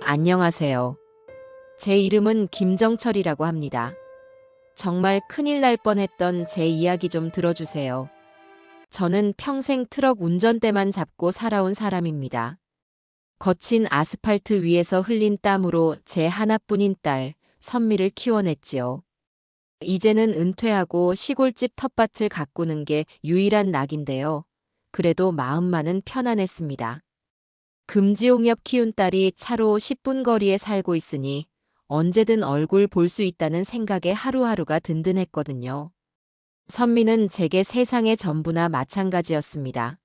안녕하세요. 제 이름은 김정철이라고 합니다. 정말 큰일 날 뻔했던 제 이야기 좀 들어주세요. 저는 평생 트럭 운전대만 잡고 살아온 사람입니다. 거친 아스팔트 위에서 흘린 땀으로 제 하나뿐인 딸, 선미를 키워냈지요. 이제는 은퇴하고 시골집 텃밭을 가꾸는 게 유일한 낙인데요. 그래도 마음만은 편안했습니다. 금지옥엽 키운 딸이 차로 10분 거리에 살고 있으니 언제든 얼굴 볼 수 있다는 생각에 하루하루가 든든했거든요. 선미는 제게 세상의 전부나 마찬가지였습니다.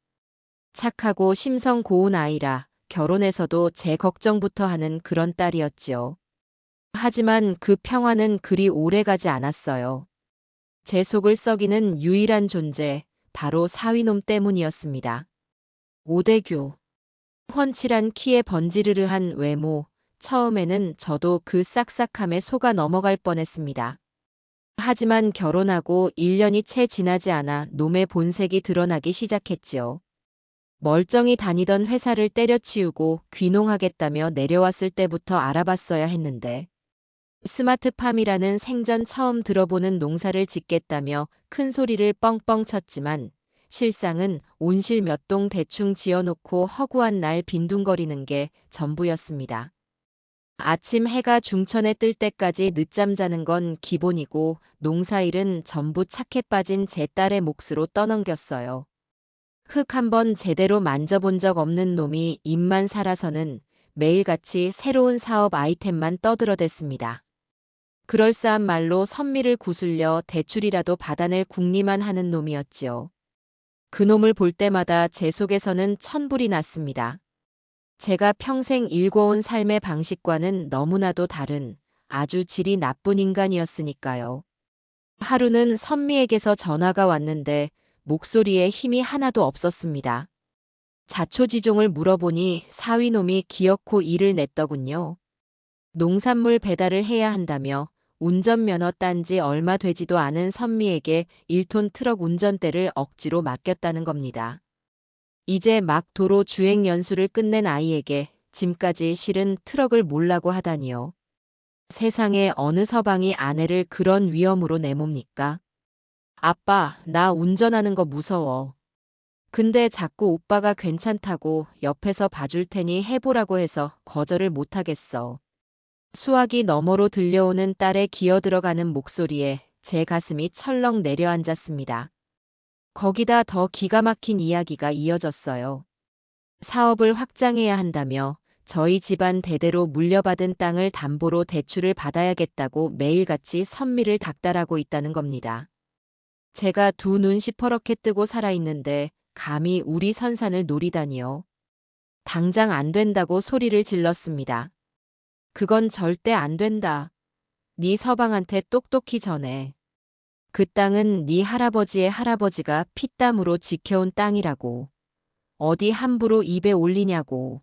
착하고 심성 고운 아이라 결혼해서도 제 걱정부터 하는 그런 딸이었지요. 하지만 그 평화는 그리 오래가지 않았어요. 제 속을 썩이는 유일한 존재, 바로 사위놈 때문이었습니다. 오대규. 훤칠한 키에 번지르르한 외모, 처음에는 저도 그 싹싹함에 속아 넘어갈 뻔했습니다. 하지만 결혼하고 1년이 채 지나지 않아 놈의 본색이 드러나기 시작했지요. 멀쩡히 다니던 회사를 때려치우고 귀농하겠다며 내려왔을 때부터 알아봤어야 했는데, 스마트팜이라는 생전 처음 들어보는 농사를 짓겠다며 큰 소리를 뻥뻥 쳤지만, 실상은 온실 몇 동 대충 지어놓고 허구한 날 빈둥거리는 게 전부였습니다. 아침 해가 중천에 뜰 때까지 늦잠 자는 건 기본이고 농사일은 전부 착해 빠진 제 딸의 몫으로 떠넘겼어요. 흙 한번 제대로 만져본 적 없는 놈이 입만 살아서는 매일같이 새로운 사업 아이템만 떠들어댔습니다. 그럴싸한 말로 선미를 구슬려 대출이라도 받아낼 궁리만 하는 놈이었지요. 그놈을 볼 때마다 제 속에서는 천불이 났습니다. 제가 평생 일궈온 삶의 방식과는 너무나도 다른 아주 질이 나쁜 인간이었으니까요. 하루는 선미에게서 전화가 왔는데 목소리에 힘이 하나도 없었습니다. 자초지종을 물어보니 사위놈이 기어코 일을 냈더군요. 농산물 배달을 해야 한다며 운전면허 딴 지 얼마 되지도 않은 선미에게 1톤 트럭 운전대를 억지로 맡겼다는 겁니다. 이제 막 도로 주행 연수를 끝낸 아이에게 짐까지 실은 트럭을 몰라고 하다니요. 세상에 어느 서방이 아내를 그런 위험으로 내몹니까? 아빠, 나 운전하는 거 무서워. 근데 자꾸 오빠가 괜찮다고 옆에서 봐줄 테니 해보라고 해서 거절을 못하겠어. 수화기 너머로 들려오는 딸의 기어들어가는 목소리에 제 가슴이 철렁 내려앉았습니다. 거기다 더 기가 막힌 이야기가 이어졌어요. 사업을 확장해야 한다며 저희 집안 대대로 물려받은 땅을 담보로 대출을 받아야겠다고 매일같이 선미를 닥달하고 있다는 겁니다. 제가 두 눈 시퍼렇게 뜨고 살아있는데 감히 우리 선산을 노리다니요. 당장 안 된다고 소리를 질렀습니다. 그건 절대 안 된다. 네 서방한테 똑똑히 전해. 그 땅은 네 할아버지의 할아버지가 피땀으로 지켜온 땅이라고. 어디 함부로 입에 올리냐고.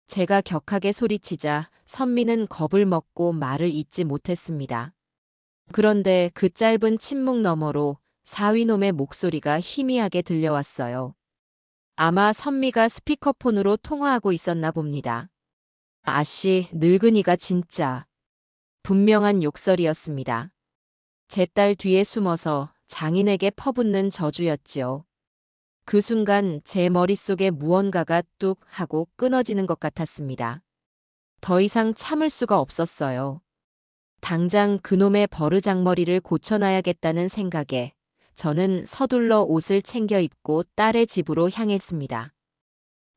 제가 격하게 소리치자 선미는 겁을 먹고 말을 잇지 못했습니다. 그런데 그 짧은 침묵 너머로 사위놈의 목소리가 희미하게 들려왔어요. 아마 선미가 스피커폰으로 통화하고 있었나 봅니다. 아씨, 늙은이가 진짜. 분명한 욕설이었습니다. 제 딸 뒤에 숨어서 장인에게 퍼붓는 저주였지요. 그 순간 제 머릿속에 무언가가 뚝 하고 끊어지는 것 같았습니다. 더 이상 참을 수가 없었어요. 당장 그놈의 버르장머리를 고쳐놔야겠다는 생각에 저는 서둘러 옷을 챙겨 입고 딸의 집으로 향했습니다.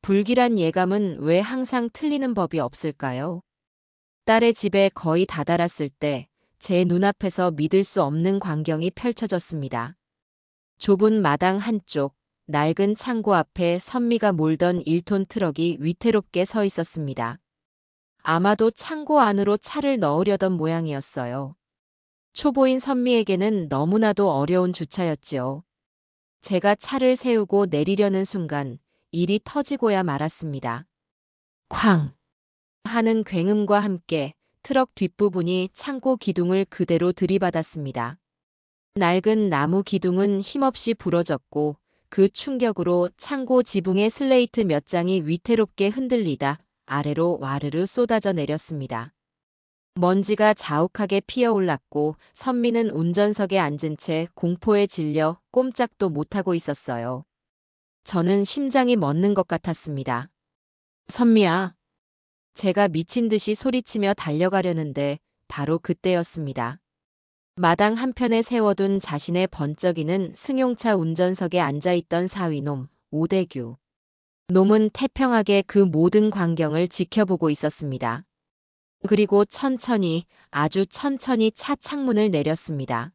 불길한 예감은 왜 항상 틀리는 법이 없을까요? 딸의 집에 거의 다다랐을 때 제 눈앞에서 믿을 수 없는 광경이 펼쳐졌습니다. 좁은 마당 한쪽, 낡은 창고 앞에 선미가 몰던 1톤 트럭이 위태롭게 서 있었습니다. 아마도 창고 안으로 차를 넣으려던 모양이었어요. 초보인 선미에게는 너무나도 어려운 주차였지요. 제가 차를 세우고 내리려는 순간 일이 터지고야 말았습니다. 쾅! 하는 굉음과 함께 트럭 뒷부분이 창고 기둥을 그대로 들이받았습니다. 낡은 나무 기둥은 힘없이 부러졌고 그 충격으로 창고 지붕의 슬레이트 몇 장이 위태롭게 흔들리다 아래로 와르르 쏟아져 내렸습니다. 먼지가 자욱하게 피어올랐고 선미는 운전석에 앉은 채 공포에 질려 꼼짝도 못하고 있었어요. 저는 심장이 멎는 것 같았습니다. 선미야. 제가 미친 듯이 소리치며 달려가려는데 바로 그때였습니다. 마당 한편에 세워둔 자신의 번쩍이는 승용차 운전석에 앉아있던 사위놈, 오대규. 놈은 태평하게 그 모든 광경을 지켜보고 있었습니다. 그리고 천천히, 아주 천천히 차 창문을 내렸습니다.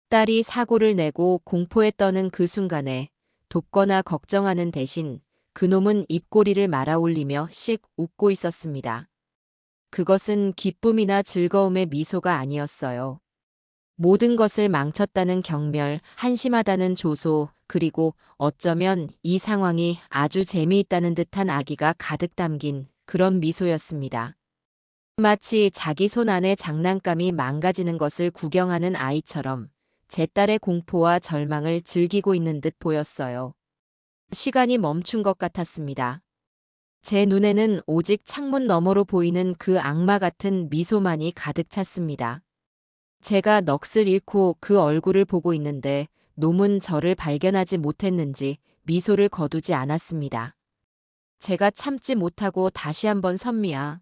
딸이 사고를 내고 공포에 떠는 그 순간에 돕거나 걱정하는 대신 그놈은 입꼬리를 말아올리며 씩 웃고 있었습니다. 그것은 기쁨이나 즐거움의 미소가 아니었어요. 모든 것을 망쳤다는 경멸, 한심하다는 조소, 그리고 어쩌면 이 상황이 아주 재미있다는 듯한 악의가 가득 담긴 그런 미소였습니다. 마치 자기 손 안의 장난감이 망가지는 것을 구경하는 아이처럼 제 딸의 공포와 절망을 즐기고 있는 듯 보였어요. 시간이 멈춘 것 같았습니다. 제 눈에는 오직 창문 너머로 보이는 그 악마 같은 미소만이 가득 찼습니다. 제가 넋을 잃고 그 얼굴을 보고 있는데 놈은 저를 발견하지 못했는지 미소를 거두지 않았습니다. 제가 참지 못하고 다시 한번 선미야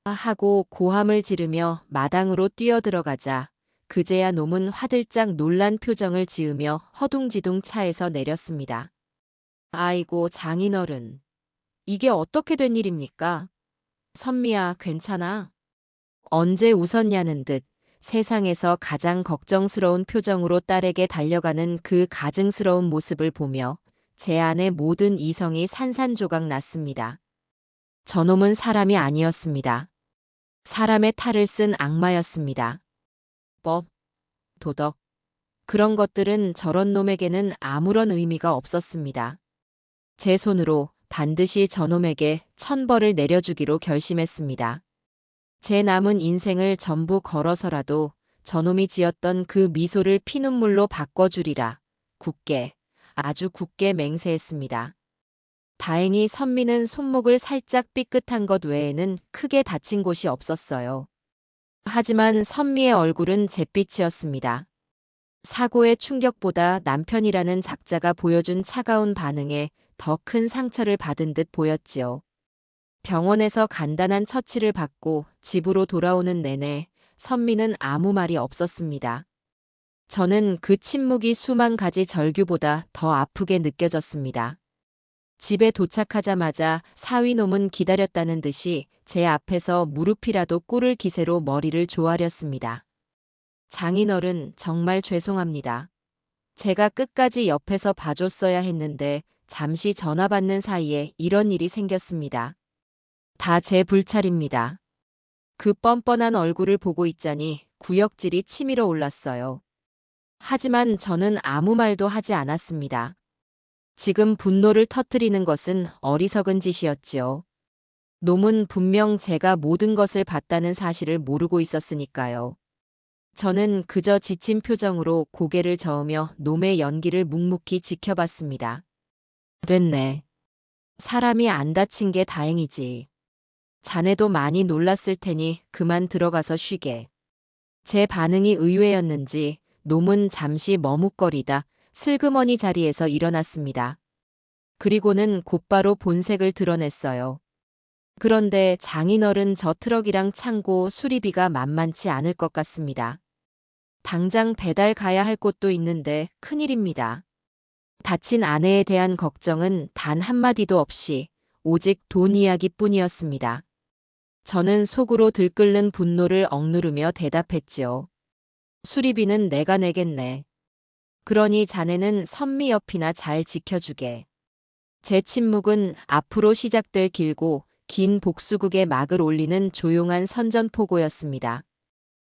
하고 고함을 지르며 마당으로 뛰어들어가자 그제야 놈은 화들짝 놀란 표정을 지으며 허둥지둥 차에서 내렸습니다. 아이고 장인어른. 이게 어떻게 된 일입니까? 선미야 괜찮아? 언제 웃었냐는 듯 세상에서 가장 걱정스러운 표정으로 딸에게 달려가는 그 가증스러운 모습을 보며 제 안의 모든 이성이 산산조각 났습니다. 저놈은 사람이 아니었습니다. 사람의 탈을 쓴 악마였습니다. 법, 도덕, 그런 것들은 저런 놈에게는 아무런 의미가 없었습니다. 제 손으로 반드시 저놈에게 천벌을 내려주기로 결심했습니다. 제 남은 인생을 전부 걸어서라도 저놈이 지었던 그 미소를 피눈물로 바꿔주리라 굳게, 아주 굳게 맹세했습니다. 다행히 선미는 손목을 살짝 삐끗한 것 외에는 크게 다친 곳이 없었어요. 하지만 선미의 얼굴은 잿빛이었습니다. 사고의 충격보다 남편이라는 작자가 보여준 차가운 반응에 더 큰 상처를 받은 듯 보였지요. 병원에서 간단한 처치를 받고 집으로 돌아오는 내내 선미는 아무 말이 없었습니다. 저는 그 침묵이 수만 가지 절규보다 더 아프게 느껴졌습니다. 집에 도착하자마자 사위놈은 기다렸다는 듯이 제 앞에서 무릎이라도 꿇을 기세로 머리를 조아렸습니다. 장인어른 정말 죄송합니다. 제가 끝까지 옆에서 봐줬어야 했는데 잠시 전화 받는 사이에 이런 일이 생겼습니다. 다 제 불찰입니다. 그 뻔뻔한 얼굴을 보고 있자니 구역질이 치밀어 올랐어요. 하지만 저는 아무 말도 하지 않았습니다. 지금 분노를 터뜨리는 것은 어리석은 짓이었지요. 놈은 분명 제가 모든 것을 봤다는 사실을 모르고 있었으니까요. 저는 그저 지친 표정으로 고개를 저으며 놈의 연기를 묵묵히 지켜봤습니다. 됐네. 사람이 안 다친 게 다행이지. 자네도 많이 놀랐을 테니 그만 들어가서 쉬게. 제 반응이 의외였는지 놈은 잠시 머뭇거리다 슬그머니 자리에서 일어났습니다. 그리고는 곧바로 본색을 드러냈어요. 그런데 장인어른 저 트럭이랑 창고 수리비가 만만치 않을 것 같습니다. 당장 배달 가야 할 곳도 있는데 큰일입니다. 다친 아내에 대한 걱정은 단 한마디도 없이 오직 돈 이야기뿐이었습니다. 저는 속으로 들끓는 분노를 억누르며 대답했지요. 수리비는 내가 내겠네. 그러니 자네는 선미 옆이나 잘 지켜주게. 제 침묵은 앞으로 시작될 길고 긴 복수극의 막을 올리는 조용한 선전포고였습니다.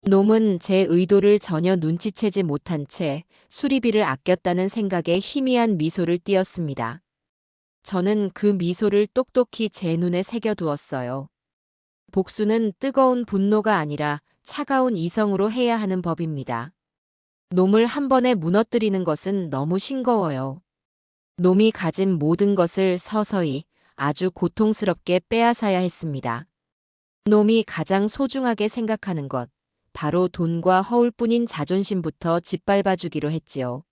놈은 제 의도를 전혀 눈치채지 못한 채 수리비를 아꼈다는 생각에 희미한 미소를 띄었습니다. 저는 그 미소를 똑똑히 제 눈에 새겨두었어요. 복수는 뜨거운 분노가 아니라 차가운 이성으로 해야 하는 법입니다. 놈을 한 번에 무너뜨리는 것은 너무 싱거워요. 놈이 가진 모든 것을 서서히 아주 고통스럽게 빼앗아야 했습니다. 놈이 가장 소중하게 생각하는 것, 바로 돈과 허울뿐인 자존심부터 짓밟아주기로 했지요.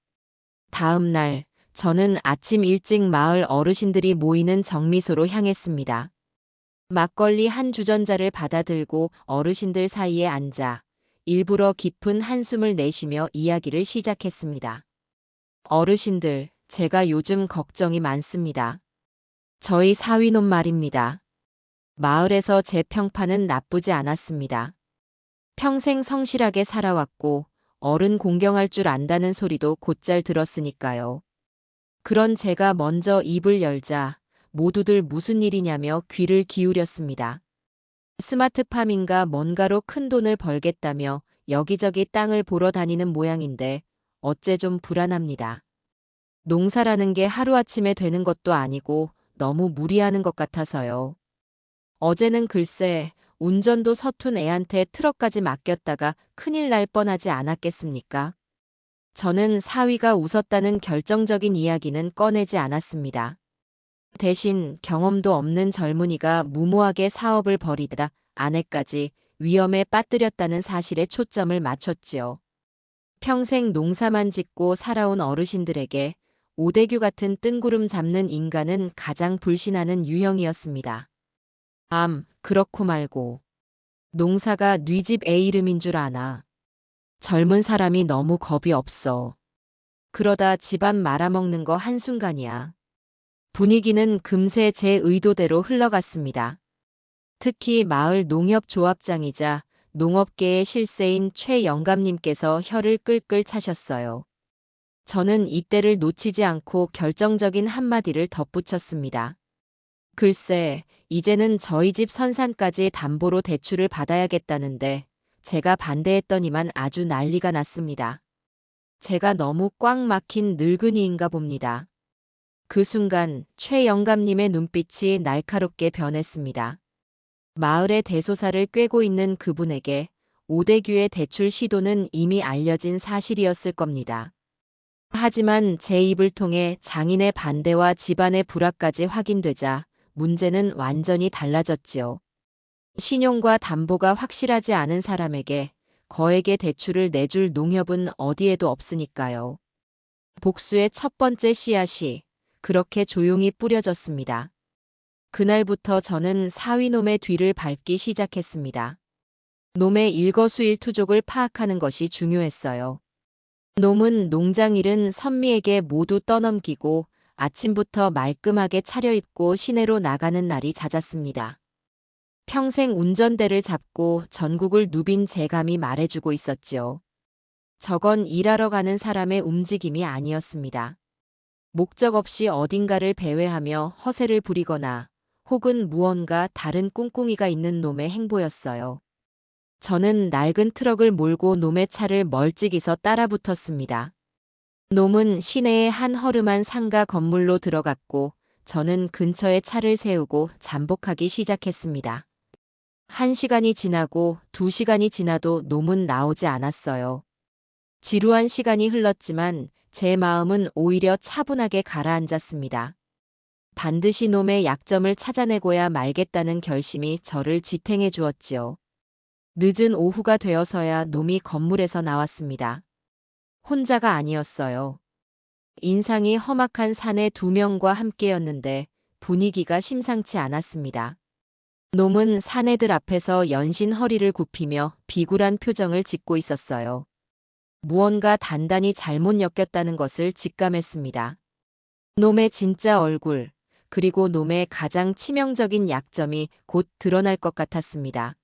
다음 날, 저는 아침 일찍 마을 어르신들이 모이는 정미소로 향했습니다. 막걸리 한 주전자를 받아들고 어르신들 사이에 앉아 일부러 깊은 한숨을 내쉬며 이야기를 시작했습니다. 어르신들, 제가 요즘 걱정이 많습니다. 저희 사위놈 말입니다. 마을에서 제 평판은 나쁘지 않았습니다. 평생 성실하게 살아왔고 어른 공경할 줄 안다는 소리도 곧잘 들었으니까요. 그런 제가 먼저 입을 열자 모두들 무슨 일이냐며 귀를 기울였습니다. 스마트팜인가 뭔가로 큰 돈을 벌겠다며 여기저기 땅을 보러 다니는 모양인데 어째 좀 불안합니다. 농사라는 게 하루아침에 되는 것도 아니고 너무 무리하는 것 같아서요. 어제는 글쎄 운전도 서툰 애한테 트럭까지 맡겼다가 큰일 날 뻔하지 않았겠습니까? 저는 사위가 웃었다는 결정적인 이야기는 꺼내지 않았습니다. 대신 경험도 없는 젊은이가 무모하게 사업을 벌이다 아내까지 위험에 빠뜨렸다는 사실에 초점을 맞췄지요. 평생 농사만 짓고 살아온 어르신들에게 오대규 같은 뜬구름 잡는 인간은 가장 불신하는 유형이었습니다. 그렇고 말고. 농사가 네 집 애 이름인 줄 아나. 젊은 사람이 너무 겁이 없어. 그러다 집안 말아먹는 거 한순간이야. 분위기는 금세 제 의도대로 흘러갔습니다. 특히 마을 농협조합장이자 농업계의 실세인 최 영감님께서 혀를 끌끌 차셨어요. 저는 이때를 놓치지 않고 결정적인 한마디를 덧붙였습니다. 글쎄, 이제는 저희 집 선산까지 담보로 대출을 받아야겠다는데 제가 반대했더니만 아주 난리가 났습니다. 제가 너무 꽉 막힌 늙은이인가 봅니다. 그 순간 최 영감님의 눈빛이 날카롭게 변했습니다. 마을의 대소사를 꿰고 있는 그분에게 오대규의 대출 시도는 이미 알려진 사실이었을 겁니다. 하지만 제 입을 통해 장인의 반대와 집안의 불화까지 확인되자 문제는 완전히 달라졌지요. 신용과 담보가 확실하지 않은 사람에게 거액의 대출을 내줄 농협은 어디에도 없으니까요. 복수의 첫 번째 씨앗이 그렇게 조용히 뿌려졌습니다. 그날부터 저는 사위놈의 뒤를 밟기 시작했습니다. 놈의 일거수일투족을 파악하는 것이 중요했어요. 놈은 농장 일은 선미에게 모두 떠넘기고 아침부터 말끔하게 차려입고 시내로 나가는 날이 잦았습니다. 평생 운전대를 잡고 전국을 누빈 재감이 말해주고 있었지요. 저건 일하러 가는 사람의 움직임이 아니었습니다. 목적 없이 어딘가를 배회하며 허세를 부리거나 혹은 무언가 다른 꿍꿍이가 있는 놈의 행보였어요. 저는 낡은 트럭을 몰고 놈의 차를 멀찍이서 따라붙었습니다. 놈은 시내의 한 허름한 상가 건물로 들어갔고 저는 근처에 차를 세우고 잠복하기 시작했습니다. 1시간이 지나고 2시간이 지나도 놈은 나오지 않았어요. 지루한 시간이 흘렀지만 제 마음은 오히려 차분하게 가라앉았습니다. 반드시 놈의 약점을 찾아내고야 말겠다는 결심이 저를 지탱해 주었지요. 늦은 오후가 되어서야 놈이 건물에서 나왔습니다. 혼자가 아니었어요. 인상이 험악한 사내 2명과 함께였는데 분위기가 심상치 않았습니다. 놈은 사내들 앞에서 연신 허리를 굽히며 비굴한 표정을 짓고 있었어요. 무언가 단단히 잘못 엮였다는 것을 직감했습니다. 놈의 진짜 얼굴, 그리고 놈의 가장 치명적인 약점이 곧 드러날 것 같았습니다.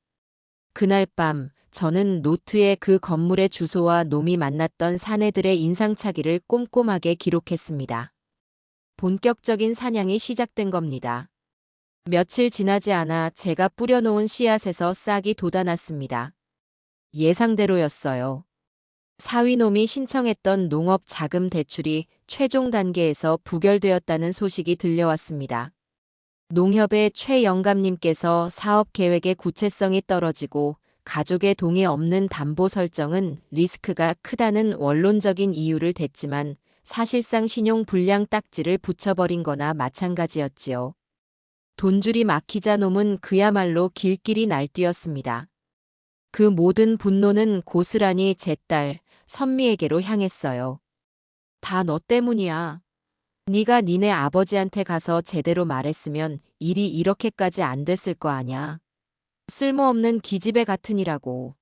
그날 밤 저는 노트에 그 건물의 주소와 놈이 만났던 사내들의 인상착의를 꼼꼼하게 기록했습니다. 본격적인 사냥이 시작된 겁니다. 며칠 지나지 않아 제가 뿌려놓은 씨앗에서 싹이 돋아났습니다. 예상대로였어요. 사위놈이 신청했던 농업 자금 대출이 최종 단계에서 부결되었다는 소식이 들려왔습니다. 농협의 최 영감님께서 사업 계획의 구체성이 떨어지고 가족의 동의 없는 담보 설정은 리스크가 크다는 원론적인 이유를 댔지만 사실상 신용 불량 딱지를 붙여버린 거나 마찬가지였지요. 돈줄이 막히자 놈은 그야말로 길길이 날뛰었습니다. 그 모든 분노는 고스란히 제 딸 선미에게로 향했어요. 다 너 때문이야. 네가 니네 아버지한테 가서 제대로 말했으면 일이 이렇게까지 안 됐을 거 아냐. 쓸모없는 기집애 같으니라고.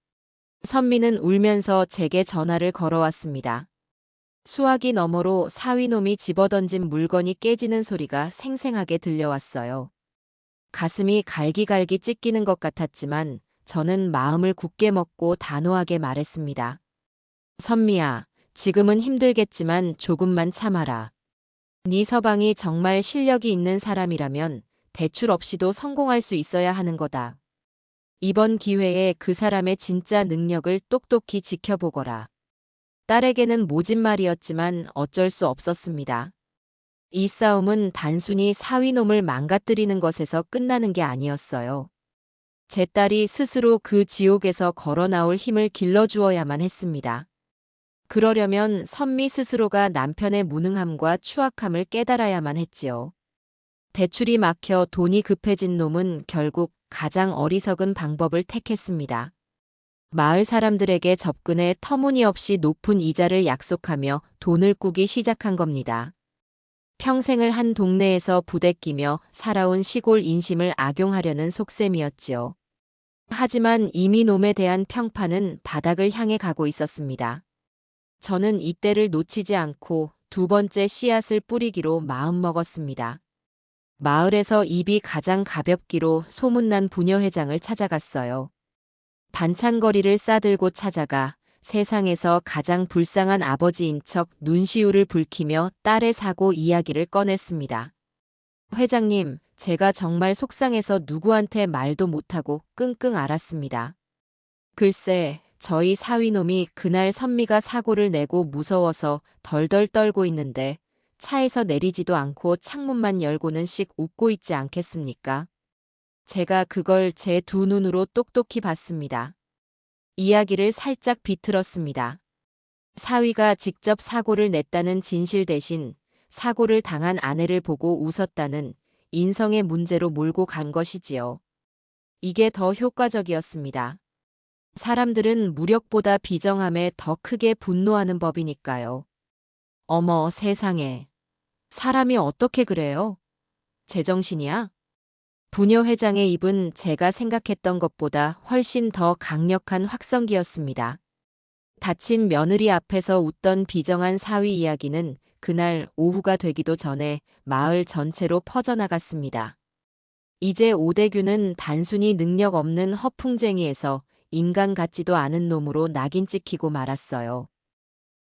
선미는 울면서 제게 전화를 걸어왔습니다. 수화기 너머로 사위놈이 집어던진 물건이 깨지는 소리가 생생하게 들려왔어요. 가슴이 갈기갈기 찢기는 것 같았지만 저는 마음을 굳게 먹고 단호하게 말했습니다. 선미야, 지금은 힘들겠지만 조금만 참아라. 네 서방이 정말 실력이 있는 사람이라면 대출 없이도 성공할 수 있어야 하는 거다. 이번 기회에 그 사람의 진짜 능력을 똑똑히 지켜보거라. 딸에게는 모진 말이었지만 어쩔 수 없었습니다. 이 싸움은 단순히 사위놈을 망가뜨리는 것에서 끝나는 게 아니었어요. 제 딸이 스스로 그 지옥에서 걸어 나올 힘을 길러주어야만 했습니다. 그러려면 선미 스스로가 남편의 무능함과 추악함을 깨달아야만 했지요. 대출이 막혀 돈이 급해진 놈은 결국 가장 어리석은 방법을 택했습니다. 마을 사람들에게 접근해 터무니없이 높은 이자를 약속하며 돈을 꾸기 시작한 겁니다. 평생을 한 동네에서 부대끼며 살아온 시골 인심을 악용하려는 속셈이었지요. 하지만 이미 놈에 대한 평판은 바닥을 향해 가고 있었습니다. 저는 이때를 놓치지 않고 두 번째 씨앗을 뿌리기로 마음먹었습니다. 마을에서 입이 가장 가볍기로 소문난 부녀회장을 찾아갔어요. 반찬거리를 싸들고 찾아가 세상에서 가장 불쌍한 아버지인 척 눈시울을 붉히며 딸의 사고 이야기를 꺼냈습니다. 회장님, 제가 정말 속상해서 누구한테 말도 못하고 끙끙 앓았습니다. 글쎄, 저희 사위놈이 그날 선미가 사고를 내고 무서워서 덜덜 떨고 있는데 차에서 내리지도 않고 창문만 열고는 씩 웃고 있지 않겠습니까? 제가 그걸 제 두 눈으로 똑똑히 봤습니다. 이야기를 살짝 비틀었습니다. 사위가 직접 사고를 냈다는 진실 대신 사고를 당한 아내를 보고 웃었다는 인성의 문제로 몰고 간 것이지요. 이게 더 효과적이었습니다. 사람들은 무력보다 비정함에 더 크게 분노하는 법이니까요. 어머 세상에. 사람이 어떻게 그래요? 제정신이야? 부녀 회장의 입은 제가 생각했던 것보다 훨씬 더 강력한 확성기였습니다. 다친 며느리 앞에서 웃던 비정한 사위 이야기는 그날 오후가 되기도 전에 마을 전체로 퍼져나갔습니다. 이제 오대규는 단순히 능력 없는 허풍쟁이에서 인간 같지도 않은 놈으로 낙인 찍히고 말았어요.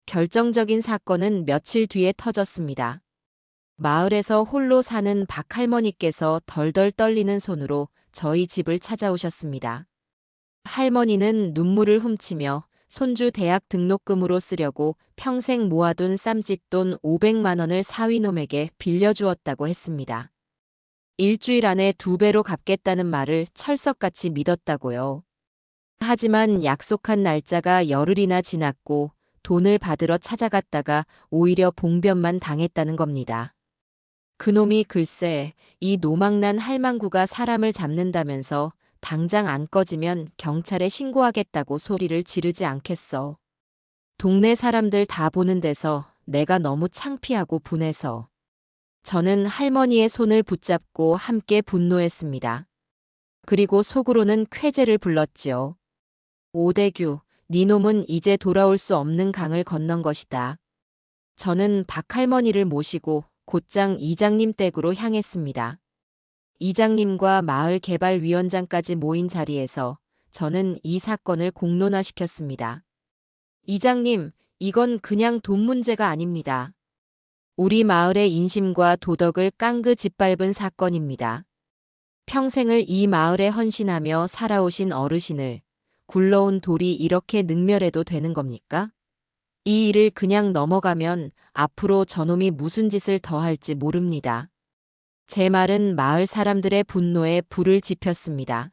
결정적인 사건은 며칠 뒤에 터졌습니다. 마을에서 홀로 사는 박할머니께서 덜덜 떨리는 손으로 저희 집을 찾아오셨습니다. 할머니는 눈물을 훔치며 손주 대학 등록금으로 쓰려고 평생 모아둔 쌈짓돈 500만 원을 사위놈에게 빌려주었다고 했습니다. 일주일 안에 2배로 갚겠다는 말을 철석같이 믿었다고요. 하지만 약속한 날짜가 열흘이나 지났고 돈을 받으러 찾아갔다가 오히려 봉변만 당했다는 겁니다. 그놈이 글쎄 이 노망난 할망구가 사람을 잡는다면서 당장 안 꺼지면 경찰에 신고하겠다고 소리를 지르지 않겠어. 동네 사람들 다 보는 데서 내가 너무 창피하고 분해서. 저는 할머니의 손을 붙잡고 함께 분노했습니다. 그리고 속으로는 쾌재를 불렀지요. 오대규, 네 놈은 이제 돌아올 수 없는 강을 건넌 것이다. 저는 박할머니를 모시고 곧장 이장님 댁으로 향했습니다. 이장님과 마을개발위원장까지 모인 자리에서 저는 이 사건을 공론화시켰습니다. 이장님, 이건 그냥 돈 문제가 아닙니다. 우리 마을의 인심과 도덕을 깡그 짓밟은 사건입니다. 평생을 이 마을에 헌신하며 살아오신 어르신을 굴러온 돌이 이렇게 능멸해도 되는 겁니까? 이 일을 그냥 넘어가면 앞으로 저놈이 무슨 짓을 더 할지 모릅니다. 제 말은 마을 사람들의 분노에 불을 지폈습니다.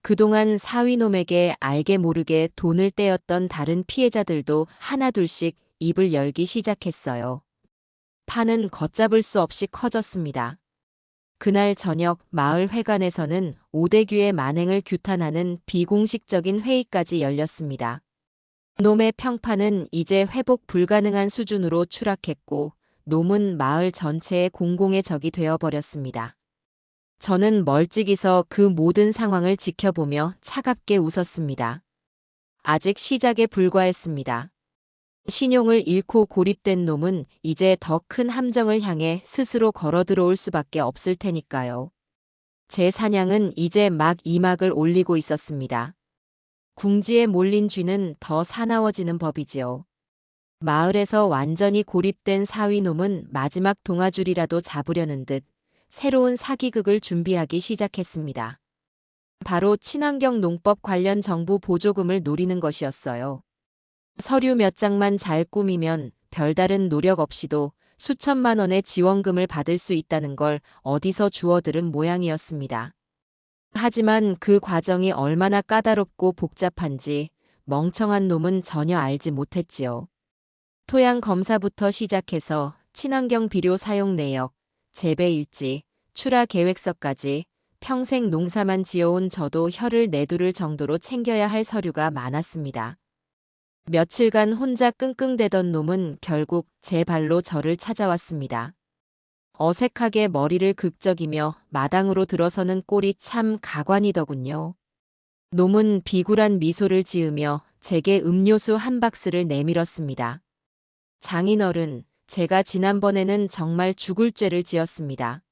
그동안 사위놈에게 알게 모르게 돈을 떼었던 다른 피해자들도 하나둘씩 입을 열기 시작했어요. 판은 걷잡을 수 없이 커졌습니다. 그날 저녁 마을 회관에서는 오대규의 만행을 규탄하는 비공식적인 회의까지 열렸습니다. 놈의 평판은 이제 회복 불가능한 수준으로 추락했고 놈은 마을 전체의 공공의 적이 되어버렸습니다. 저는 멀찍이서 그 모든 상황을 지켜보며 차갑게 웃었습니다. 아직 시작에 불과했습니다. 신용을 잃고 고립된 놈은 이제 더 큰 함정을 향해 스스로 걸어 들어올 수밖에 없을 테니까요. 제 사냥은 이제 막 이막을 올리고 있었습니다. 궁지에 몰린 쥐는 더 사나워지는 법이지요. 마을에서 완전히 고립된 사위놈은 마지막 동아줄이라도 잡으려는 듯 새로운 사기극을 준비하기 시작했습니다. 바로 친환경 농법 관련 정부 보조금을 노리는 것이었어요. 서류 몇 장만 잘 꾸미면 별다른 노력 없이도 수천만 원의 지원금을 받을 수 있다는 걸 어디서 주워들은 모양이었습니다. 하지만 그 과정이 얼마나 까다롭고 복잡한지 멍청한 놈은 전혀 알지 못했지요. 토양 검사부터 시작해서 친환경 비료 사용 내역, 재배 일지, 출하 계획서까지 평생 농사만 지어온 저도 혀를 내두를 정도로 챙겨야 할 서류가 많았습니다. 며칠간 혼자 끙끙대던 놈은 결국 제 발로 저를 찾아왔습니다. 어색하게 머리를 극적이며 마당으로 들어서는 꼴이 참 가관이더군요. 놈은 비굴한 미소를 지으며 제게 음료수 한 박스를 내밀었습니다. 장인어른, 제가 지난번에는 정말 죽을 죄를 지었습니다.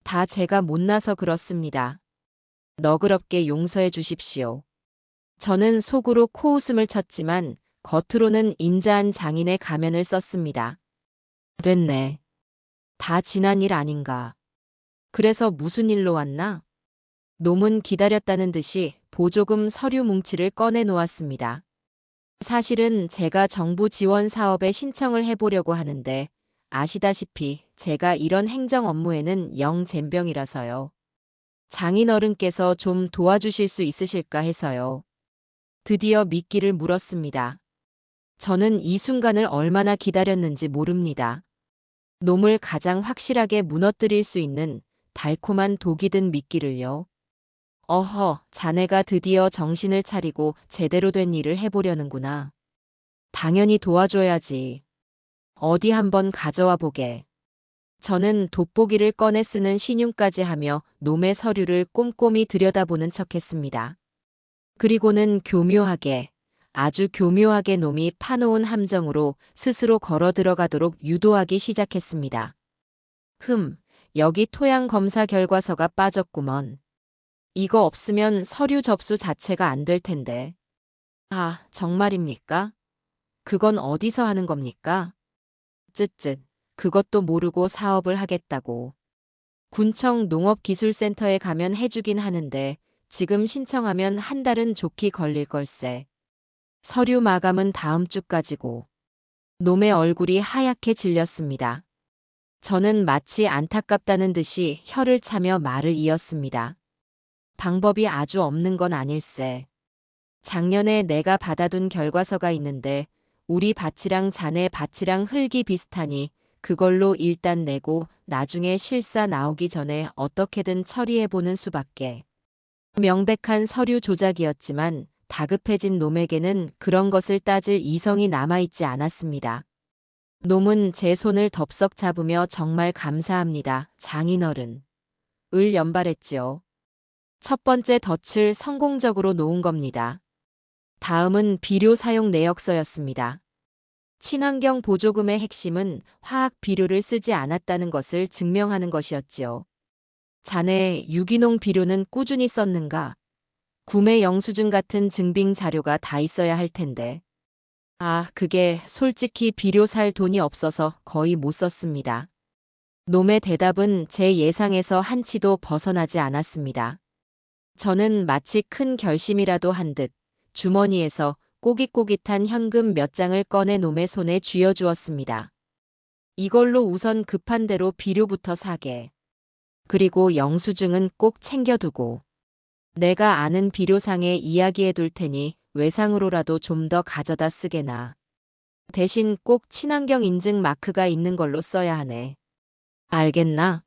다 제가 못나서 그렇습니다. 너그럽게 용서해 주십시오. 저는 속으로 코웃음을 쳤지만 겉으로는 인자한 장인의 가면을 썼습니다. 됐네. 다 지난 일 아닌가. 그래서 무슨 일로 왔나? 놈은 기다렸다는 듯이 보조금 서류 뭉치를 꺼내 놓았습니다. 사실은 제가 정부 지원 사업에 신청을 해보려고 하는데 아시다시피 제가 이런 행정 업무에는 영 젬병이라서요. 장인어른께서 좀 도와주실 수 있으실까 해서요. 드디어 미끼를 물었습니다. 저는 이 순간을 얼마나 기다렸는지 모릅니다. 놈을 가장 확실하게 무너뜨릴 수 있는 달콤한 독이 든 미끼를요. 어허, 자네가 드디어 정신을 차리고 제대로 된 일을 해보려는구나. 당연히 도와줘야지. 어디 한번 가져와 보게. 저는 돋보기를 꺼내 쓰는 신용까지 하며 놈의 서류를 꼼꼼히 들여다보는 척했습니다. 그리고는 교묘하게, 아주 교묘하게 놈이 파놓은 함정으로 스스로 걸어 들어가도록 유도하기 시작했습니다. 여기 토양 검사 결과서가 빠졌구먼. 이거 없으면 서류 접수 자체가 안 될 텐데. 아, 정말입니까? 그건 어디서 하는 겁니까? 쯧쯧, 그것도 모르고 사업을 하겠다고. 군청 농업기술센터에 가면 해주긴 하는데 지금 신청하면 한 달은 좋게 걸릴 걸세. 서류 마감은 다음 주까지고. 놈의 얼굴이 하얗게 질렸습니다. 저는 마치 안타깝다는 듯이 혀를 차며 말을 이었습니다. 방법이 아주 없는 건 아닐세. 작년에 내가 받아둔 결과서가 있는데 우리 밭이랑 자네 밭이랑 흙이 비슷하니 그걸로 일단 내고 나중에 실사 나오기 전에 어떻게든 처리해보는 수밖에. 명백한 서류 조작이었지만 다급해진 놈에게는 그런 것을 따질 이성이 남아있지 않았습니다. 놈은 제 손을 덥석 잡으며 정말 감사합니다, 장인어른. 을 연발했지요. 첫 번째 덫을 성공적으로 놓은 겁니다. 다음은 비료 사용 내역서였습니다. 친환경 보조금의 핵심은 화학 비료를 쓰지 않았다는 것을 증명하는 것이었지요. 자네 유기농 비료는 꾸준히 썼는가? 구매 영수증 같은 증빙 자료가 다 있어야 할 텐데. 아, 그게 솔직히 비료 살 돈이 없어서 거의 못 썼습니다. 놈의 대답은 제 예상에서 한치도 벗어나지 않았습니다. 저는 마치 큰 결심이라도 한 듯 주머니에서 꼬깃꼬깃한 현금 몇 장을 꺼내 놈의 손에 쥐어주었습니다. 이걸로 우선 급한 대로 비료부터 사게. 그리고 영수증은 꼭 챙겨두고. 내가 아는 비료상에 이야기해 둘 테니 외상으로라도 좀 더 가져다 쓰게나. 대신 꼭 친환경 인증 마크가 있는 걸로 써야 하네. 알겠나?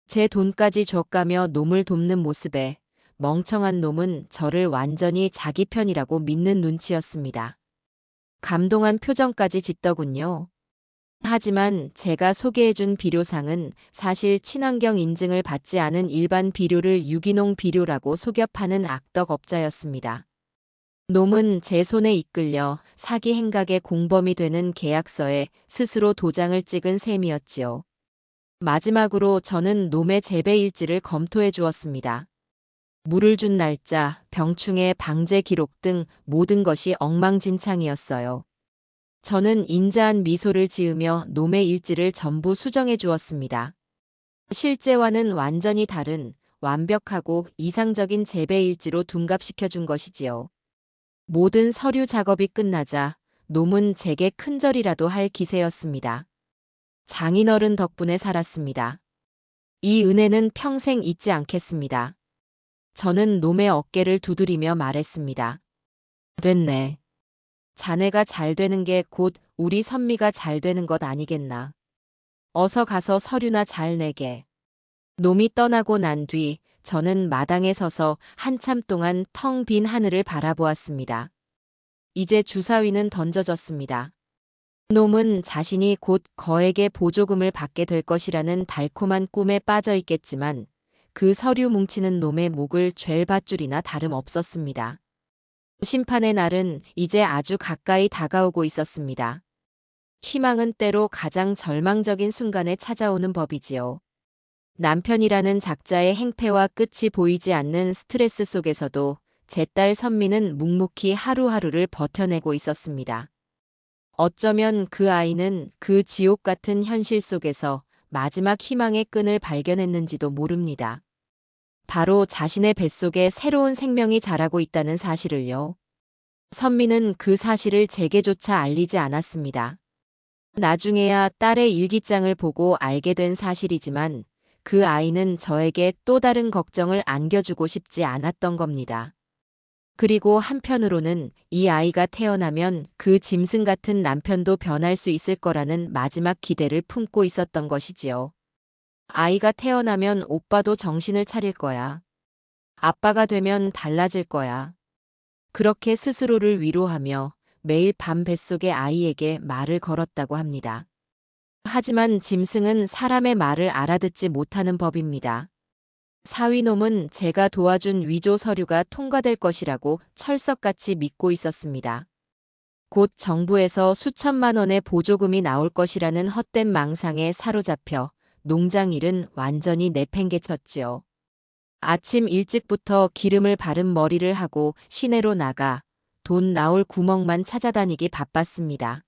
제 돈까지 줘가며 놈을 돕는 모습에 멍청한 놈은 저를 완전히 자기 편이라고 믿는 눈치였습니다. 감동한 표정까지 짓더군요. 하지만 제가 소개해준 비료상은 사실 친환경 인증을 받지 않은 일반 비료를 유기농 비료라고 속여 파는 악덕업자였습니다. 놈은 제 손에 이끌려 사기 행각의 공범이 되는 계약서에 스스로 도장을 찍은 셈이었지요. 마지막으로 저는 놈의 재배 일지를 검토해 주었습니다. 물을 준 날짜, 병충해 방제 기록 등 모든 것이 엉망진창이었어요. 저는 인자한 미소를 지으며 놈의 일지를 전부 수정해 주었습니다. 실제와는 완전히 다른 완벽하고 이상적인 재배 일지로 둔갑시켜 준 것이지요. 모든 서류 작업이 끝나자 놈은 제게 큰절이라도 할 기세였습니다. 장인어른 덕분에 살았습니다. 이 은혜는 평생 잊지 않겠습니다. 저는 놈의 어깨를 두드리며 말했습니다. 됐네. 자네가 잘 되는 게 곧 우리 선미가 잘 되는 것 아니겠나. 어서 가서 서류나 잘 내게. 놈이 떠나고 난 뒤 저는 마당에 서서 한참 동안 텅 빈 하늘을 바라보았습니다. 이제 주사위는 던져졌습니다. 놈은 자신이 곧 거액의 보조금을 받게 될 것이라는 달콤한 꿈에 빠져 있겠지만 그 서류 뭉치는 놈의 목을 죄 밧줄이나 다름없었습니다. 심판의 날은 이제 아주 가까이 다가오고 있었습니다. 희망은 때로 가장 절망적인 순간에 찾아오는 법이지요. 남편이라는 작자의 행패와 끝이 보이지 않는 스트레스 속에서도 제 딸 선미는 묵묵히 하루하루를 버텨내고 있었습니다. 어쩌면 그 아이는 그 지옥 같은 현실 속에서 마지막 희망의 끈을 발견했는지도 모릅니다. 바로 자신의 뱃속에 새로운 생명이 자라고 있다는 사실을요. 선미는 그 사실을 제게조차 알리지 않았습니다. 나중에야 딸의 일기장을 보고 알게 된 사실이지만 그 아이는 저에게 또 다른 걱정을 안겨주고 싶지 않았던 겁니다. 그리고 한편으로는 이 아이가 태어나면 그 짐승 같은 남편도 변할 수 있을 거라는 마지막 기대를 품고 있었던 것이지요. 아이가 태어나면 오빠도 정신을 차릴 거야. 아빠가 되면 달라질 거야. 그렇게 스스로를 위로하며 매일 밤 뱃속의 아이에게 말을 걸었다고 합니다. 하지만 짐승은 사람의 말을 알아듣지 못하는 법입니다. 사위놈은 제가 도와준 위조 서류가 통과될 것이라고 철석같이 믿고 있었습니다. 곧 정부에서 수천만 원의 보조금이 나올 것이라는 헛된 망상에 사로잡혀 농장 일은 완전히 내팽개쳤지요. 아침 일찍부터 기름을 바른 머리를 하고 시내로 나가 돈 나올 구멍만 찾아다니기 바빴습니다.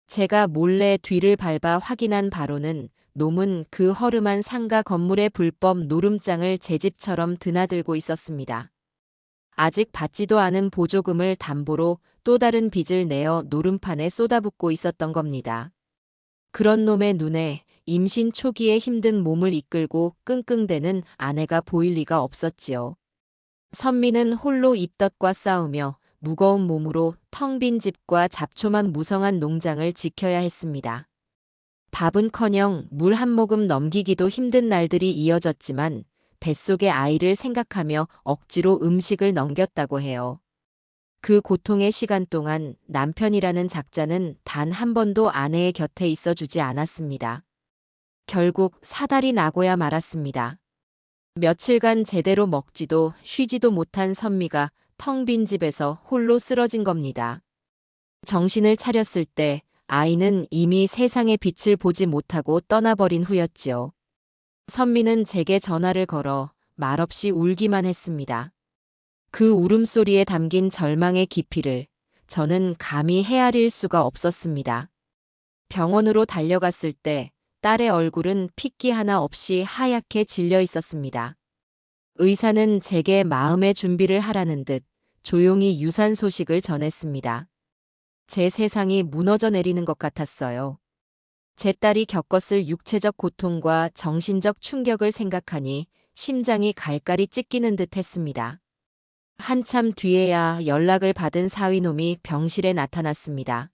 제가 몰래 뒤를 밟아 확인한 바로는 놈은 그 허름한 상가 건물의 불법 노름장을 제 집처럼 드나들고 있었습니다. 아직 받지도 않은 보조금을 담보로 또 다른 빚을 내어 노름판에 쏟아붓고 있었던 겁니다. 그런 놈의 눈에 임신 초기에 힘든 몸을 이끌고 끙끙대는 아내가 보일 리가 없었지요. 선미는 홀로 입덧과 싸우며 무거운 몸으로 텅 빈 집과 잡초만 무성한 농장을 지켜야 했습니다. 밥은커녕 물 한 모금 넘기기도 힘든 날들이 이어졌지만 뱃속의 아이를 생각하며 억지로 음식을 넘겼다고 해요. 그 고통의 시간 동안 남편이라는 작자는 단 한 번도 아내의 곁에 있어주지 않았습니다. 결국 사달이 나고야 말았습니다. 며칠간 제대로 먹지도 쉬지도 못한 선미가 텅 빈 집에서 홀로 쓰러진 겁니다. 정신을 차렸을 때 아이는 이미 세상의 빛을 보지 못하고 떠나버린 후였지요. 선미는 제게 전화를 걸어 말없이 울기만 했습니다. 그 울음소리에 담긴 절망의 깊이를 저는 감히 헤아릴 수가 없었습니다. 병원으로 달려갔을 때 딸의 얼굴은 핏기 하나 없이 하얗게 질려 있었습니다. 의사는 제게 마음의 준비를 하라는 듯 조용히 유산 소식을 전했습니다. 제 세상이 무너져 내리는 것 같았어요. 제 딸이 겪었을 육체적 고통과 정신적 충격을 생각하니 심장이 갈갈이 찢기는 듯 했습니다. 한참 뒤에야 연락을 받은 사위놈이 병실에 나타났습니다.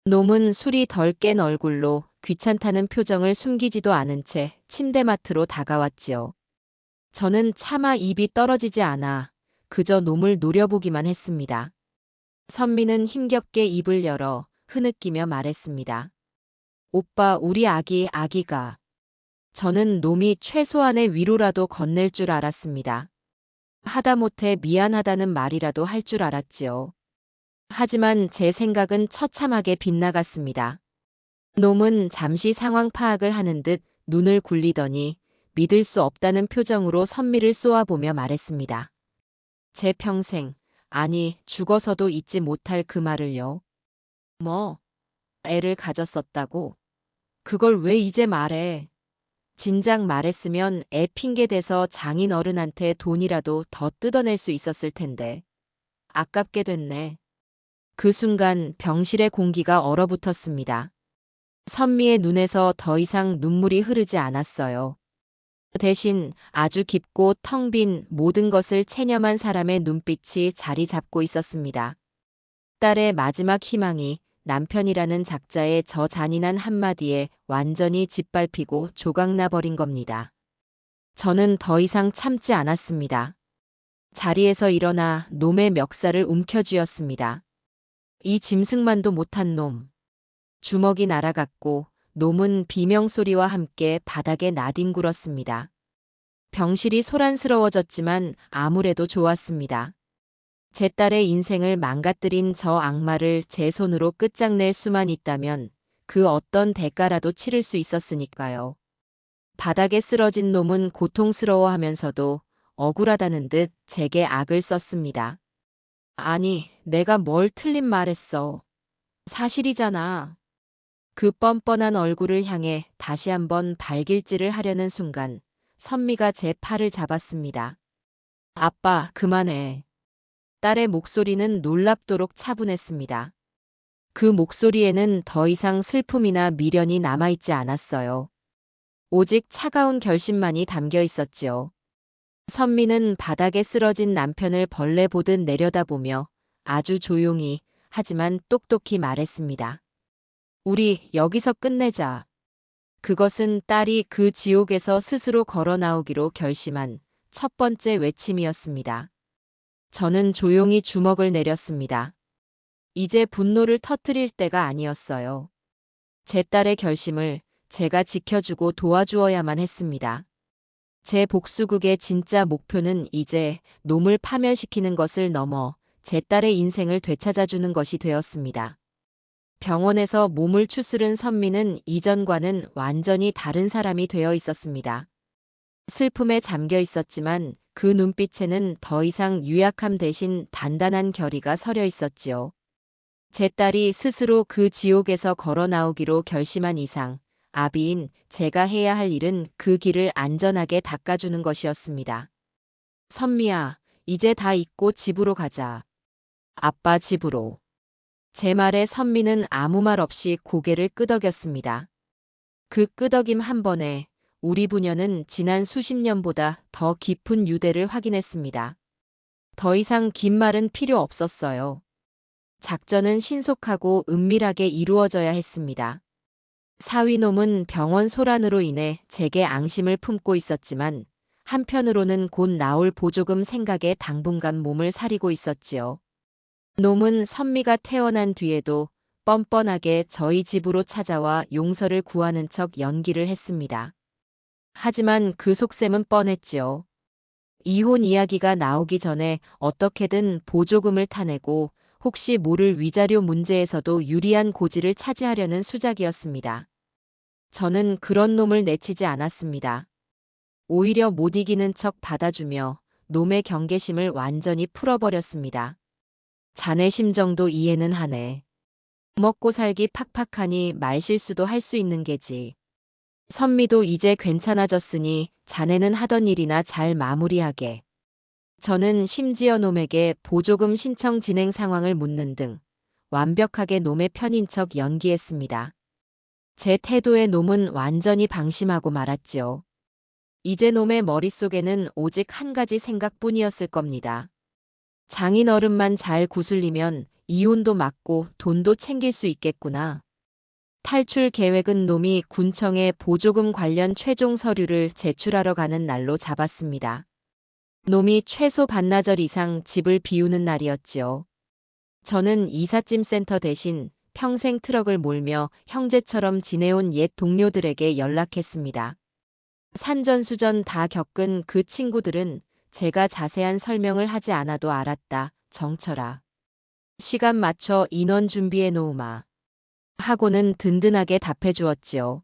놈은 술이 덜 깬 얼굴로 귀찮다는 표정을 숨기지도 않은 채 침대맡으로 다가왔지요. 저는 차마 입이 떨어지지 않아 그저 놈을 노려보기만 했습니다. 선미는 힘겹게 입을 열어 흐느끼며 말했습니다. 오빠, 우리 아기가. 저는 놈이 최소한의 위로라도 건넬 줄 알았습니다. 하다못해 미안하다는 말이라도 할 줄 알았지요. 하지만 제 생각은 처참하게 빗나갔습니다. 놈은 잠시 상황 파악을 하는 듯 눈을 굴리더니 믿을 수 없다는 표정으로 선미를 쏘아보며 말했습니다. 제 평생, 아니 죽어서도 잊지 못할 그 말을요. 뭐, 애를 가졌었다고? 그걸 왜 이제 말해? 진작 말했으면 애 핑계대서 장인 어른한테 돈이라도 더 뜯어낼 수 있었을 텐데. 아깝게 됐네. 그 순간 병실의 공기가 얼어붙었습니다. 선미의 눈에서 더 이상 눈물이 흐르지 않았어요. 대신 아주 깊고 텅 빈 모든 것을 체념한 사람의 눈빛이 자리 잡고 있었습니다. 딸의 마지막 희망이 남편이라는 작자의 저 잔인한 한마디에 완전히 짓밟히고 조각나 버린 겁니다. 저는 더 이상 참지 않았습니다. 자리에서 일어나 놈의 멱살을 움켜쥐었습니다. 이 짐승만도 못한 놈. 주먹이 날아갔고 놈은 비명소리와 함께 바닥에 나뒹굴었습니다. 병실이 소란스러워졌지만 아무래도 좋았습니다. 제 딸의 인생을 망가뜨린 저 악마를 제 손으로 끝장낼 수만 있다면 그 어떤 대가라도 치를 수 있었으니까요. 바닥에 쓰러진 놈은 고통스러워하면서도 억울하다는 듯 제게 악을 썼습니다. 아니, 내가 뭘 틀린 말했어. 사실이잖아. 그 뻔뻔한 얼굴을 향해 다시 한번 발길질을 하려는 순간 선미가 제 팔을 잡았습니다. 아빠, 그만해. 딸의 목소리는 놀랍도록 차분했습니다. 그 목소리에는 더 이상 슬픔이나 미련이 남아있지 않았어요. 오직 차가운 결심만이 담겨 있었지요. 선미는 바닥에 쓰러진 남편을 벌레 보듯 내려다보며 아주 조용히 하지만 똑똑히 말했습니다. 우리 여기서 끝내자. 그것은 딸이 그 지옥에서 스스로 걸어 나오기로 결심한 첫 번째 외침이었습니다. 저는 조용히 주먹을 내렸습니다. 이제 분노를 터뜨릴 때가 아니었어요. 제 딸의 결심을 제가 지켜주고 도와주어야만 했습니다. 제 복수극의 진짜 목표는 이제 놈을 파멸시키는 것을 넘어 제 딸의 인생을 되찾아주는 것이 되었습니다. 병원에서 몸을 추스른 선미는 이전과는 완전히 다른 사람이 되어 있었습니다. 슬픔에 잠겨 있었지만 그 눈빛에는 더 이상 유약함 대신 단단한 결의가 서려 있었지요. 제 딸이 스스로 그 지옥에서 걸어 나오기로 결심한 이상 아비인 제가 해야 할 일은 그 길을 안전하게 닦아주는 것이었습니다. 선미야, 이제 다 잊고 집으로 가자. 아빠 집으로. 제 말에 선미는 아무 말 없이 고개를 끄덕였습니다. 그 끄덕임 한 번에 우리 부녀는 지난 수십 년보다 더 깊은 유대를 확인했습니다. 더 이상 긴 말은 필요 없었어요. 작전은 신속하고 은밀하게 이루어져야 했습니다. 사위놈은 병원 소란으로 인해 제게 앙심을 품고 있었지만 한편으로는 곧 나올 보조금 생각에 당분간 몸을 사리고 있었지요. 놈은 선미가 퇴원한 뒤에도 뻔뻔하게 저희 집으로 찾아와 용서를 구하는 척 연기를 했습니다. 하지만 그 속셈은 뻔했지요. 이혼 이야기가 나오기 전에 어떻게든 보조금을 타내고 혹시 모를 위자료 문제에서도 유리한 고지를 차지하려는 수작이었습니다. 저는 그런 놈을 내치지 않았습니다. 오히려 못 이기는 척 받아주며 놈의 경계심을 완전히 풀어버렸습니다. 자네 심정도 이해는 하네. 먹고 살기 팍팍하니 말실수도 할 수 있는 게지. 선미도 이제 괜찮아졌으니 자네는 하던 일이나 잘 마무리하게. 저는 심지어 놈에게 보조금 신청 진행 상황을 묻는 등 완벽하게 놈의 편인 척 연기했습니다. 제 태도에 놈은 완전히 방심하고 말았지요. 이제 놈의 머릿속에는 오직 한 가지 생각뿐이었을 겁니다. 장인어른만 잘 구슬리면 이혼도 막고 돈도 챙길 수 있겠구나. 탈출 계획은 놈이 군청에 보조금 관련 최종 서류를 제출하러 가는 날로 잡았습니다. 놈이 최소 반나절 이상 집을 비우는 날이었지요. 저는 이삿짐 센터 대신 평생 트럭을 몰며 형제처럼 지내온 옛 동료들에게 연락했습니다. 산전수전 다 겪은 그 친구들은 제가 자세한 설명을 하지 않아도 알았다. 정철아. 시간 맞춰 인원 준비해 놓으마. 하고는 든든하게 답해 주었지요.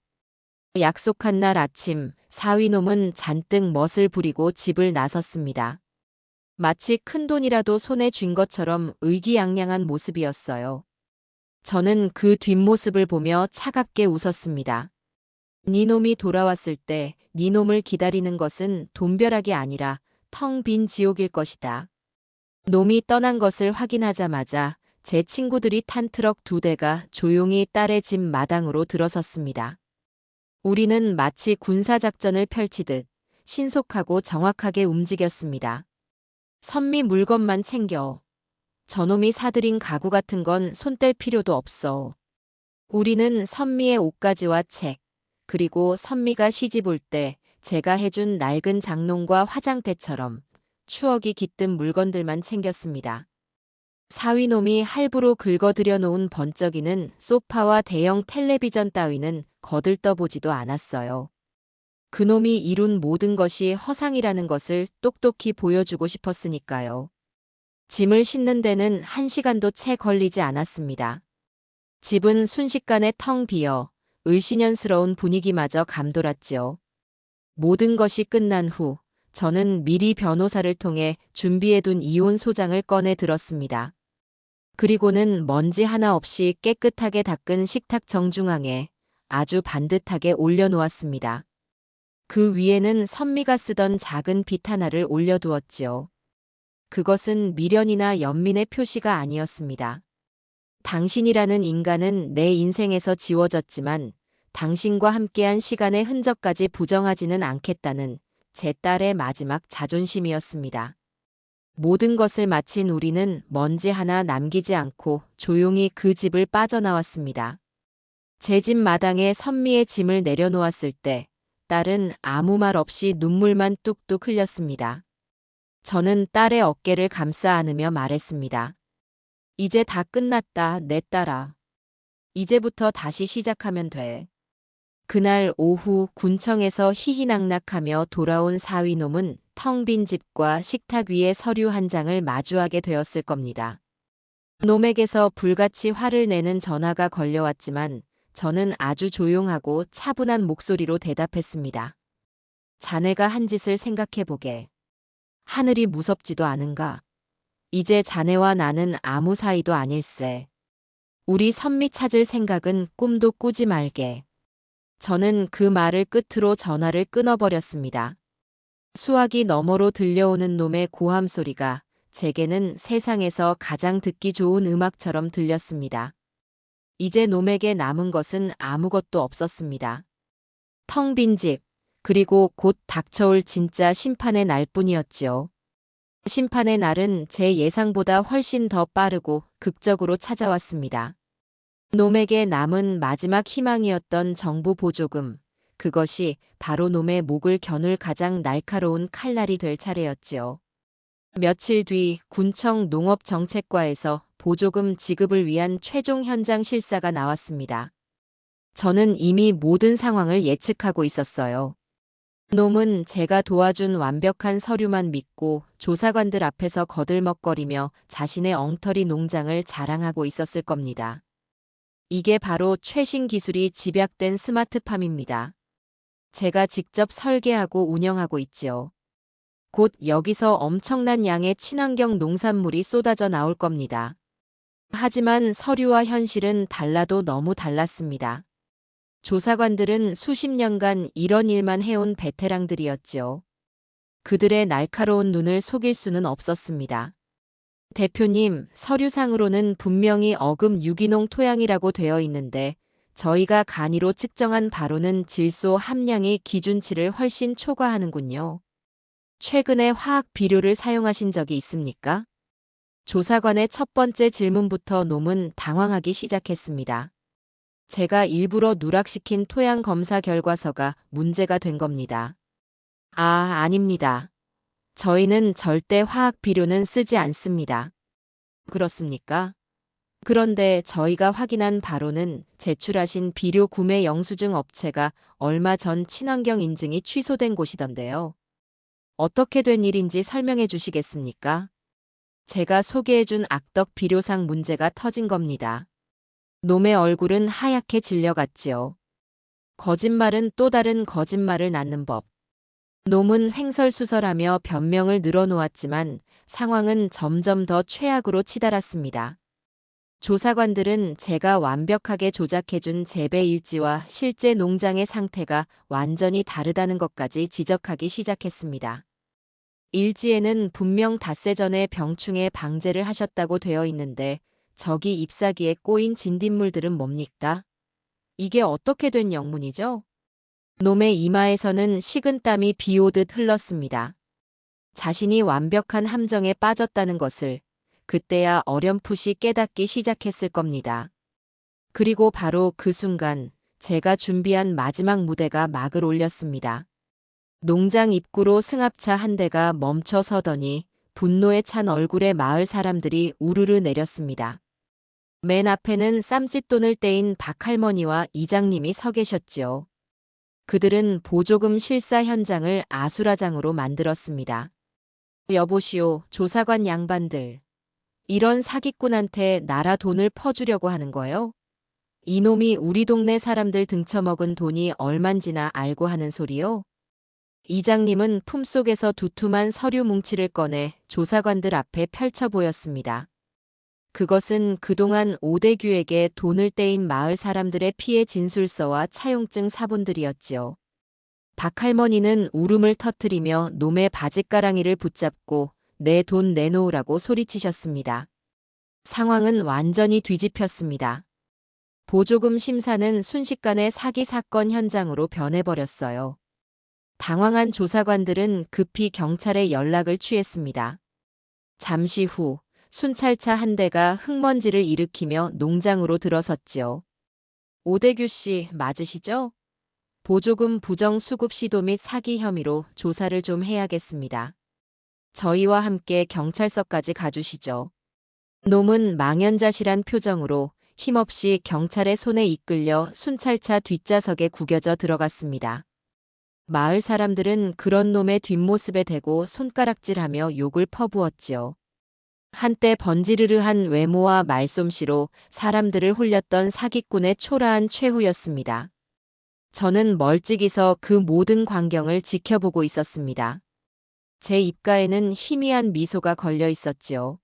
약속한 날 아침 사위놈은 잔뜩 멋을 부리고 집을 나섰습니다. 마치 큰돈이라도 손에 쥔 것처럼 의기양양한 모습이었어요. 저는 그 뒷모습을 보며 차갑게 웃었습니다. 니놈이 돌아왔을 때 니놈을 기다리는 것은 돈벼락이 아니라 텅 빈 지옥일 것이다. 놈이 떠난 것을 확인하자마자 제 친구들이 탄 트럭 2대가 조용히 딸의 집 마당으로 들어섰습니다. 우리는 마치 군사작전을 펼치듯 신속하고 정확하게 움직였습니다. 선미 물건만 챙겨. 저놈이 사들인 가구 같은 건 손 뗄 필요도 없어. 우리는 선미의 옷가지와 책, 그리고 선미가 시집 올 때 제가 해준 낡은 장롱과 화장대처럼 추억이 깃든 물건들만 챙겼습니다. 사위놈이 할부로 긁어들여 놓은 번쩍이는 소파와 대형 텔레비전 따위는 거들떠보지도 않았어요. 그놈이 이룬 모든 것이 허상이라는 것을 똑똑히 보여주고 싶었으니까요. 짐을 싣는 데는 1시간도 채 걸리지 않았습니다. 집은 순식간에 텅 비어 을씨년스러운 분위기마저 감돌았지요. 모든 것이 끝난 후 저는 미리 변호사를 통해 준비해둔 이혼 소장을 꺼내 들었습니다. 그리고는 먼지 하나 없이 깨끗하게 닦은 식탁 정중앙에 아주 반듯하게 올려놓았습니다. 그 위에는 선미가 쓰던 작은 빗 하나를 올려두었지요. 그것은 미련이나 연민의 표시가 아니었습니다. 당신이라는 인간은 내 인생에서 지워졌지만 당신과 함께한 시간의 흔적까지 부정하지는 않겠다는 제 딸의 마지막 자존심이었습니다. 모든 것을 마친 우리는 먼지 하나 남기지 않고 조용히 그 집을 빠져나왔습니다. 제 집 마당에 선미의 짐을 내려놓았을 때 딸은 아무 말 없이 눈물만 뚝뚝 흘렸습니다. 저는 딸의 어깨를 감싸 안으며 말했습니다. 이제 다 끝났다, 내 딸아. 이제부터 다시 시작하면 돼. 그날 오후 군청에서 희희낙낙하며 돌아온 사위놈은 텅 빈 집과 식탁 위의 서류 한 장을 마주하게 되었을 겁니다. 놈에게서 불같이 화를 내는 전화가 걸려왔지만 저는 아주 조용하고 차분한 목소리로 대답했습니다. 자네가 한 짓을 생각해보게. 하늘이 무섭지도 않은가? 이제 자네와 나는 아무 사이도 아닐세. 우리 선미 찾을 생각은 꿈도 꾸지 말게. 저는 그 말을 끝으로 전화를 끊어버렸습니다. 수화기 너머로 들려오는 놈의 고함 소리가 제게는 세상에서 가장 듣기 좋은 음악처럼 들렸습니다. 이제 놈에게 남은 것은 아무것도 없었습니다. 텅 빈 집, 그리고 곧 닥쳐올 진짜 심판의 날뿐이었지요. 심판의 날은 제 예상보다 훨씬 더 빠르고 극적으로 찾아왔습니다. 놈에게 남은 마지막 희망이었던 정부 보조금, 그것이 바로 놈의 목을 겨눌 가장 날카로운 칼날이 될 차례였지요. 며칠 뒤 군청 농업정책과에서 보조금 지급을 위한 최종 현장 실사가 나왔습니다. 저는 이미 모든 상황을 예측하고 있었어요. 놈은 제가 도와준 완벽한 서류만 믿고 조사관들 앞에서 거들먹거리며 자신의 엉터리 농장을 자랑하고 있었을 겁니다. 이게 바로 최신 기술이 집약된 스마트팜입니다. 제가 직접 설계하고 운영하고 있지요. 곧 여기서 엄청난 양의 친환경 농산물이 쏟아져 나올 겁니다. 하지만 서류와 현실은 달라도 너무 달랐습니다. 조사관들은 수십 년간 이런 일만 해온 베테랑들이었지요. 그들의 날카로운 눈을 속일 수는 없었습니다. 대표님, 서류상으로는 분명히 어금 유기농 토양이라고 되어 있는데 저희가 간이로 측정한 바로는 질소 함량이 기준치를 훨씬 초과하는군요. 최근에 화학 비료를 사용하신 적이 있습니까? 조사관의 첫 번째 질문부터 놈은 당황하기 시작했습니다. 제가 일부러 누락시킨 토양 검사 결과서가 문제가 된 겁니다. 아, 아닙니다. 저희는 절대 화학 비료는 쓰지 않습니다. 그렇습니까? 그런데 저희가 확인한 바로는 제출하신 비료 구매 영수증 업체가 얼마 전 친환경 인증이 취소된 곳이던데요. 어떻게 된 일인지 설명해 주시겠습니까? 제가 소개해준 악덕 비료상 문제가 터진 겁니다. 놈의 얼굴은 하얗게 질려갔지요. 거짓말은 또 다른 거짓말을 낳는 법. 놈은 횡설수설하며 변명을 늘어놓았지만 상황은 점점 더 최악으로 치달았습니다. 조사관들은 제가 완벽하게 조작해준 재배 일지와 실제 농장의 상태가 완전히 다르다는 것까지 지적하기 시작했습니다. 일지에는 분명 닷새 전에 병충해 방제를 하셨다고 되어 있는데 저기 잎사귀에 꼬인 진딧물들은 뭡니까? 이게 어떻게 된 영문이죠? 놈의 이마에서는 식은땀이 비 오듯 흘렀습니다. 자신이 완벽한 함정에 빠졌다는 것을 그때야 어렴풋이 깨닫기 시작했을 겁니다. 그리고 바로 그 순간 제가 준비한 마지막 무대가 막을 올렸습니다. 농장 입구로 승합차 한 대가 멈춰 서더니 분노에 찬 얼굴의 마을 사람들이 우르르 내렸습니다. 맨 앞에는 쌈짓돈을 떼인 박할머니와 이장님이 서 계셨지요. 그들은 보조금 실사 현장을 아수라장으로 만들었습니다. 여보시오, 조사관 양반들. 이런 사기꾼한테 나라 돈을 퍼주려고 하는 거요? 이놈이 우리 동네 사람들 등쳐먹은 돈이 얼만지나 알고 하는 소리요? 이장님은 품속에서 두툼한 서류 뭉치를 꺼내 조사관들 앞에 펼쳐 보였습니다. 그것은 그동안 오대규에게 돈을 떼인 마을 사람들의 피해 진술서와 차용증 사본들이었지요. 박할머니는 울음을 터뜨리며 놈의 바짓가랑이를 붙잡고 내 돈 내놓으라고 소리치셨습니다. 상황은 완전히 뒤집혔습니다. 보조금 심사는 순식간에 사기 사건 현장으로 변해버렸어요. 당황한 조사관들은 급히 경찰에 연락을 취했습니다. 잠시 후 순찰차 한 대가 흙먼지를 일으키며 농장으로 들어섰지요. 오대규 씨 맞으시죠? 보조금 부정 수급 시도 및 사기 혐의로 조사를 좀 해야겠습니다. 저희와 함께 경찰서까지 가주시죠. 놈은 망연자실한 표정으로 힘없이 경찰의 손에 이끌려 순찰차 뒷좌석에 구겨져 들어갔습니다. 마을 사람들은 그런 놈의 뒷모습에 대고 손가락질하며 욕을 퍼부었지요. 한때 번지르르한 외모와 말솜씨로 사람들을 홀렸던 사기꾼의 초라한 최후였습니다. 저는 멀찍이서 그 모든 광경을 지켜보고 있었습니다. 제 입가에는 희미한 미소가 걸려 있었지요.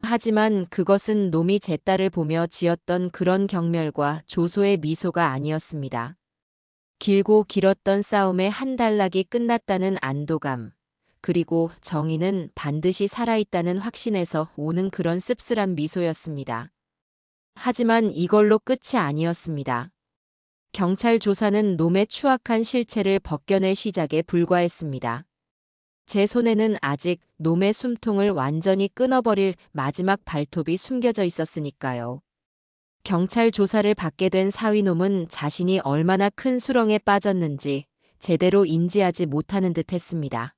하지만 그것은 놈이 제 딸을 보며 지었던 그런 경멸과 조소의 미소가 아니었습니다. 길고 길었던 싸움의 한 단락이 끝났다는 안도감, 그리고 정의는 반드시 살아있다는 확신에서 오는 그런 씁쓸한 미소였습니다. 하지만 이걸로 끝이 아니었습니다. 경찰 조사는 놈의 추악한 실체를 벗겨낼 시작에 불과했습니다. 제 손에는 아직 놈의 숨통을 완전히 끊어버릴 마지막 발톱이 숨겨져 있었으니까요. 경찰 조사를 받게 된 사위놈은 자신이 얼마나 큰 수렁에 빠졌는지 제대로 인지하지 못하는 듯 했습니다.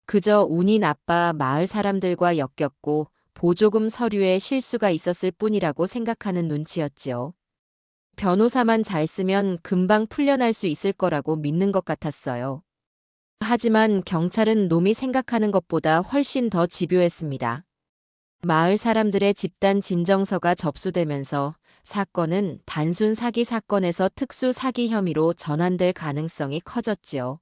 그저 운이 나빠 마을 사람들과 엮였고 보조금 서류에 실수가 있었을 뿐이라고 생각하는 눈치였지요. 변호사만 잘 쓰면 금방 풀려날 수 있을 거라고 믿는 것 같았어요. 하지만 경찰은 놈이 생각하는 것보다 훨씬 더 집요했습니다. 마을 사람들의 집단 진정서가 접수되면서 사건은 단순 사기 사건에서 특수 사기 혐의로 전환될 가능성이 커졌지요.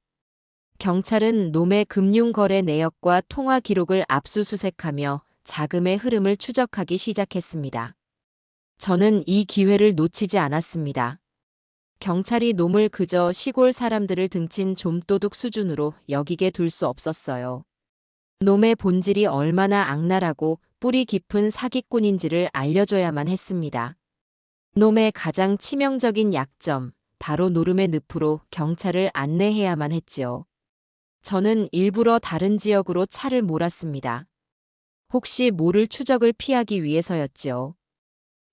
경찰은 놈의 금융거래 내역과 통화 기록을 압수수색하며 자금의 흐름을 추적하기 시작했습니다. 저는 이 기회를 놓치지 않았습니다. 경찰이 놈을 그저 시골 사람들을 등친 좀도둑 수준으로 여기게 둘 수 없었어요. 놈의 본질이 얼마나 악랄하고 뿌리 깊은 사기꾼인지를 알려줘야만 했습니다. 놈의 가장 치명적인 약점, 바로 노름의 늪으로 경찰을 안내해야만 했지요. 저는 일부러 다른 지역으로 차를 몰았습니다. 혹시 모를 추적을 피하기 위해서였지요.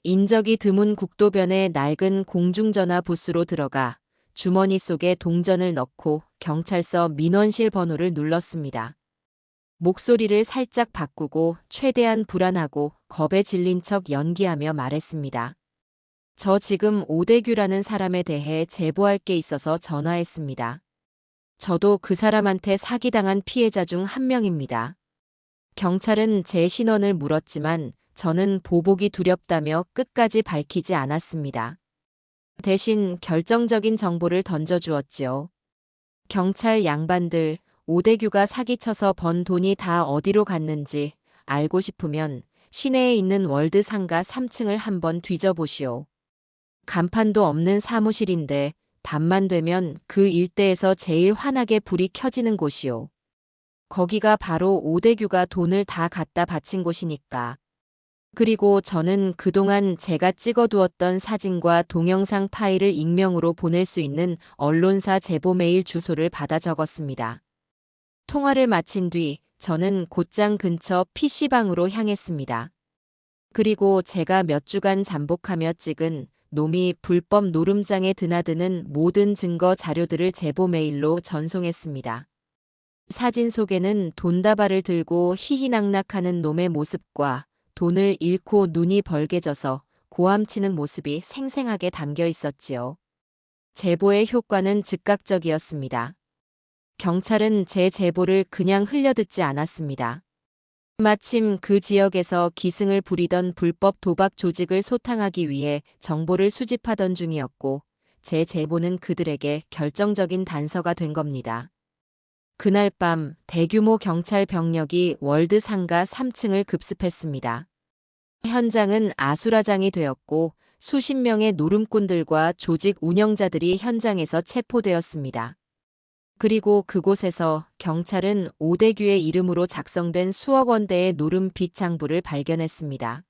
인적이 드문 국도변에 낡은 공중전화 부스로 들어가 주머니 속에 동전을 넣고 경찰서 민원실 번호를 눌렀습니다. 목소리를 살짝 바꾸고 최대한 불안하고 겁에 질린 척 연기하며 말했습니다. 저 지금 오대규라는 사람에 대해 제보할 게 있어서 전화했습니다. 저도 그 사람한테 사기당한 피해자 중 한 명입니다. 경찰은 제 신원을 물었지만 저는 보복이 두렵다며 끝까지 밝히지 않았습니다. 대신 결정적인 정보를 던져주었지요. 경찰 양반들, 오대규가 사기쳐서 번 돈이 다 어디로 갔는지 알고 싶으면 시내에 있는 월드 상가 3층을 한번 뒤져보시오. 간판도 없는 사무실인데 밤만 되면 그 일대에서 제일 환하게 불이 켜지는 곳이오. 거기가 바로 오대규가 돈을 다 갖다 바친 곳이니까. 그리고 저는 그동안 제가 찍어두었던 사진과 동영상 파일을 익명으로 보낼 수 있는 언론사 제보 메일 주소를 받아 적었습니다. 통화를 마친 뒤 저는 곧장 근처 PC방으로 향했습니다. 그리고 제가 몇 주간 잠복하며 찍은 놈이 불법 노름장에 드나드는 모든 증거 자료들을 제보 메일로 전송했습니다. 사진 속에는 돈다발을 들고 희희낙낙하는 놈의 모습과 돈을 잃고 눈이 벌게져서 고함치는 모습이 생생하게 담겨 있었지요. 제보의 효과는 즉각적이었습니다. 경찰은 제 제보를 그냥 흘려듣지 않았습니다. 마침 그 지역에서 기승을 부리던 불법 도박 조직을 소탕하기 위해 정보를 수집하던 중이었고, 제 제보는 그들에게 결정적인 단서가 된 겁니다. 그날 밤 대규모 경찰 병력이 월드 상가 3층을 급습했습니다. 현장은 아수라장이 되었고 수십 명의 노름꾼들과 조직 운영자들이 현장에서 체포되었습니다. 그리고 그곳에서 경찰은 오대규의 이름으로 작성된 수억 원대의 노름 빚 장부를 발견했습니다.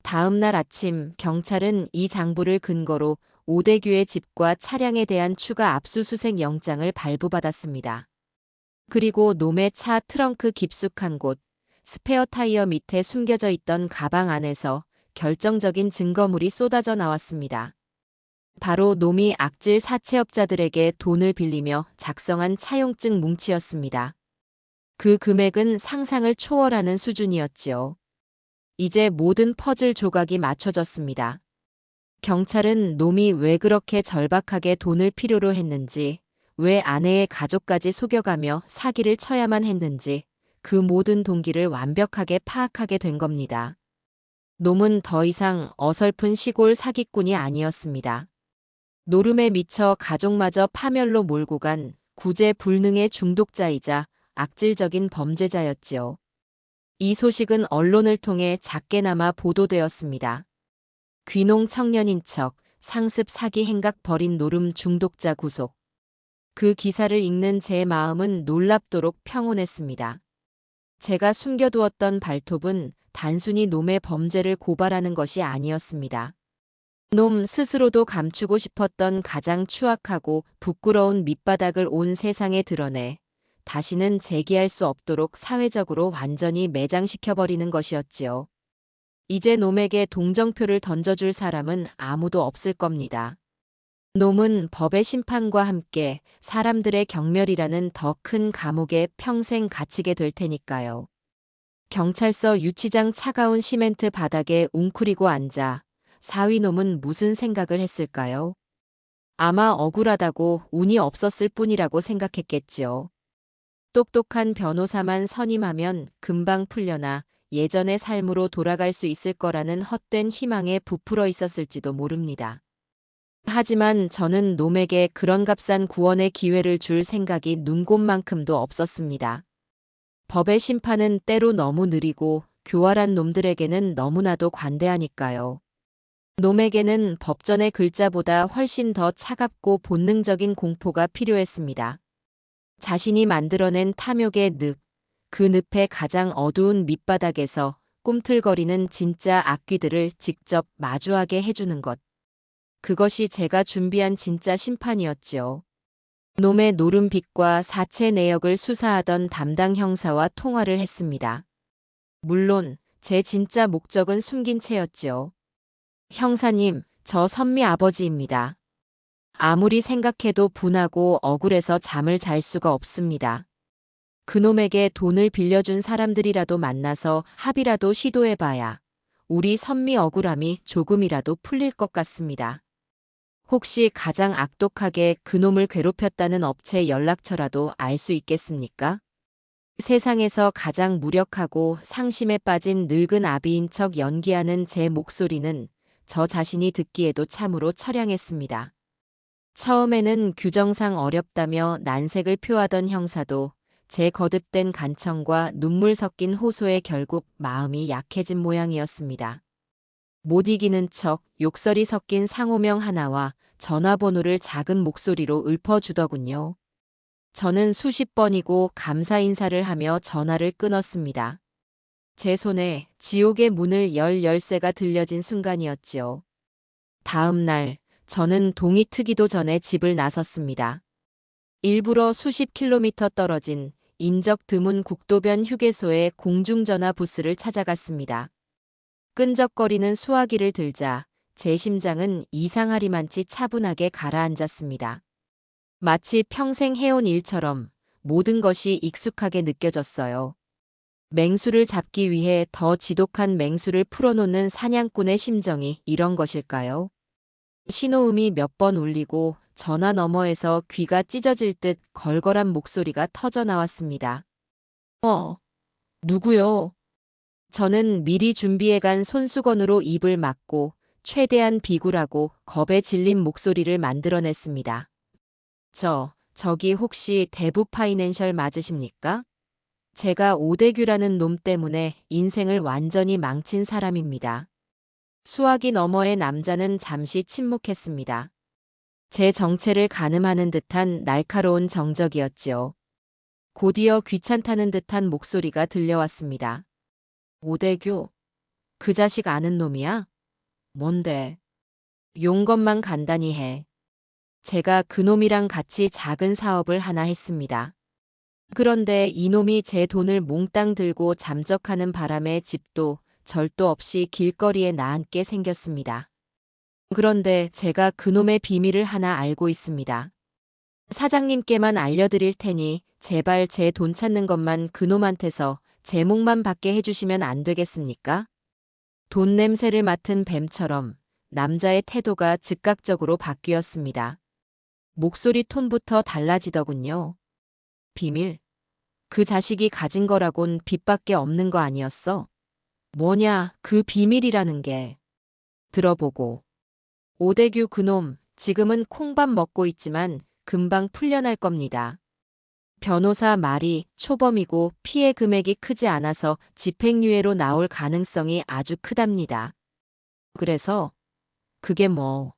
다음 날 아침 경찰은 이 장부를 근거로 오대규의 집과 차량에 대한 추가 압수수색 영장을 발부받았습니다. 그리고 놈의 차 트렁크 깊숙한 곳, 스페어 타이어 밑에 숨겨져 있던 가방 안에서 결정적인 증거물이 쏟아져 나왔습니다. 바로 놈이 악질 사채업자들에게 돈을 빌리며 작성한 차용증 뭉치였습니다. 그 금액은 상상을 초월하는 수준이었지요. 이제 모든 퍼즐 조각이 맞춰졌습니다. 경찰은 놈이 왜 그렇게 절박하게 돈을 필요로 했는지, 왜 아내의 가족까지 속여가며 사기를 쳐야만 했는지 그 모든 동기를 완벽하게 파악하게 된 겁니다. 놈은 더 이상 어설픈 시골 사기꾼이 아니었습니다. 노름에 미쳐 가족마저 파멸로 몰고 간 구제불능의 중독자이자 악질적인 범죄자였지요. 이 소식은 언론을 통해 작게나마 보도되었습니다. 귀농 청년인 척 상습 사기 행각 벌인 노름 중독자 구속. 그 기사를 읽는 제 마음은 놀랍도록 평온했습니다. 제가 숨겨두었던 발톱은 단순히 놈의 범죄를 고발하는 것이 아니었습니다. 놈 스스로도 감추고 싶었던 가장 추악하고 부끄러운 밑바닥을 온 세상에 드러내 다시는 재기할 수 없도록 사회적으로 완전히 매장시켜버리는 것이었지요. 이제 놈에게 동정표를 던져줄 사람은 아무도 없을 겁니다. 놈은 법의 심판과 함께 사람들의 경멸이라는 더 큰 감옥에 평생 갇히게 될 테니까요. 경찰서 유치장 차가운 시멘트 바닥에 웅크리고 앉아 사위놈은 무슨 생각을 했을까요? 아마 억울하다고 운이 없었을 뿐이라고 생각했겠지요. 똑똑한 변호사만 선임하면 금방 풀려나 예전의 삶으로 돌아갈 수 있을 거라는 헛된 희망에 부풀어 있었을지도 모릅니다. 하지만 저는 놈에게 그런 값싼 구원의 기회를 줄 생각이 눈곱만큼도 없었습니다. 법의 심판은 때로 너무 느리고 교활한 놈들에게는 너무나도 관대하니까요. 놈에게는 법전의 글자보다 훨씬 더 차갑고 본능적인 공포가 필요했습니다. 자신이 만들어낸 탐욕의 늪, 그 늪의 가장 어두운 밑바닥에서 꿈틀거리는 진짜 악귀들을 직접 마주하게 해주는 것. 그것이 제가 준비한 진짜 심판이었지요. 놈의 노름빚과 사채 내역을 수사하던 담당 형사와 통화를 했습니다. 물론 제 진짜 목적은 숨긴 채였지요. 형사님, 저 선미 아버지입니다. 아무리 생각해도 분하고 억울해서 잠을 잘 수가 없습니다. 그놈에게 돈을 빌려준 사람들이라도 만나서 합의라도 시도해봐야 우리 선미 억울함이 조금이라도 풀릴 것 같습니다. 혹시 가장 악독하게 그놈을 괴롭혔다는 업체 연락처라도 알 수 있겠습니까? 세상에서 가장 무력하고 상심에 빠진 늙은 아비인 척 연기하는 제 목소리는 저 자신이 듣기에도 참으로 처량했습니다. 처음에는 규정상 어렵다며 난색을 표하던 형사도 제 거듭된 간청과 눈물 섞인 호소에 결국 마음이 약해진 모양이었습니다. 못 이기는 척 욕설이 섞인 상호명 하나와 전화번호를 작은 목소리로 읊어주더군요. 저는 수십 번이고 감사 인사를 하며 전화를 끊었습니다. 제 손에 지옥의 문을 열 열쇠가 들려진 순간이었지요. 다음 날 저는 동이 트기도 전에 집을 나섰습니다. 일부러 수십 킬로미터 떨어진 인적 드문 국도변 휴게소의 공중전화 부스를 찾아갔습니다. 끈적거리는 수화기를 들자 제 심장은 이상하리만치 차분하게 가라앉았습니다. 마치 평생 해온 일처럼 모든 것이 익숙하게 느껴졌어요. 맹수를 잡기 위해 더 지독한 맹수를 풀어놓는 사냥꾼의 심정이 이런 것일까요? 신호음이 몇 번 울리고 전화 너머에서 귀가 찢어질 듯 걸걸한 목소리가 터져 나왔습니다. 누구요? 저는 미리 준비해간 손수건으로 입을 막고 최대한 비굴하고 겁에 질린 목소리를 만들어냈습니다. 저기 혹시 대부 파이낸셜 맞으십니까? 제가 오대규라는 놈 때문에 인생을 완전히 망친 사람입니다. 수화기 너머의 남자는 잠시 침묵했습니다. 제 정체를 가늠하는 듯한 날카로운 정적이었지요. 곧이어 귀찮다는 듯한 목소리가 들려왔습니다. 오대규, 그 자식 아는 놈이야? 뭔데? 용것만 간단히 해. 제가 그놈이랑 같이 작은 사업을 하나 했습니다. 그런데 이놈이 제 돈을 몽땅 들고 잠적하는 바람에 집도 절도 없이 길거리에 나앉게 생겼습니다. 그런데 제가 그놈의 비밀을 하나 알고 있습니다. 사장님께만 알려드릴 테니 제발 제 돈 찾는 것만 그놈한테서 제 몫만 받게 해주시면 안 되겠습니까? 돈 냄새를 맡은 뱀처럼 남자의 태도가 즉각적으로 바뀌었습니다. 목소리 톤부터 달라지더군요. 비밀? 그 자식이 가진 거라곤 빚밖에 없는 거 아니었어? 뭐냐, 그 비밀이라는 게. 들어보고. 오대규 그놈, 지금은 콩밥 먹고 있지만 금방 풀려날 겁니다. 변호사 말이 초범이고 피해 금액이 크지 않아서 집행유예로 나올 가능성이 아주 크답니다. 그래서 그게 뭐?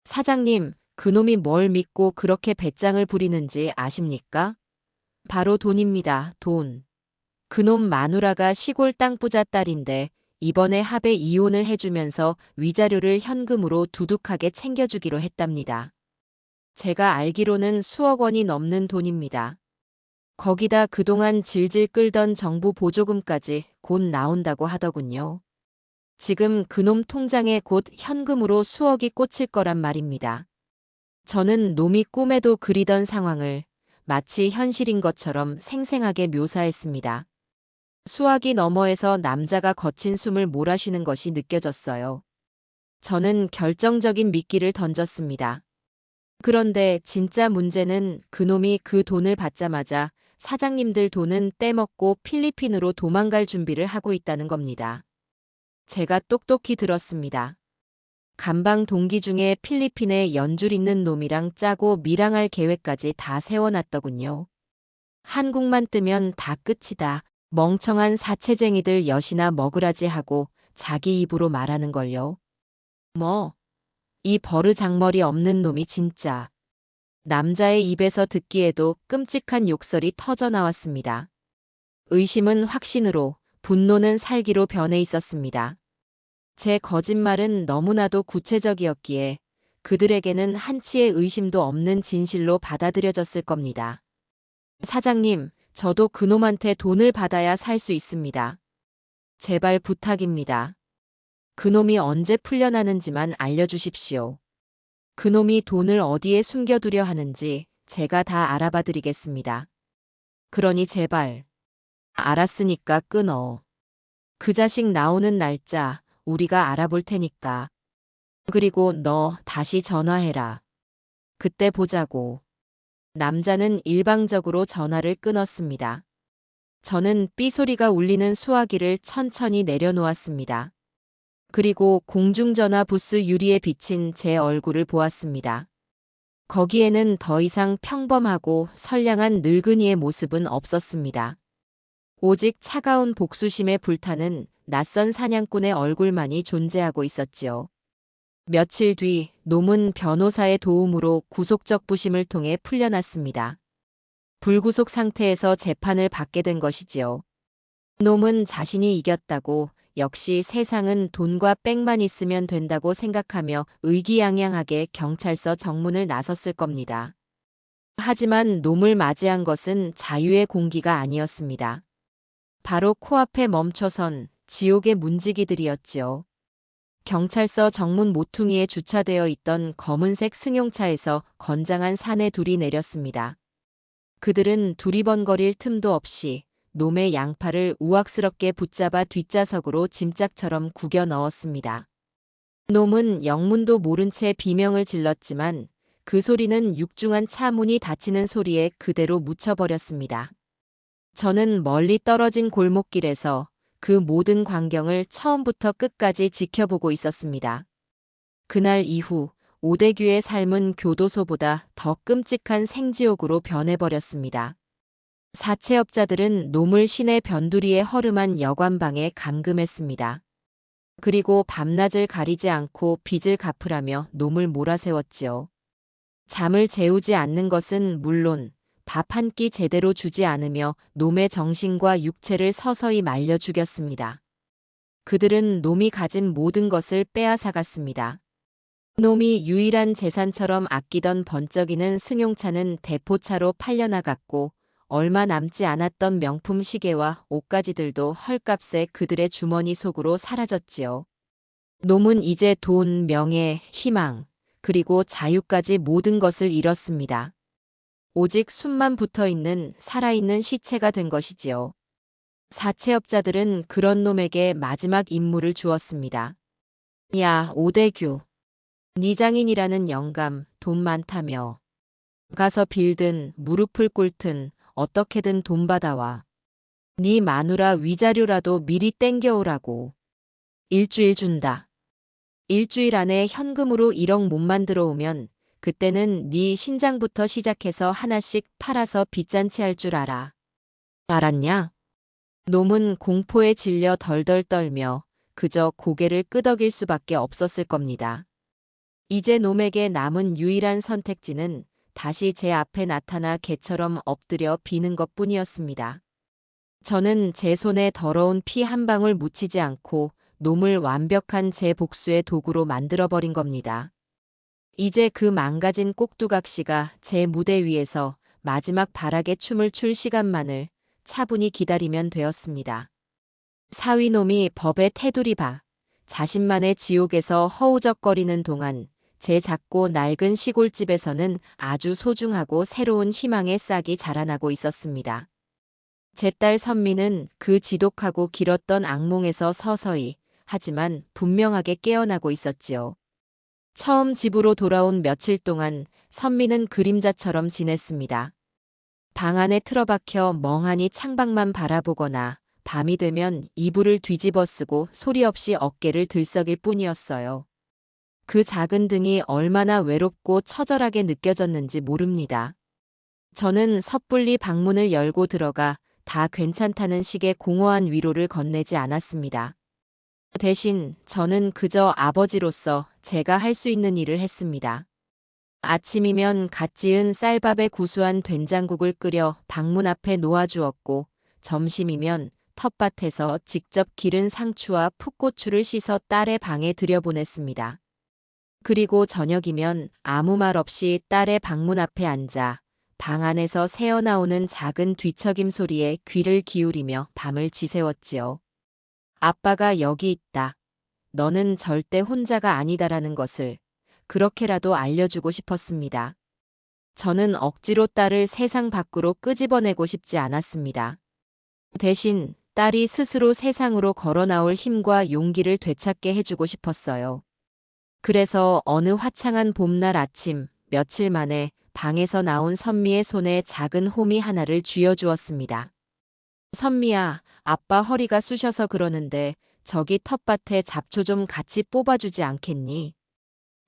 사장님, 그놈이 뭘 믿고 그렇게 배짱을 부리는지 아십니까? 바로 돈입니다, 돈. 그놈 마누라가 시골 땅부자 딸인데 이번에 합의 이혼을 해주면서 위자료를 현금으로 두둑하게 챙겨주기로 했답니다. 제가 알기로는 수억 원이 넘는 돈입니다. 거기다 그동안 질질 끌던 정부 보조금까지 곧 나온다고 하더군요. 지금 그놈 통장에 곧 현금으로 수억이 꽂힐 거란 말입니다. 저는 놈이 꿈에도 그리던 상황을 마치 현실인 것처럼 생생하게 묘사했습니다. 수화기 너머에서 남자가 거친 숨을 몰아쉬는 것이 느껴졌어요. 저는 결정적인 미끼를 던졌습니다. 그런데 진짜 문제는 그놈이 그 돈을 받자마자 사장님들 돈은 떼먹고 필리핀으로 도망갈 준비를 하고 있다는 겁니다. 제가 똑똑히 들었습니다. 감방 동기 중에 필리핀에 연줄 있는 놈이랑 짜고 밀항할 계획까지 다 세워놨더군요. 한국만 뜨면 다 끝이다. 멍청한 사채쟁이들 엿이나 먹으라지 하고 자기 입으로 말하는걸요. 이 버르장머리 없는 놈이 진짜. 남자의 입에서 듣기에도 끔찍한 욕설이 터져 나왔습니다. 의심은 확신으로, 분노는 살기로 변해 있었습니다. 제 거짓말은 너무나도 구체적이었기에 그들에게는 한치의 의심도 없는 진실로 받아들여졌을 겁니다. 사장님, 저도 그놈한테 돈을 받아야 살 수 있습니다. 제발 부탁입니다. 그놈이 언제 풀려나는지만 알려주십시오. 그놈이 돈을 어디에 숨겨두려 하는지 제가 다 알아봐 드리겠습니다. 그러니 제발. 알았으니까 끊어. 그 자식 나오는 날짜 우리가 알아볼 테니까. 그리고 너 다시 전화해라. 그때 보자고. 남자는 일방적으로 전화를 끊었습니다. 저는 삐소리가 울리는 수화기를 천천히 내려놓았습니다. 그리고 공중전화 부스 유리에 비친 제 얼굴을 보았습니다. 거기에는 더 이상 평범하고 선량한 늙은이의 모습은 없었습니다. 오직 차가운 복수심에 불타는 낯선 사냥꾼의 얼굴만이 존재하고 있었지요. 며칠 뒤 놈은 변호사의 도움으로 구속적 부심을 통해 풀려났습니다. 불구속 상태에서 재판을 받게 된 것이지요. 놈은 자신이 이겼다고 역시 세상은 돈과 빽만 있으면 된다고 생각하며 의기양양하게 경찰서 정문을 나섰을 겁니다. 하지만 놈을 맞이한 것은 자유의 공기가 아니었습니다. 바로 코앞에 멈춰선 지옥의 문지기들이었지요. 경찰서 정문 모퉁이에 주차되어 있던 검은색 승용차에서 건장한 사내 둘이 내렸습니다. 그들은 두리번거릴 틈도 없이 놈의 양팔을 우악스럽게 붙잡아 뒷좌석으로 짐짝처럼 구겨 넣었습니다. 놈은 영문도 모른 채 비명을 질렀지만 그 소리는 육중한 차 문이 닫히는 소리에 그대로 묻혀버렸습니다. 저는 멀리 떨어진 골목길에서 그 모든 광경을 처음부터 끝까지 지켜보고 있었습니다. 그날 이후 오대규의 삶은 교도소보다 더 끔찍한 생지옥으로 변해버렸습니다. 사채업자들은 놈을 시내 변두리에 허름한 여관방에 감금했습니다. 그리고 밤낮을 가리지 않고 빚을 갚으라며 놈을 몰아세웠지요. 잠을 재우지 않는 것은 물론 밥 한 끼 제대로 주지 않으며 놈의 정신과 육체를 서서히 말려 죽였습니다. 그들은 놈이 가진 모든 것을 빼앗아갔습니다. 놈이 유일한 재산처럼 아끼던 번쩍이는 승용차는 대포차로 팔려나갔고 얼마 남지 않았던 명품 시계와 옷가지들도 헐값에 그들의 주머니 속으로 사라졌지요. 놈은 이제 돈, 명예, 희망, 그리고 자유까지 모든 것을 잃었습니다. 오직 숨만 붙어있는 살아있는 시체가 된 것이지요. 사채업자들은 그런 놈에게 마지막 임무를 주었습니다. 야, 오대규. 네 장인이라는 영감, 돈 많다며. 가서 빌든 무릎을 꿇든 어떻게든 돈 받아와. 네 마누라 위자료라도 미리 땡겨오라고. 일주일 준다. 일주일 안에 현금으로 1억 못 만들어 오면 그때는 네 신장부터 시작해서 하나씩 팔아서 빚잔치 할 줄 알아. 알았냐? 놈은 공포에 질려 덜덜 떨며 그저 고개를 끄덕일 수밖에 없었을 겁니다. 이제 놈에게 남은 유일한 선택지는 다시 제 앞에 나타나 개처럼 엎드려 비는 것뿐이었습니다. 저는 제 손에 더러운 피 한 방울 묻히지 않고 놈을 완벽한 제 복수의 도구로 만들어버린 겁니다. 이제 그 망가진 꼭두각시가 제 무대 위에서 마지막 발악의 춤을 출 시간만을 차분히 기다리면 되었습니다. 사위놈이 법의 테두리 봐 자신만의 지옥에서 허우적거리는 동안 제 작고 낡은 시골집에서는 아주 소중하고 새로운 희망의 싹이 자라나고 있었습니다. 제 딸 선미는 그 지독하고 길었던 악몽에서 서서히 하지만 분명하게 깨어나고 있었지요. 처음 집으로 돌아온 며칠 동안 선미는 그림자처럼 지냈습니다. 방 안에 틀어박혀 멍하니 창밖만 바라보거나 밤이 되면 이불을 뒤집어 쓰고 소리 없이 어깨를 들썩일 뿐이었어요. 그 작은 등이 얼마나 외롭고 처절하게 느껴졌는지 모릅니다. 저는 섣불리 방문을 열고 들어가 다 괜찮다는 식의 공허한 위로를 건네지 않았습니다. 대신 저는 그저 아버지로서 제가 할 수 있는 일을 했습니다. 아침이면 갓 지은 쌀밥에 구수한 된장국을 끓여 방문 앞에 놓아주었고 점심이면 텃밭에서 직접 기른 상추와 풋고추를 씻어 딸의 방에 들여보냈습니다. 그리고 저녁이면 아무 말 없이 딸의 방문 앞에 앉아 방 안에서 새어나오는 작은 뒤척임 소리에 귀를 기울이며 밤을 지새웠지요. 아빠가 여기 있다. 너는 절대 혼자가 아니다라는 것을 그렇게라도 알려주고 싶었습니다. 저는 억지로 딸을 세상 밖으로 끄집어내고 싶지 않았습니다. 대신 딸이 스스로 세상으로 걸어 나올 힘과 용기를 되찾게 해주고 싶었어요. 그래서 어느 화창한 봄날 아침, 며칠 만에 방에서 나온 선미의 손에 작은 호미 하나를 쥐어주었습니다. 선미야, 아빠 허리가 쑤셔서 그러는데 저기 텃밭에 잡초 좀 같이 뽑아주지 않겠니?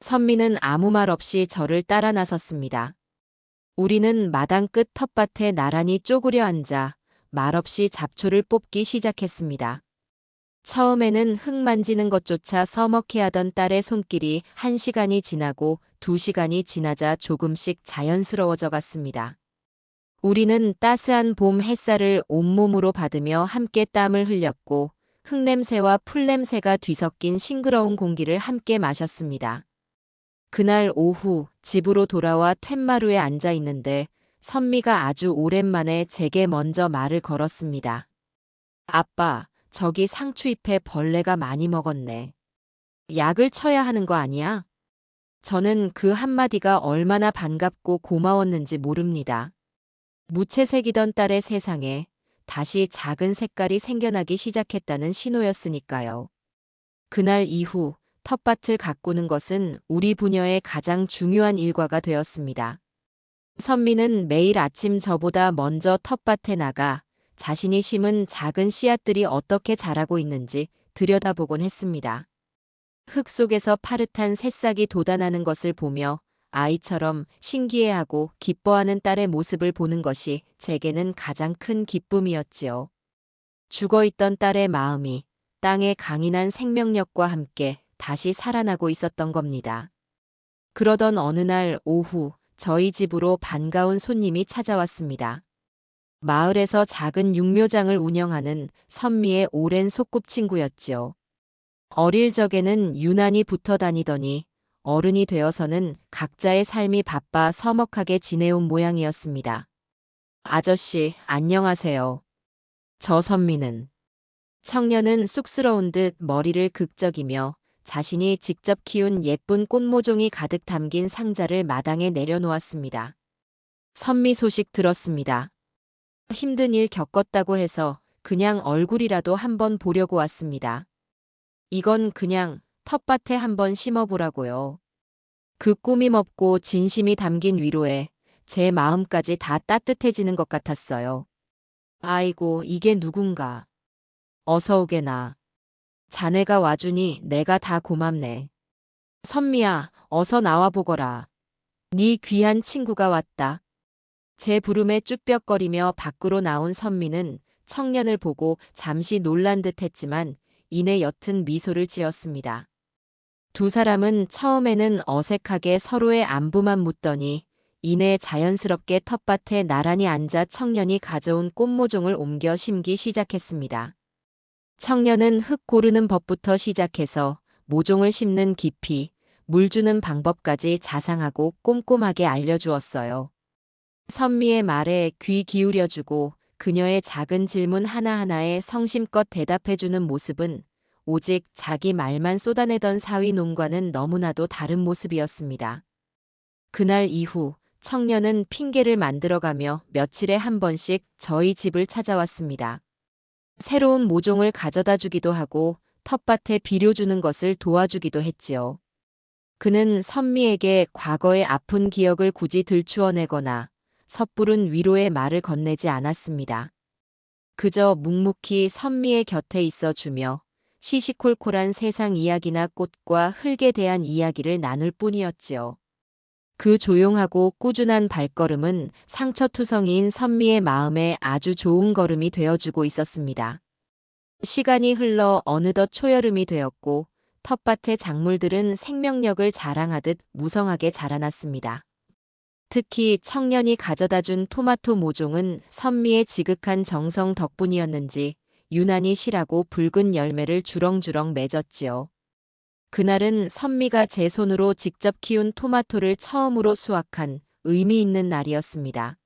선미는 아무 말 없이 저를 따라 나섰습니다. 우리는 마당 끝 텃밭에 나란히 쪼그려 앉아 말없이 잡초를 뽑기 시작했습니다. 처음에는 흙 만지는 것조차 서먹해하던 딸의 손길이 1시간이 지나고 2시간이 지나자 조금씩 자연스러워져 갔습니다. 우리는 따스한 봄 햇살을 온몸으로 받으며 함께 땀을 흘렸고 흙냄새와 풀냄새가 뒤섞인 싱그러운 공기를 함께 마셨습니다. 그날 오후 집으로 돌아와 툇마루에 앉아 있는데 선미가 아주 오랜만에 제게 먼저 말을 걸었습니다. 아빠, 저기 상추잎에 벌레가 많이 먹었네. 약을 쳐야 하는 거 아니야? 저는 그 한마디가 얼마나 반갑고 고마웠는지 모릅니다. 무채색이던 딸의 세상에 다시 작은 색깔이 생겨나기 시작했다는 신호였으니까요. 그날 이후 텃밭을 가꾸는 것은 우리 부녀의 가장 중요한 일과가 되었습니다. 선미는 매일 아침 저보다 먼저 텃밭에 나가 자신이 심은 작은 씨앗들이 어떻게 자라고 있는지 들여다보곤 했습니다. 흙 속에서 파릇한 새싹이 돋아나는 것을 보며 아이처럼 신기해하고 기뻐하는 딸의 모습을 보는 것이 제게는 가장 큰 기쁨이었지요. 죽어있던 딸의 마음이 땅의 강인한 생명력과 함께 다시 살아나고 있었던 겁니다. 그러던 어느 날 오후 저희 집으로 반가운 손님이 찾아왔습니다. 마을에서 작은 육묘장을 운영하는 선미의 오랜 소꿉친구였지요. 어릴 적에는 유난히 붙어 다니더니 어른이 되어서는 각자의 삶이 바빠 서먹하게 지내온 모양이었습니다. 아저씨, 안녕하세요. 저 선미는. 청년은 쑥스러운 듯 머리를 극적이며 자신이 직접 키운 예쁜 꽃모종이 가득 담긴 상자를 마당에 내려놓았습니다. 선미 소식 들었습니다. 힘든 일 겪었다고 해서 그냥 얼굴이라도 한번 보려고 왔습니다. 이건 그냥 텃밭에 한번 심어보라고요. 그 꾸밈 없고 진심이 담긴 위로에 제 마음까지 다 따뜻해지는 것 같았어요. 아이고, 이게 누군가. 어서 오게나. 자네가 와주니 내가 다 고맙네. 선미야, 어서 나와 보거라. 네 귀한 친구가 왔다. 제 부름에 쭈뼛거리며 밖으로 나온 선미는 청년을 보고 잠시 놀란 듯 했지만 이내 옅은 미소를 지었습니다. 두 사람은 처음에는 어색하게 서로의 안부만 묻더니 이내 자연스럽게 텃밭에 나란히 앉아 청년이 가져온 꽃모종을 옮겨 심기 시작했습니다. 청년은 흙 고르는 법부터 시작해서 모종을 심는 깊이, 물 주는 방법까지 자상하고 꼼꼼하게 알려주었어요. 선미의 말에 귀 기울여주고 그녀의 작은 질문 하나하나에 성심껏 대답해주는 모습은 오직 자기 말만 쏟아내던 사위놈과는 너무나도 다른 모습이었습니다. 그날 이후 청년은 핑계를 만들어가며 며칠에 한 번씩 저희 집을 찾아왔습니다. 새로운 모종을 가져다 주기도 하고 텃밭에 비료 주는 것을 도와주기도 했지요. 그는 선미에게 과거의 아픈 기억을 굳이 들추어내거나 섣부른 위로의 말을 건네지 않았습니다. 그저 묵묵히 선미의 곁에 있어 주며 시시콜콜한 세상 이야기나 꽃과 흙에 대한 이야기를 나눌 뿐이었지요. 그 조용하고 꾸준한 발걸음은 상처투성이인 선미의 마음에 아주 좋은 걸음이 되어주고 있었습니다. 시간이 흘러 어느덧 초여름이 되었고 텃밭의 작물들은 생명력을 자랑하듯 무성하게 자라났습니다. 특히 청년이 가져다 준 토마토 모종은 선미의 지극한 정성 덕분이었는지 유난히 실하고 붉은 열매를 주렁주렁 맺었지요. 그날은 선미가 제 손으로 직접 키운 토마토를 처음으로 수확한 의미 있는 날이었습니다.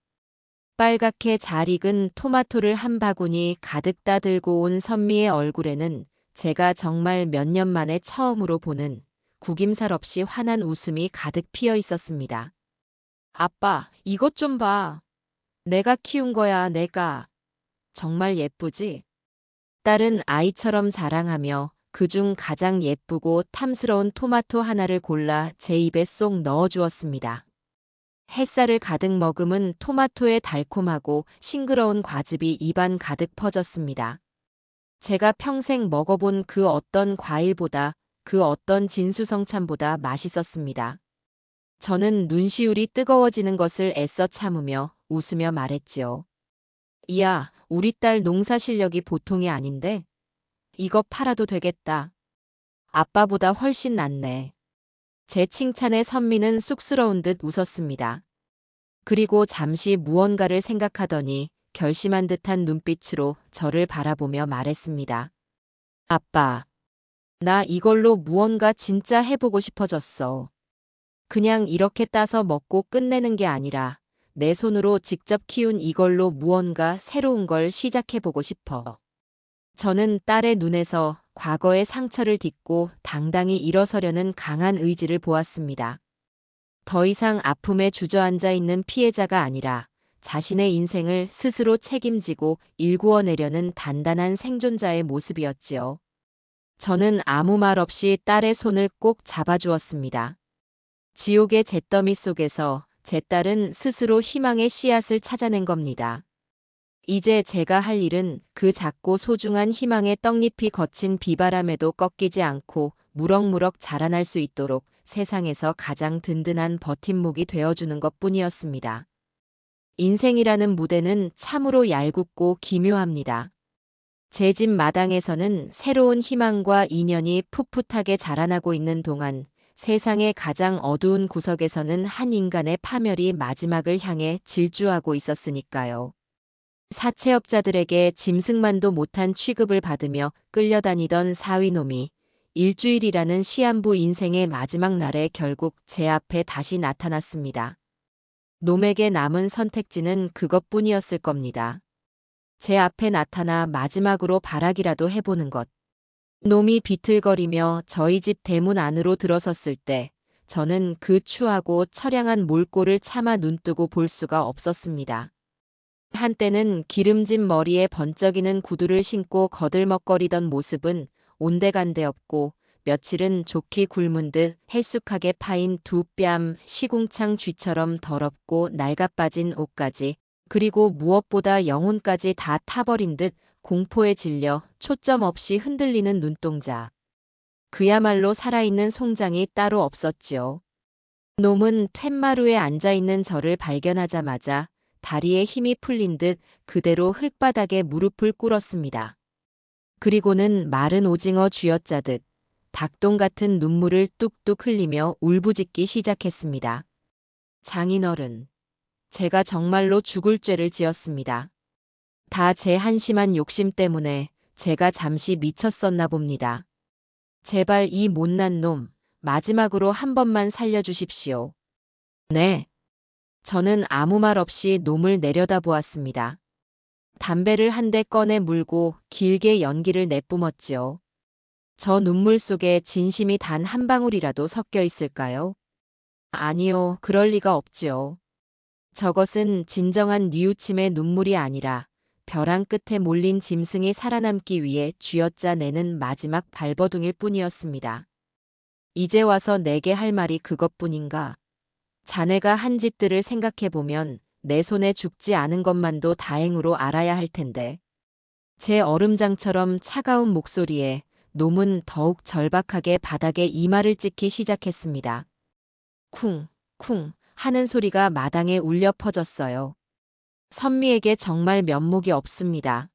빨갛게 잘 익은 토마토를 한 바구니 가득 따들고 온 선미의 얼굴에는 제가 정말 몇 년 만에 처음으로 보는 구김살 없이 환한 웃음이 가득 피어 있었습니다. 아빠, 이것 좀 봐. 내가 키운 거야, 내가. 정말 예쁘지? 딸은 아이처럼 자랑하며 그중 가장 예쁘고 탐스러운 토마토 하나를 골라 제 입에 쏙 넣어 주었습니다. 햇살을 가득 머금은 토마토의 달콤하고 싱그러운 과즙이 입안 가득 퍼졌습니다. 제가 평생 먹어본 그 어떤 과일보다, 그 어떤 진수성찬보다 맛있었습니다. 저는 눈시울이 뜨거워지는 것을 애써 참으며 웃으며 말했지요. 이야, 우리 딸 농사 실력이 보통이 아닌데? 이거 팔아도 되겠다. 아빠보다 훨씬 낫네. 제 칭찬에 선미는 쑥스러운 듯 웃었습니다. 그리고 잠시 무언가를 생각하더니 결심한 듯한 눈빛으로 저를 바라보며 말했습니다. 아빠, 나 이걸로 무언가 진짜 해보고 싶어졌어. 그냥 이렇게 따서 먹고 끝내는 게 아니라 내 손으로 직접 키운 이걸로 무언가 새로운 걸 시작해보고 싶어. 저는 딸의 눈에서 과거의 상처를 딛고 당당히 일어서려는 강한 의지를 보았습니다. 더 이상 아픔에 주저앉아 있는 피해자가 아니라 자신의 인생을 스스로 책임지고 일구어내려는 단단한 생존자의 모습이었지요. 저는 아무 말 없이 딸의 손을 꼭 잡아주었습니다. 지옥의 잿더미 속에서 제 딸은 스스로 희망의 씨앗을 찾아낸 겁니다. 이제 제가 할 일은 그 작고 소중한 희망의 떡잎이 거친 비바람에도 꺾이지 않고 무럭무럭 자라날 수 있도록 세상에서 가장 든든한 버팀목이 되어주는 것뿐이었습니다. 인생이라는 무대는 참으로 얄궂고 기묘합니다. 제 집 마당에서는 새로운 희망과 인연이 풋풋하게 자라나고 있는 동안 세상의 가장 어두운 구석에서는 한 인간의 파멸이 마지막을 향해 질주하고 있었으니까요. 사채업자들에게 짐승만도 못한 취급을 받으며 끌려다니던 사위놈이 일주일이라는 시한부 인생의 마지막 날에 결국 제 앞에 다시 나타났습니다. 놈에게 남은 선택지는 그것뿐이었을 겁니다. 제 앞에 나타나 마지막으로 발악이라도 해보는 것. 놈이 비틀거리며 저희 집 대문 안으로 들어섰을 때 저는 그 추하고 처량한 몰골을 차마 눈뜨고 볼 수가 없었습니다. 한때는 기름진 머리에 번쩍이는 구두를 신고 거들먹거리던 모습은 온데간데 없고 며칠은 좋게 굶은 듯 헬쑥하게 파인 두 뺨 시궁창 쥐처럼 더럽고 낡아빠진 옷까지 그리고 무엇보다 영혼까지 다 타버린 듯 공포에 질려 초점 없이 흔들리는 눈동자. 그야말로 살아있는 송장이 따로 없었지요. 놈은 툇마루에 앉아있는 저를 발견하자마자 다리에 힘이 풀린 듯 그대로 흙바닥에 무릎을 꿇었습니다. 그리고는 마른 오징어 쥐어짜듯 닭똥 같은 눈물을 뚝뚝 흘리며 울부짖기 시작했습니다. 장인어른, 제가 정말로 죽을 죄를 지었습니다. 다 제 한심한 욕심 때문에 제가 잠시 미쳤었나 봅니다. 제발 이 못난 놈, 마지막으로 한 번만 살려주십시오. 네. 저는 아무 말 없이 놈을 내려다보았습니다. 담배를 한 대 꺼내 물고 길게 연기를 내뿜었지요. 저 눈물 속에 진심이 단 한 방울이라도 섞여 있을까요? 아니요, 그럴 리가 없지요. 저것은 진정한 뉘우침의 눈물이 아니라 벼랑 끝에 몰린 짐승이 살아남기 위해 쥐어짜 내는 마지막 발버둥일 뿐이었습니다. 이제 와서 내게 할 말이 그것뿐인가? 자네가 한 짓들을 생각해보면 내 손에 죽지 않은 것만도 다행으로 알아야 할 텐데. 제 얼음장처럼 차가운 목소리에 놈은 더욱 절박하게 바닥에 이마를 찍기 시작했습니다. 쿵, 쿵 하는 소리가 마당에 울려 퍼졌어요. 선미에게 정말 면목이 없습니다.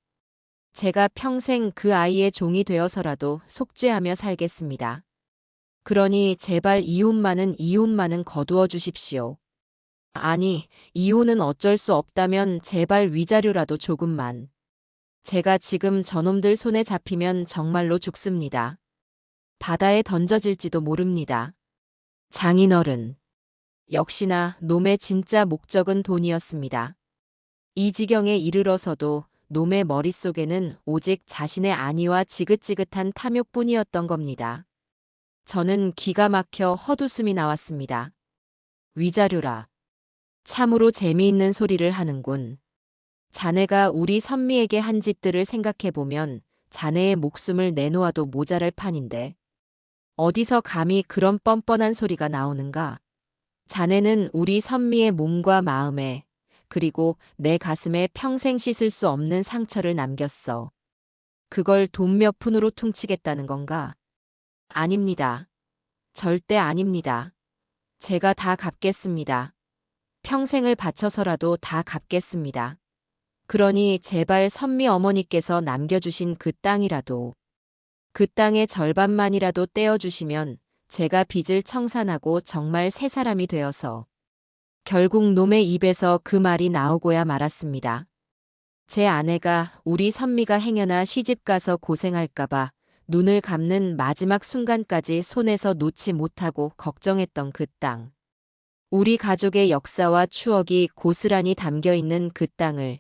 제가 평생 그 아이의 종이 되어서라도 속죄하며 살겠습니다. 그러니 제발 이혼만은 거두어 주십시오. 아니, 이혼은 어쩔 수 없다면 제발 위자료라도 조금만. 제가 지금 저놈들 손에 잡히면 정말로 죽습니다. 바다에 던져질지도 모릅니다. 장인어른. 역시나 놈의 진짜 목적은 돈이었습니다. 이 지경에 이르러서도 놈의 머릿속에는 오직 자신의 안위와 지긋지긋한 탐욕뿐이었던 겁니다. 저는 기가 막혀 헛웃음이 나왔습니다. 위자료라. 참으로 재미있는 소리를 하는군. 자네가 우리 선미에게 한 짓들을 생각해보면 자네의 목숨을 내놓아도 모자랄 판인데. 어디서 감히 그런 뻔뻔한 소리가 나오는가? 자네는 우리 선미의 몸과 마음에 그리고 내 가슴에 평생 씻을 수 없는 상처를 남겼어. 그걸 돈 몇 푼으로 퉁치겠다는 건가? 아닙니다. 절대 아닙니다. 제가 다 갚겠습니다. 평생을 바쳐서라도 다 갚겠습니다. 그러니 제발 선미 어머니께서 남겨주신 그 땅이라도, 그 땅의 절반만이라도 떼어주시면 제가 빚을 청산하고 정말 새 사람이 되어서. 결국 놈의 입에서 그 말이 나오고야 말았습니다. 제 아내가 우리 선미가 행여나 시집가서 고생할까봐 눈을 감는 마지막 순간까지 손에서 놓지 못하고 걱정했던 그 땅. 우리 가족의 역사와 추억이 고스란히 담겨있는 그 땅을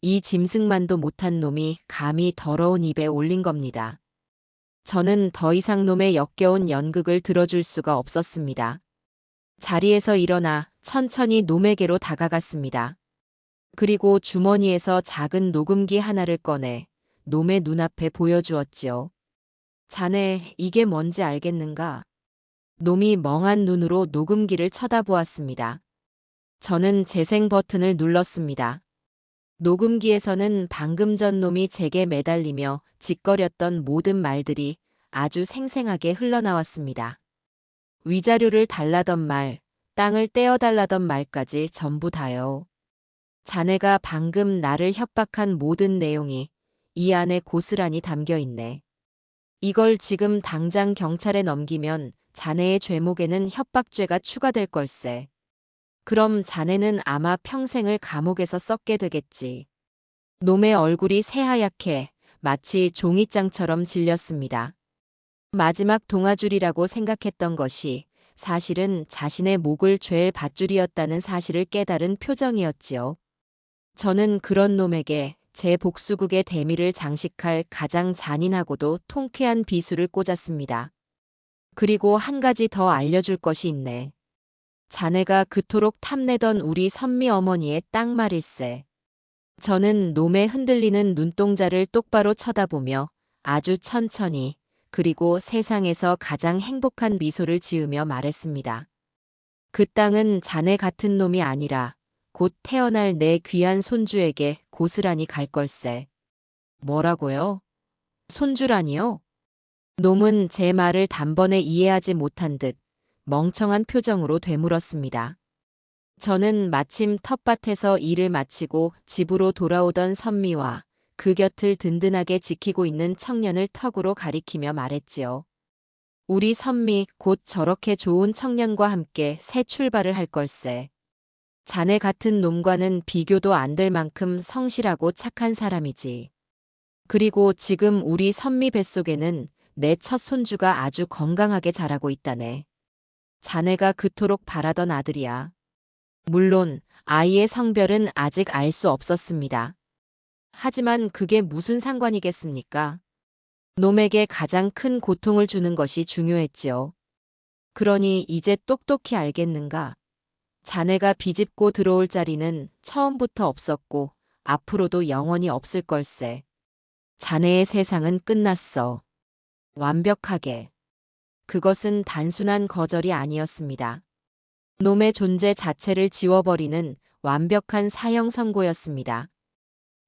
이 짐승만도 못한 놈이 감히 더러운 입에 올린 겁니다. 저는 더 이상 놈의 역겨운 연극을 들어줄 수가 없었습니다. 자리에서 일어나 천천히 놈에게로 다가갔습니다. 그리고 주머니에서 작은 녹음기 하나를 꺼내 놈의 눈앞에 보여주었지요. 자네, 이게 뭔지 알겠는가? 놈이 멍한 눈으로 녹음기를 쳐다보았습니다. 저는 재생 버튼을 눌렀습니다. 녹음기에서는 방금 전 놈이 제게 매달리며 짓거렸던 모든 말들이 아주 생생하게 흘러나왔습니다. 위자료를 달라던 말, 땅을 떼어달라던 말까지 전부 다요. 자네가 방금 나를 협박한 모든 내용이 이 안에 고스란히 담겨 있네. 이걸 지금 당장 경찰에 넘기면 자네의 죄목에는 협박죄가 추가될 걸세. 그럼 자네는 아마 평생을 감옥에서 썩게 되겠지. 놈의 얼굴이 새하얗게 마치 종이장처럼 질렸습니다. 마지막 동아줄이라고 생각했던 것이 사실은 자신의 목을 죄일 밧줄이었다는 사실을 깨달은 표정이었지요. 저는 그런 놈에게 제 복수국의 대미를 장식할 가장 잔인하고도 통쾌한 비수를 꽂았습니다. 그리고 한 가지 더 알려줄 것이 있네. 자네가 그토록 탐내던 우리 선미 어머니의 땅 말일세. 저는 놈의 흔들리는 눈동자를 똑바로 쳐다보며 아주 천천히 그리고 세상에서 가장 행복한 미소를 지으며 말했습니다. 그 땅은 자네 같은 놈이 아니라 곧 태어날 내 귀한 손주에게 고스란히 갈 걸세. 뭐라고요? 손주라니요? 놈은 제 말을 단번에 이해하지 못한 듯 멍청한 표정으로 되물었습니다. 저는 마침 텃밭에서 일을 마치고 집으로 돌아오던 선미와 그 곁을 든든하게 지키고 있는 청년을 턱으로 가리키며 말했지요. 우리 선미 곧 저렇게 좋은 청년과 함께 새 출발을 할 걸세. 자네 같은 놈과는 비교도 안 될 만큼 성실하고 착한 사람이지. 그리고 지금 우리 선미 뱃속에는 내 첫 손주가 아주 건강하게 자라고 있다네. 자네가 그토록 바라던 아들이야. 물론 아이의 성별은 아직 알 수 없었습니다. 하지만 그게 무슨 상관이겠습니까? 놈에게 가장 큰 고통을 주는 것이 중요했지요. 그러니 이제 똑똑히 알겠는가? 자네가 비집고 들어올 자리는 처음부터 없었고 앞으로도 영원히 없을 걸세. 자네의 세상은 끝났어. 완벽하게. 그것은 단순한 거절이 아니었습니다. 놈의 존재 자체를 지워버리는 완벽한 사형 선고였습니다.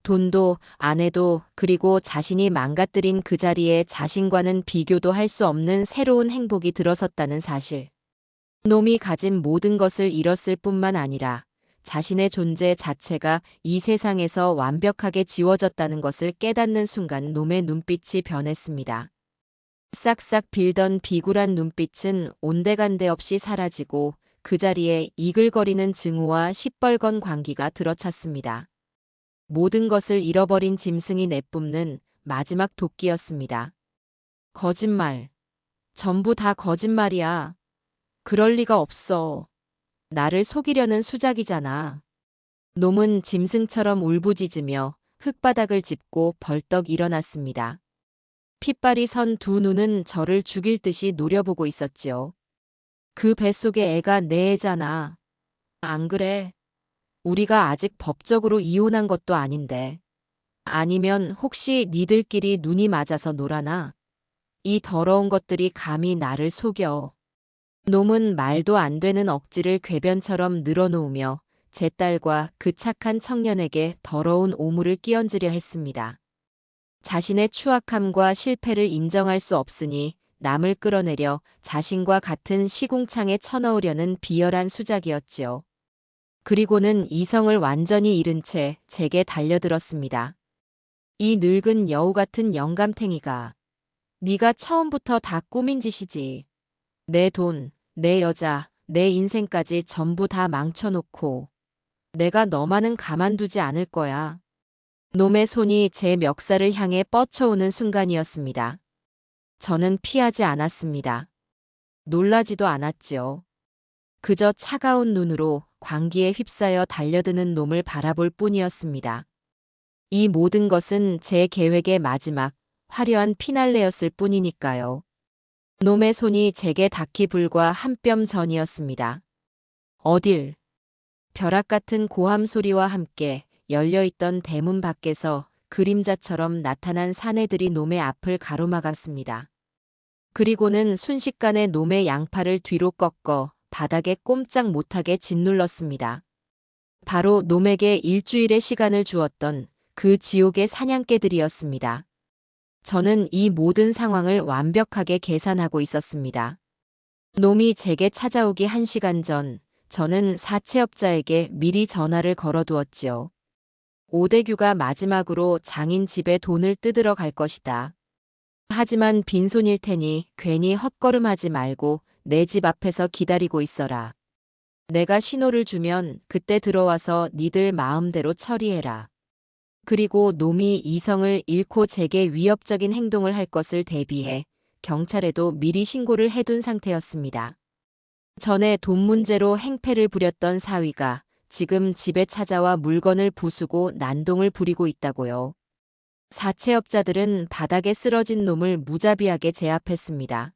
돈도 아내도 그리고 자신이 망가뜨린 그 자리에 자신과는 비교도 할 수 없는 새로운 행복이 들어섰다는 사실. 놈이 가진 모든 것을 잃었을 뿐만 아니라 자신의 존재 자체가 이 세상에서 완벽하게 지워졌다는 것을 깨닫는 순간 놈의 눈빛이 변했습니다. 싹싹 빌던 비굴한 눈빛은 온데간데 없이 사라지고 그 자리에 이글거리는 증오와 시뻘건 광기가 들어찼습니다. 모든 것을 잃어버린 짐승이 내뿜는 마지막 도끼였습니다. 거짓말. 전부 다 거짓말이야. 그럴 리가 없어. 나를 속이려는 수작이잖아. 놈은 짐승처럼 울부짖으며 흙바닥을 짚고 벌떡 일어났습니다. 핏발이 선 두 눈은 저를 죽일 듯이 노려보고 있었지요. 그 뱃속의 애가 내 애잖아. 안 그래? 우리가 아직 법적으로 이혼한 것도 아닌데. 아니면 혹시 니들끼리 눈이 맞아서 놀아나? 이 더러운 것들이 감히 나를 속여. 놈은 말도 안 되는 억지를 궤변처럼 늘어놓으며 제 딸과 그 착한 청년에게 더러운 오물을 끼얹으려 했습니다. 자신의 추악함과 실패를 인정할 수 없으니 남을 끌어내려 자신과 같은 시궁창에 쳐넣으려는 비열한 수작이었지요. 그리고는 이성을 완전히 잃은 채 제게 달려들었습니다. 이 늙은 여우 같은 영감탱이가 네가 처음부터 다 꾸민 짓이지. 내 돈, 내 여자, 내 인생까지 전부 다 망쳐놓고 내가 너만은 가만두지 않을 거야. 놈의 손이 제 멱살을 향해 뻗쳐오는 순간이었습니다. 저는 피하지 않았습니다. 놀라지도 않았지요. 그저 차가운 눈으로 광기에 휩싸여 달려드는 놈을 바라볼 뿐이었습니다. 이 모든 것은 제 계획의 마지막, 화려한 피날레였을 뿐이니까요. 놈의 손이 제게 닿기 불과 한 뼘 전이었습니다. 어딜? 벼락 같은 고함 소리와 함께 열려있던 대문 밖에서 그림자처럼 나타난 사내들이 놈의 앞을 가로막았습니다. 그리고는 순식간에 놈의 양팔을 뒤로 꺾어 바닥에 꼼짝 못하게 짓눌렀습니다. 바로 놈에게 일주일의 시간을 주었던 그 지옥의 사냥개들이었습니다. 저는 이 모든 상황을 완벽하게 계산하고 있었습니다. 놈이 제게 찾아오기 1시간 전, 저는 사채업자에게 미리 전화를 걸어두었지요. 오대규가 마지막으로 장인 집에 돈을 뜯으러 갈 것이다. 하지만 빈손일 테니 괜히 헛걸음하지 말고 내 집 앞에서 기다리고 있어라. 내가 신호를 주면 그때 들어와서 니들 마음대로 처리해라. 그리고 놈이 이성을 잃고 제게 위협적인 행동을 할 것을 대비해 경찰에도 미리 신고를 해둔 상태였습니다. 전에 돈 문제로 행패를 부렸던 사위가 지금 집에 찾아와 물건을 부수고 난동을 부리고 있다고요. 사채업자들은 바닥에 쓰러진 놈을 무자비하게 제압했습니다.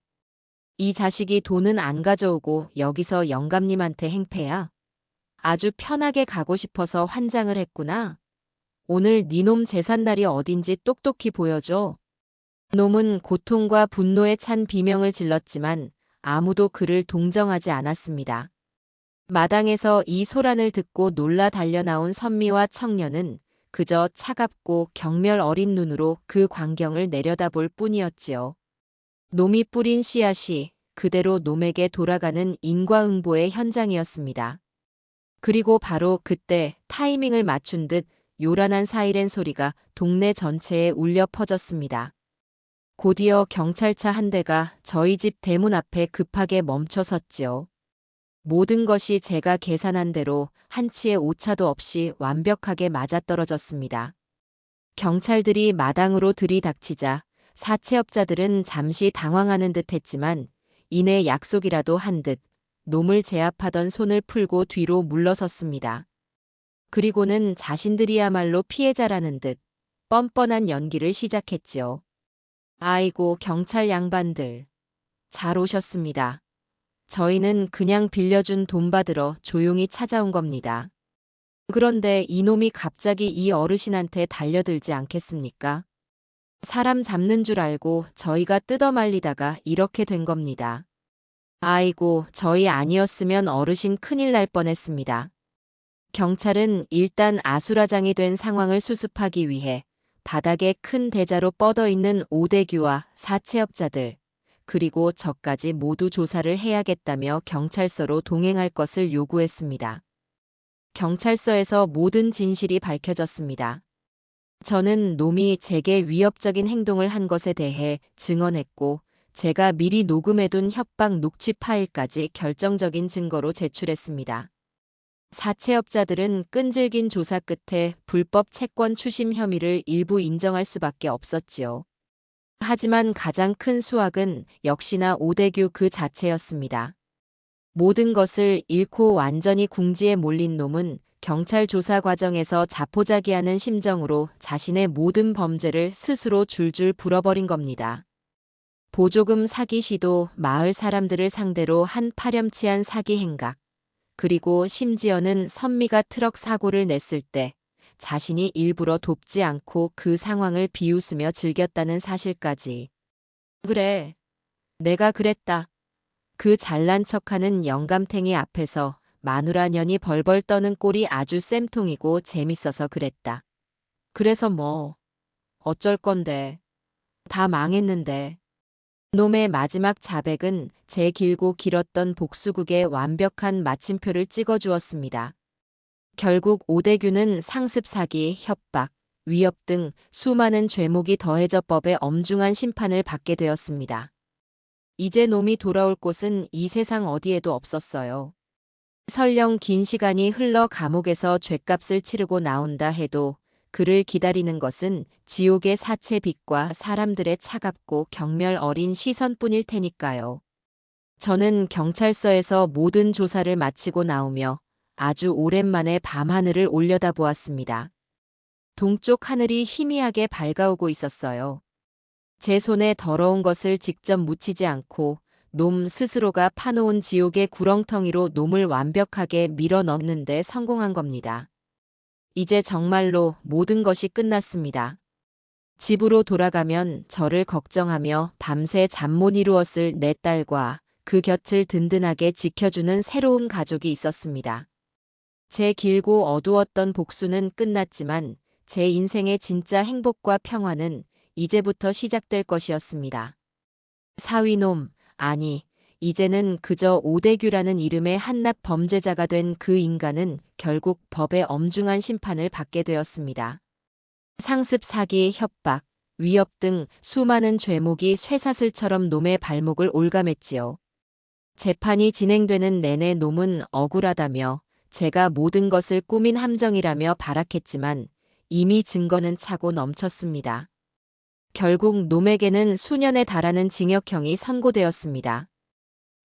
이 자식이 돈은 안 가져오고 여기서 영감님한테 행패야? 아주 편하게 가고 싶어서 환장을 했구나. 오늘 니놈 제삿날이 어딘지 똑똑히 보여줘. 놈은 고통과 분노에 찬 비명을 질렀지만 아무도 그를 동정하지 않았습니다. 마당에서 이 소란을 듣고 놀라 달려나온 선미와 청년은 그저 차갑고 경멸 어린 눈으로 그 광경을 내려다볼 뿐이었지요. 놈이 뿌린 씨앗이 그대로 놈에게 돌아가는 인과응보의 현장이었습니다. 그리고 바로 그때 타이밍을 맞춘 듯 요란한 사이렌 소리가 동네 전체에 울려 퍼졌습니다. 곧이어 경찰차 한 대가 저희 집 대문 앞에 급하게 멈춰 섰지요. 모든 것이 제가 계산한 대로 한치의 오차도 없이 완벽하게 맞아떨어졌습니다. 경찰들이 마당으로 들이닥치자 사채업자들은 잠시 당황하는 듯 했지만 이내 약속이라도 한 듯 놈을 제압하던 손을 풀고 뒤로 물러섰습니다. 그리고는 자신들이야말로 피해자라는 듯 뻔뻔한 연기를 시작했지요. 아이고 경찰 양반들. 잘 오셨습니다. 저희는 그냥 빌려준 돈 받으러 조용히 찾아온 겁니다. 그런데 이놈이 갑자기 이 어르신한테 달려들지 않겠습니까? 사람 잡는 줄 알고 저희가 뜯어말리다가 이렇게 된 겁니다. 아이고, 저희 아니었으면 어르신 큰일 날 뻔했습니다. 경찰은 일단 아수라장이 된 상황을 수습하기 위해 바닥에 큰 대자로 뻗어 있는 오대규와 사채업자들, 그리고 저까지 모두 조사를 해야겠다며 경찰서로 동행할 것을 요구했습니다. 경찰서에서 모든 진실이 밝혀졌습니다. 저는 놈이 제게 위협적인 행동을 한 것에 대해 증언했고 제가 미리 녹음해둔 협박 녹취 파일까지 결정적인 증거로 제출했습니다. 사채업자들은 끈질긴 조사 끝에 불법 채권 추심 혐의를 일부 인정할 수밖에 없었지요. 하지만 가장 큰 수확은 역시나 오대규 그 자체였습니다. 모든 것을 잃고 완전히 궁지에 몰린 놈은 경찰 조사 과정에서 자포자기하는 심정으로 자신의 모든 범죄를 스스로 줄줄 불어버린 겁니다. 보조금 사기 시도, 마을 사람들을 상대로 한 파렴치한 사기 행각, 그리고 심지어는 선미가 트럭 사고를 냈을 때 자신이 일부러 돕지 않고 그 상황을 비웃으며 즐겼다는 사실까지. 그래, 내가 그랬다. 그 잘난 척하는 영감탱이 앞에서 마누라년이 벌벌 떠는 꼴이 아주 쌤통이고 재밌어서 그랬다. 그래서 뭐, 어쩔 건데. 다 망했는데. 놈의 마지막 자백은 제 길고 길었던 복수극의 완벽한 마침표를 찍어주었습니다. 결국 오대규는 상습 사기, 협박, 위협 등 수많은 죄목이 더해져 법의 엄중한 심판을 받게 되었습니다. 이제 놈이 돌아올 곳은 이 세상 어디에도 없었어요. 설령 긴 시간이 흘러 감옥에서 죗값을 치르고 나온다 해도 그를 기다리는 것은 지옥의 사채빛과 사람들의 차갑고 경멸 어린 시선뿐일 테니까요. 저는 경찰서에서 모든 조사를 마치고 나오며 아주 오랜만에 밤하늘을 올려다보았습니다. 동쪽 하늘이 희미하게 밝아오고 있었어요. 제 손에 더러운 것을 직접 묻히지 않고 놈 스스로가 파놓은 지옥의 구렁텅이로 놈을 완벽하게 밀어 넣는 데 성공한 겁니다. 이제 정말로 모든 것이 끝났습니다. 집으로 돌아가면 저를 걱정하며 밤새 잠 못 이루었을 내 딸과 그 곁을 든든하게 지켜주는 새로운 가족이 있었습니다. 제 길고 어두웠던 복수는 끝났지만 제 인생의 진짜 행복과 평화는 이제부터 시작될 것이었습니다. 사위놈, 아니, 이제는 그저 오대규라는 이름의 한낱 범죄자가 된 그 인간은 결국 법의 엄중한 심판을 받게 되었습니다. 상습 사기, 협박, 위협 등 수많은 죄목이 쇠사슬처럼 놈의 발목을 올감했지요. 재판이 진행되는 내내 놈은 억울하다며 제가 모든 것을 꾸민 함정이라며 발악했지만 이미 증거는 차고 넘쳤습니다. 결국 놈에게는 수년에 달하는 징역형이 선고되었습니다.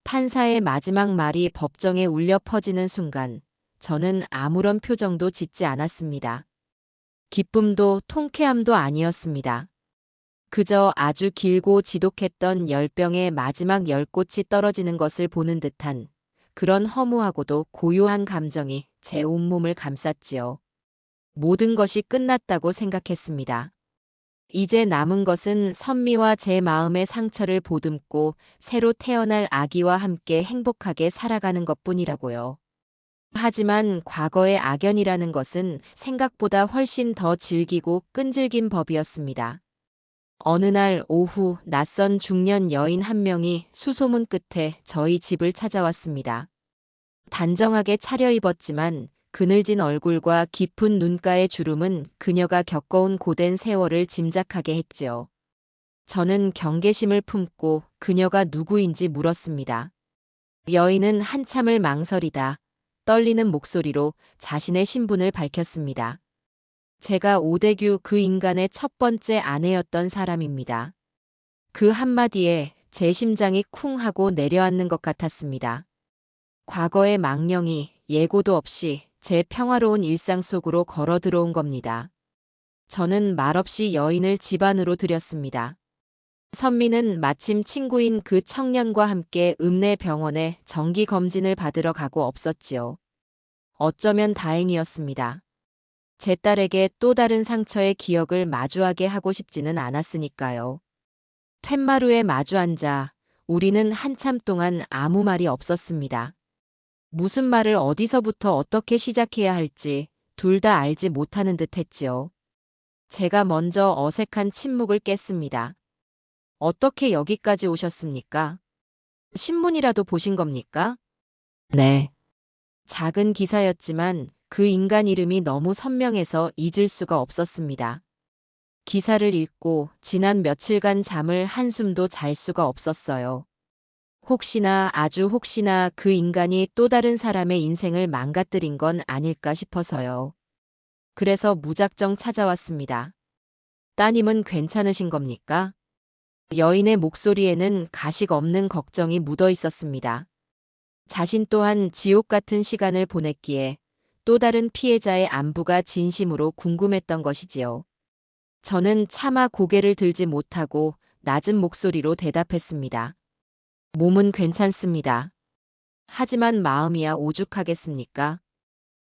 판사의 마지막 말이 법정에 울려 퍼지는 순간 저는 아무런 표정도 짓지 않았습니다. 기쁨도 통쾌함도 아니었습니다. 그저 아주 길고 지독했던 열병의 마지막 10꽃이 떨어지는 것을 보는 듯한 그런 허무하고도 고요한 감정이 제 온몸을 감쌌지요. 모든 것이 끝났다고 생각했습니다. 이제 남은 것은 선미와 제 마음의 상처를 보듬고 새로 태어날 아기와 함께 행복하게 살아가는 것뿐이라고요. 하지만 과거의 악연이라는 것은 생각보다 훨씬 더 질기고 끈질긴 법이었습니다. 어느 날 오후 낯선 중년 여인 한 명이 수소문 끝에 저희 집을 찾아왔습니다. 단정하게 차려입었지만 그늘진 얼굴과 깊은 눈가의 주름은 그녀가 겪어온 고된 세월을 짐작하게 했지요. 저는 경계심을 품고 그녀가 누구인지 물었습니다. 여인은 한참을 망설이다 떨리는 목소리로 자신의 신분을 밝혔습니다. 제가 오대규 그 인간의 첫 번째 아내였던 사람입니다. 그 한마디에 제 심장이 쿵 하고 내려앉는 것 같았습니다. 과거의 망령이 예고도 없이 제 평화로운 일상 속으로 걸어 들어온 겁니다. 저는 말없이 여인을 집 안으로 들였습니다. 선미는 마침 친구인 그 청년과 함께 읍내병원에 정기검진을 받으러 가고 없었지요. 어쩌면 다행이었습니다. 제 딸에게 또 다른 상처의 기억을 마주하게 하고 싶지는 않았으니까요. 툇마루에 마주 앉아 우리는 한참 동안 아무 말이 없었습니다. 무슨 말을 어디서부터 어떻게 시작해야 할지 둘 다 알지 못하는 듯 했지요. 제가 먼저 어색한 침묵을 깼습니다. 어떻게 여기까지 오셨습니까? 신문이라도 보신 겁니까? 네. 작은 기사였지만 그 인간 이름이 너무 선명해서 잊을 수가 없었습니다. 기사를 읽고 지난 며칠간 잠을 한숨도 잘 수가 없었어요. 혹시나 아주 혹시나 그 인간이 또 다른 사람의 인생을 망가뜨린 건 아닐까 싶어서요. 그래서 무작정 찾아왔습니다. 따님은 괜찮으신 겁니까? 여인의 목소리에는 가식 없는 걱정이 묻어 있었습니다. 자신 또한 지옥 같은 시간을 보냈기에 또 다른 피해자의 안부가 진심으로 궁금했던 것이지요. 저는 차마 고개를 들지 못하고 낮은 목소리로 대답했습니다. 몸은 괜찮습니다. 하지만 마음이야 오죽하겠습니까?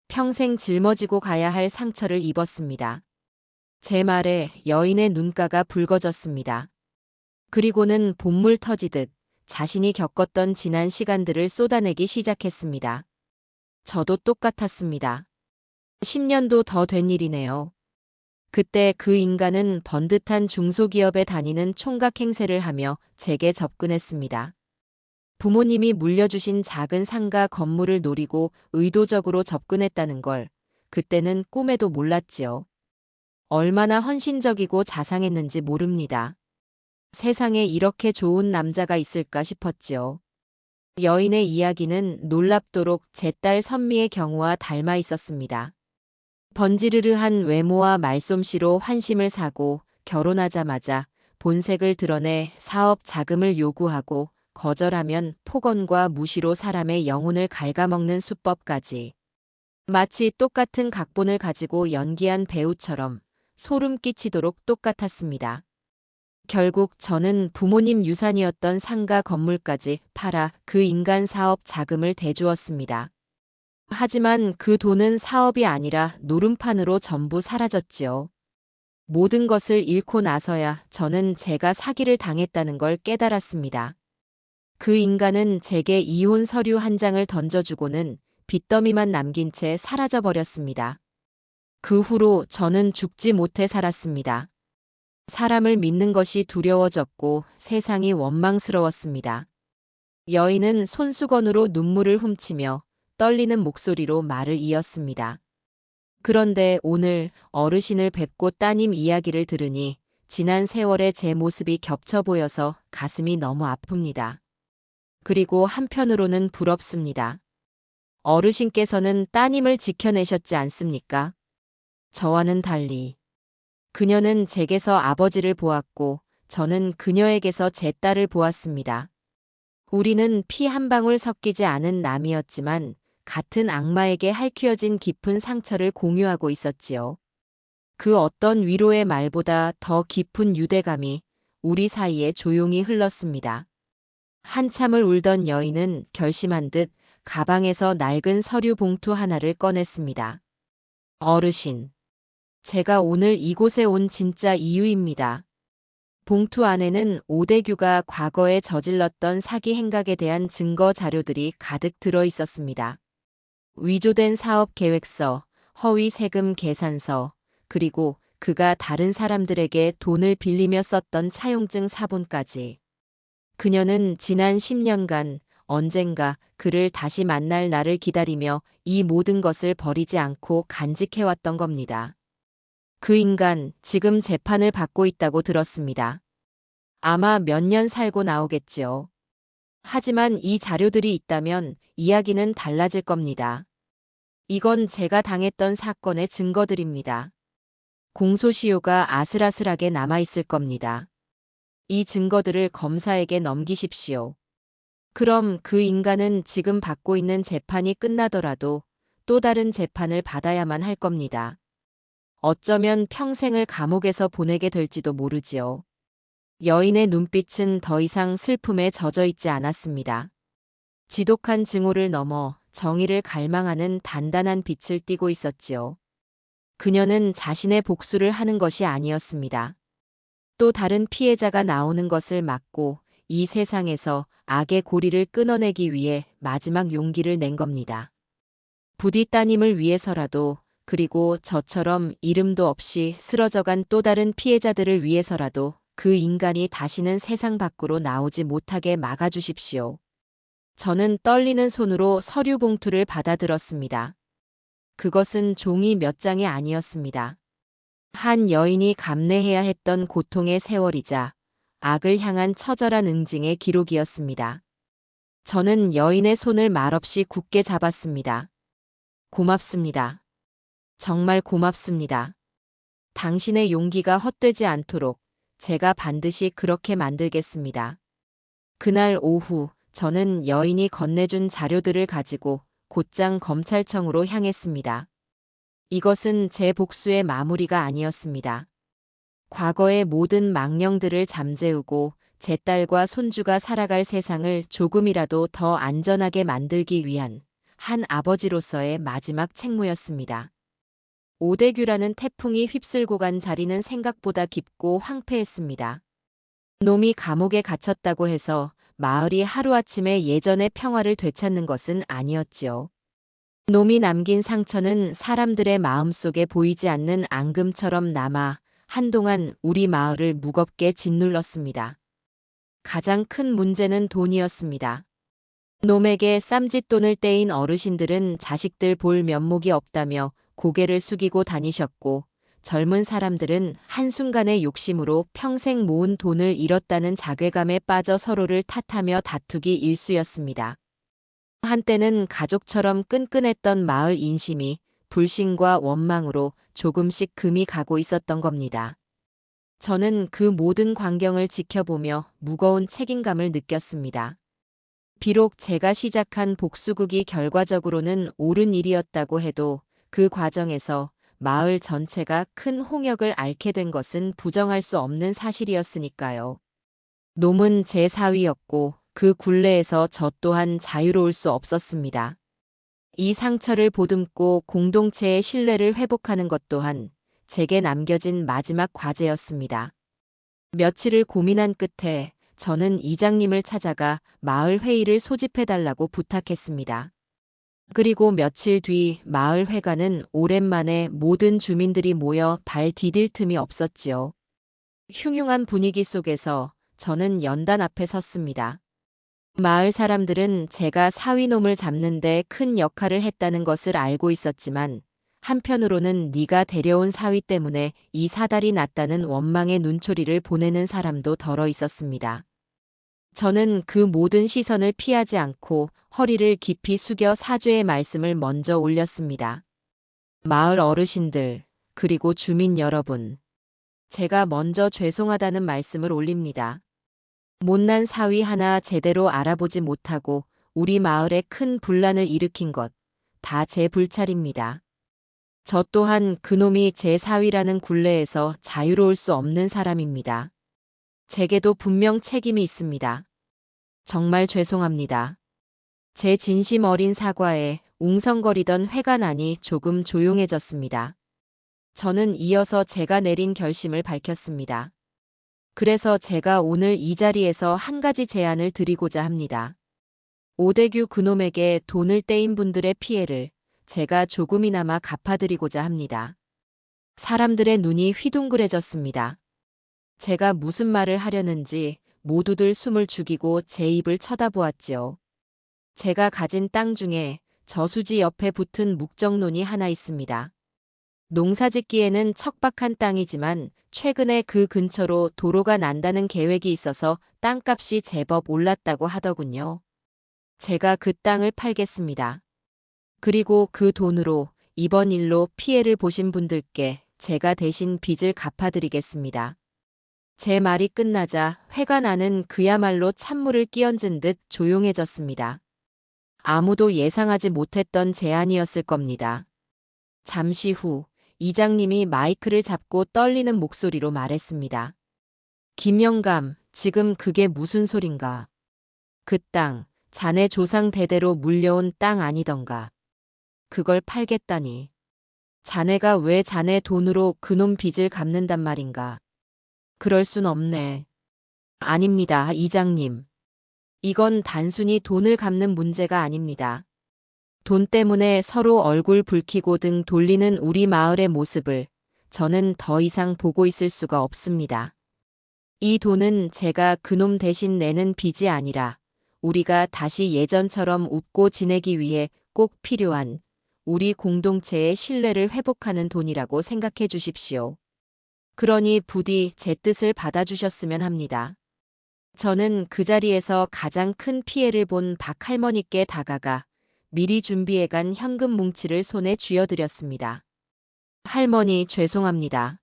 평생 짊어지고 가야 할 상처를 입었습니다. 제 말에 여인의 눈가가 붉어졌습니다. 그리고는 본물 터지듯 자신이 겪었던 지난 시간들을 쏟아내기 시작했습니다. 저도 똑같았습니다. 10년도 더 된 일이네요. 그때 그 인간은 번듯한 중소기업에 다니는 총각 행세를 하며 제게 접근했습니다. 부모님이 물려주신 작은 상가 건물을 노리고 의도적으로 접근했다는 걸 그때는 꿈에도 몰랐지요. 얼마나 헌신적이고 자상했는지 모릅니다. 세상에 이렇게 좋은 남자가 있을까 싶었지요. 여인의 이야기는 놀랍도록 제 딸 선미의 경우와 닮아 있었습니다. 번지르르한 외모와 말솜씨로 환심을 사고 결혼하자마자 본색을 드러내 사업 자금을 요구하고 거절하면 폭언과 무시로 사람의 영혼을 갉아먹는 수법까지. 마치 똑같은 각본을 가지고 연기한 배우처럼 소름 끼치도록 똑같았습니다. 결국 저는 부모님 유산이었던 상가 건물까지 팔아 그 인간 사업 자금을 대주었습니다. 하지만 그 돈은 사업이 아니라 노름판으로 전부 사라졌지요. 모든 것을 잃고 나서야 저는 제가 사기를 당했다는 걸 깨달았습니다. 그 인간은 제게 이혼 서류 한 장을 던져주고는 빚더미만 남긴 채 사라져버렸습니다. 그 후로 저는 죽지 못해 살았습니다. 사람을 믿는 것이 두려워졌고 세상이 원망스러웠습니다. 여인은 손수건으로 눈물을 훔치며 떨리는 목소리로 말을 이었습니다. 그런데 오늘 어르신을 뵙고 따님 이야기를 들으니 지난 세월의 제 모습이 겹쳐 보여서 가슴이 너무 아픕니다. 그리고 한편으로는 부럽습니다. 어르신께서는 따님을 지켜내셨지 않습니까? 저와는 달리. 그녀는 제게서 아버지를 보았고 저는 그녀에게서 제 딸을 보았습니다. 우리는 피 한 방울 섞이지 않은 남이었지만 같은 악마에게 핥히어진 깊은 상처를 공유하고 있었지요. 그 어떤 위로의 말보다 더 깊은 유대감이 우리 사이에 조용히 흘렀습니다. 한참을 울던 여인은 결심한 듯 가방에서 낡은 서류 봉투 하나를 꺼냈습니다. 어르신, 제가 오늘 이곳에 온 진짜 이유입니다. 봉투 안에는 오대규가 과거에 저질렀던 사기 행각에 대한 증거 자료들이 가득 들어 있었습니다. 위조된 사업 계획서, 허위 세금 계산서, 그리고 그가 다른 사람들에게 돈을 빌리며 썼던 차용증 사본까지. 그녀는 지난 10년간 언젠가 그를 다시 만날 날을 기다리며 이 모든 것을 버리지 않고 간직해왔던 겁니다. 그 인간 지금 재판을 받고 있다고 들었습니다. 아마 몇 년 살고 나오겠지요. 하지만 이 자료들이 있다면 이야기는 달라질 겁니다. 이건 제가 당했던 사건의 증거들입니다. 공소시효가 아슬아슬하게 남아있을 겁니다. 이 증거들을 검사에게 넘기십시오. 그럼 그 인간은 지금 받고 있는 재판이 끝나더라도 또 다른 재판을 받아야만 할 겁니다. 어쩌면 평생을 감옥에서 보내게 될지도 모르지요. 여인의 눈빛은 더 이상 슬픔에 젖어 있지 않았습니다. 지독한 증오를 넘어 정의를 갈망하는 단단한 빛을 띠고 있었지요. 그녀는 자신의 복수를 하는 것이 아니었습니다. 또 다른 피해자가 나오는 것을 막고 이 세상에서 악의 고리를 끊어내기 위해 마지막 용기를 낸 겁니다. 부디 따님을 위해서라도, 그리고 저처럼 이름도 없이 쓰러져간 또 다른 피해자들을 위해서라도 그 인간이 다시는 세상 밖으로 나오지 못하게 막아주십시오. 저는 떨리는 손으로 서류 봉투를 받아들었습니다. 그것은 종이 몇 장이 아니었습니다. 한 여인이 감내해야 했던 고통의 세월이자 악을 향한 처절한 응징의 기록이었습니다. 저는 여인의 손을 말없이 굳게 잡았습니다. 고맙습니다. 정말 고맙습니다. 당신의 용기가 헛되지 않도록 제가 반드시 그렇게 만들겠습니다. 그날 오후 저는 여인이 건네준 자료들을 가지고 곧장 검찰청으로 향했습니다. 이것은 제 복수의 마무리가 아니었습니다. 과거의 모든 망령들을 잠재우고 제 딸과 손주가 살아갈 세상을 조금이라도 더 안전하게 만들기 위한 한 아버지로서의 마지막 책무였습니다. 오대규라는 태풍이 휩쓸고 간 자리는 생각보다 깊고 황폐했습니다. 놈이 감옥에 갇혔다고 해서 마을이 하루아침에 예전의 평화를 되찾는 것은 아니었지요. 놈이 남긴 상처는 사람들의 마음속에 보이지 않는 앙금처럼 남아 한동안 우리 마을을 무겁게 짓눌렀습니다. 가장 큰 문제는 돈이었습니다. 놈에게 쌈짓돈을 떼인 어르신들은 자식들 볼 면목이 없다며 고개를 숙이고 다니셨고, 젊은 사람들은 한순간의 욕심으로 평생 모은 돈을 잃었다는 자괴감에 빠져 서로를 탓하며 다투기 일쑤였습니다. 한때는 가족처럼 끈끈했던 마을 인심이 불신과 원망으로 조금씩 금이 가고 있었던 겁니다. 저는 그 모든 광경을 지켜보며 무거운 책임감을 느꼈습니다. 비록 제가 시작한 복수극이 결과적으로는 옳은 일이었다고 해도 그 과정에서 마을 전체가 큰 홍역을 앓게 된 것은 부정할 수 없는 사실이었으니까요. 놈은 제 사위였고 그 굴레에서 저 또한 자유로울 수 없었습니다. 이 상처를 보듬고 공동체의 신뢰를 회복하는 것 또한 제게 남겨진 마지막 과제였습니다. 며칠을 고민한 끝에 저는 이장님을 찾아가 마을 회의를 소집해달라고 부탁했습니다. 그리고 며칠 뒤 마을 회관은 오랜만에 모든 주민들이 모여 발 디딜 틈이 없었지요. 흉흉한 분위기 속에서 저는 연단 앞에 섰습니다. 마을 사람들은 제가 사위놈을 잡는데 큰 역할을 했다는 것을 알고 있었지만 한편으로는 네가 데려온 사위 때문에 이 사달이 났다는 원망의 눈초리를 보내는 사람도 덜어 있었습니다. 저는 그 모든 시선을 피하지 않고 허리를 깊이 숙여 사죄의 말씀을 먼저 올렸습니다. 마을 어르신들, 그리고 주민 여러분, 제가 먼저 죄송하다는 말씀을 올립니다. 못난 사위 하나 제대로 알아보지 못하고 우리 마을에 큰 분란을 일으킨 것, 다 제 불찰입니다. 저 또한 그놈이 제 사위라는 굴레에서 자유로울 수 없는 사람입니다. 제게도 분명 책임이 있습니다. 정말 죄송합니다. 제 진심 어린 사과에 웅성거리던 회관안이 조금 조용해졌습니다. 저는 이어서 제가 내린 결심을 밝혔습니다. 그래서 제가 오늘 이 자리에서 한 가지 제안을 드리고자 합니다. 오대규 그놈에게 돈을 떼인 분들의 피해를 제가 조금이나마 갚아드리고자 합니다. 사람들의 눈이 휘둥그레졌습니다. 제가 무슨 말을 하려는지 모두들 숨을 죽이고 제 입을 쳐다보았지요. 제가 가진 땅 중에 저수지 옆에 붙은 묵정론이 하나 있습니다. 농사짓기에는 척박한 땅이지만 최근에 그 근처로 도로가 난다는 계획이 있어서 땅값이 제법 올랐다고 하더군요. 제가 그 땅을 팔겠습니다. 그리고 그 돈으로 이번 일로 피해를 보신 분들께 제가 대신 빚을 갚아드리겠습니다. 제 말이 끝나자 회관 안은 그야말로 찬물을 끼얹은 듯 조용해졌습니다. 아무도 예상하지 못했던 제안이었을 겁니다. 잠시 후 이장님이 마이크를 잡고 떨리는 목소리로 말했습니다. 김영감, 지금 그게 무슨 소린가? 그 땅, 자네 조상 대대로 물려온 땅 아니던가. 그걸 팔겠다니. 자네가 왜 자네 돈으로 그놈 빚을 갚는단 말인가? 그럴 순 없네. 아닙니다, 이장님. 이건 단순히 돈을 갚는 문제가 아닙니다. 돈 때문에 서로 얼굴 붉히고 등 돌리는 우리 마을의 모습을 저는 더 이상 보고 있을 수가 없습니다. 이 돈은 제가 그놈 대신 내는 빚이 아니라 우리가 다시 예전처럼 웃고 지내기 위해 꼭 필요한 우리 공동체의 신뢰를 회복하는 돈이라고 생각해 주십시오. 그러니 부디 제 뜻을 받아주셨으면 합니다. 저는 그 자리에서 가장 큰 피해를 본 박 할머니께 다가가 미리 준비해간 현금 뭉치를 손에 쥐어드렸습니다. 할머니, 죄송합니다.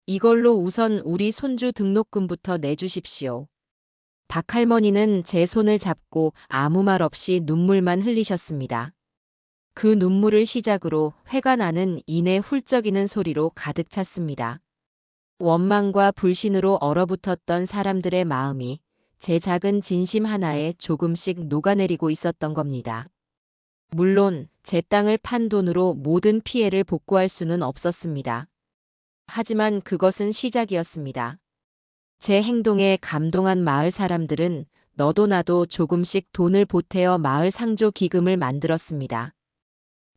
이걸로 우선 우리 손주 등록금부터 내주십시오. 박 할머니는 제 손을 잡고 아무 말 없이 눈물만 흘리셨습니다. 그 눈물을 시작으로 회가 나는 이내 훌쩍이는 소리로 가득 찼습니다. 원망과 불신으로 얼어붙었던 사람들의 마음이 제 작은 진심 하나에 조금씩 녹아내리고 있었던 겁니다. 물론 제 땅을 판 돈으로 모든 피해를 복구할 수는 없었습니다. 하지만 그것은 시작이었습니다. 제 행동에 감동한 마을 사람들은 너도 나도 조금씩 돈을 보태어 마을 상조 기금을 만들었습니다.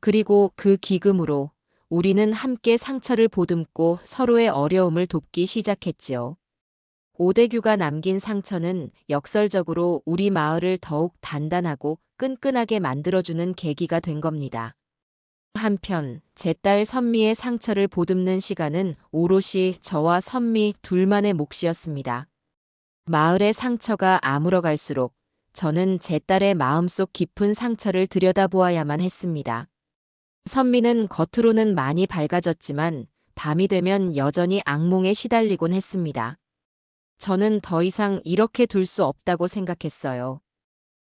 그리고 그 기금으로 우리는 함께 상처를 보듬고 서로의 어려움을 돕기 시작했지요. 오대규가 남긴 상처는 역설적으로 우리 마을을 더욱 단단하고 끈끈하게 만들어주는 계기가 된 겁니다. 한편 제 딸 선미의 상처를 보듬는 시간은 오롯이 저와 선미 둘만의 몫이었습니다. 마을의 상처가 아물어갈수록 저는 제 딸의 마음속 깊은 상처를 들여다보아야만 했습니다. 선미는 겉으로는 많이 밝아졌지만 밤이 되면 여전히 악몽에 시달리곤 했습니다. 저는 더 이상 이렇게 둘 수 없다고 생각했어요.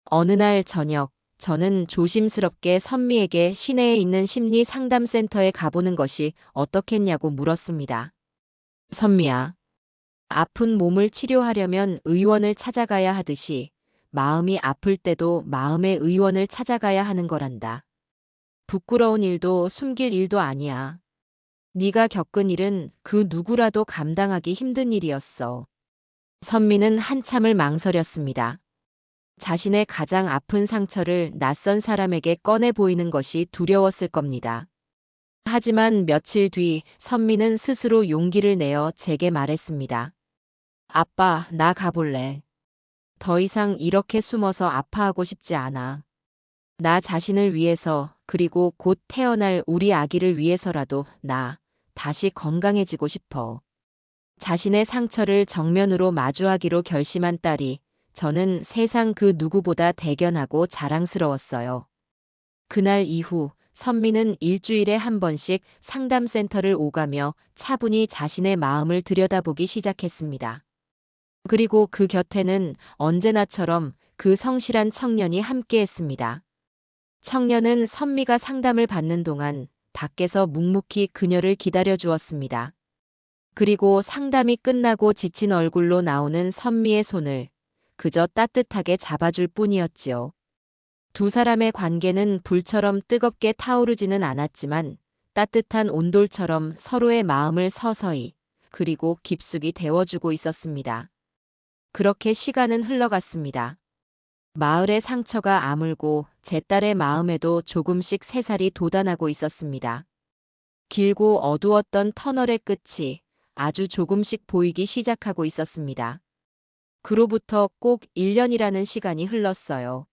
어느 날 저녁, 저는 조심스럽게 선미에게 시내에 있는 심리 상담센터에 가보는 것이 어떻겠냐고 물었습니다. 선미야, 아픈 몸을 치료하려면 의원을 찾아가야 하듯이 마음이 아플 때도 마음의 의원을 찾아가야 하는 거란다. 부끄러운 일도 숨길 일도 아니야. 네가 겪은 일은 그 누구라도 감당하기 힘든 일이었어. 선미는 한참을 망설였습니다. 자신의 가장 아픈 상처를 낯선 사람에게 꺼내 보이는 것이 두려웠을 겁니다. 하지만 며칠 뒤 선미는 스스로 용기를 내어 제게 말했습니다. 아빠, 나 가볼래. 더 이상 이렇게 숨어서 아파하고 싶지 않아. 나 자신을 위해서, 그리고 곧 태어날 우리 아기를 위해서라도 나 다시 건강해지고 싶어. 자신의 상처를 정면으로 마주하기로 결심한 딸이 저는 세상 그 누구보다 대견하고 자랑스러웠어요. 그날 이후 선미는 일주일에 한 번씩 상담센터를 오가며 차분히 자신의 마음을 들여다보기 시작했습니다. 그리고 그 곁에는 언제나처럼 그 성실한 청년이 함께했습니다. 청년은 선미가 상담을 받는 동안 밖에서 묵묵히 그녀를 기다려 주었습니다. 그리고 상담이 끝나고 지친 얼굴로 나오는 선미의 손을 그저 따뜻하게 잡아줄 뿐이었지요. 두 사람의 관계는 불처럼 뜨겁게 타오르지는 않았지만 따뜻한 온돌처럼 서로의 마음을 서서히 그리고 깊숙이 데워주고 있었습니다. 그렇게 시간은 흘러갔습니다. 마을의 상처가 아물고 제 딸의 마음에도 조금씩 새살이 돋아나고 있었습니다. 길고 어두웠던 터널의 끝이 아주 조금씩 보이기 시작하고 있었습니다. 그로부터 꼭 1년이라는 시간이 흘렀어요.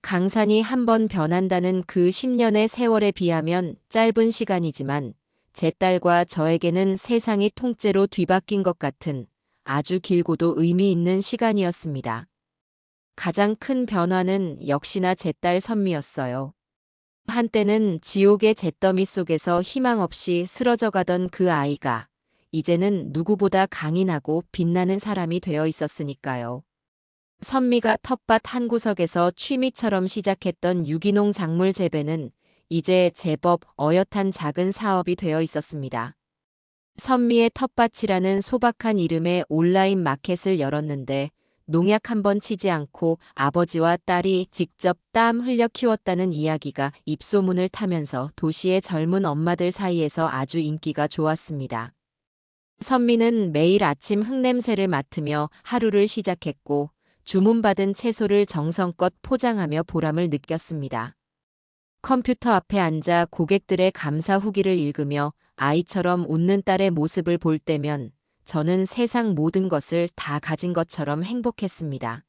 강산이 한번 변한다는 그 10년의 세월에 비하면 짧은 시간이지만 제 딸과 저에게는 세상이 통째로 뒤바뀐 것 같은 아주 길고도 의미 있는 시간이었습니다. 가장 큰 변화는 역시나 제 딸 선미였어요. 한때는 지옥의 잿더미 속에서 희망 없이 쓰러져 가던 그 아이가 이제는 누구보다 강인하고 빛나는 사람이 되어 있었으니까요. 선미가 텃밭 한 구석에서 취미처럼 시작했던 유기농 작물 재배는 이제 제법 어엿한 작은 사업이 되어 있었습니다. 선미의 텃밭이라는 소박한 이름의 온라인 마켓을 열었는데 농약 한 번 치지 않고 아버지와 딸이 직접 땀 흘려 키웠다는 이야기가 입소문을 타면서 도시의 젊은 엄마들 사이에서 아주 인기가 좋았습니다. 선미는 매일 아침 흙냄새를 맡으며 하루를 시작했고 주문받은 채소를 정성껏 포장하며 보람을 느꼈습니다. 컴퓨터 앞에 앉아 고객들의 감사 후기를 읽으며 아이처럼 웃는 딸의 모습을 볼 때면 저는 세상 모든 것을 다 가진 것처럼 행복했습니다.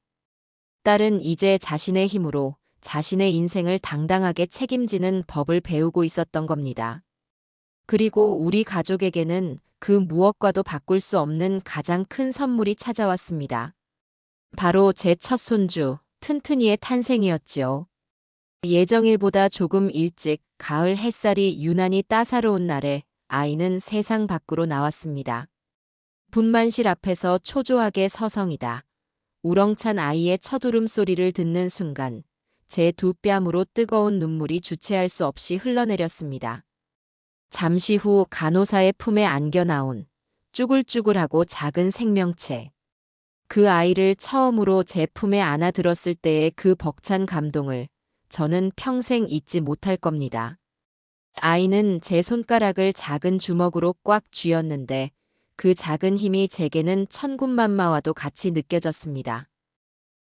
딸은 이제 자신의 힘으로 자신의 인생을 당당하게 책임지는 법을 배우고 있었던 겁니다. 그리고 우리 가족에게는 그 무엇과도 바꿀 수 없는 가장 큰 선물이 찾아왔습니다. 바로 제 첫 손주, 튼튼이의 탄생이었지요. 예정일보다 조금 일찍 가을 햇살이 유난히 따사로운 날에 아이는 세상 밖으로 나왔습니다. 분만실 앞에서 초조하게 서성이다. 우렁찬 아이의 첫 울음소리를 듣는 순간 제 두 뺨으로 뜨거운 눈물이 주체할 수 없이 흘러내렸습니다. 잠시 후 간호사의 품에 안겨 나온 쭈글쭈글하고 작은 생명체. 그 아이를 처음으로 제 품에 안아들었을 때의 그 벅찬 감동을 저는 평생 잊지 못할 겁니다. 아이는 제 손가락을 작은 주먹으로 꽉 쥐었는데 그 작은 힘이 제게는 천군만마와도 같이 느껴졌습니다.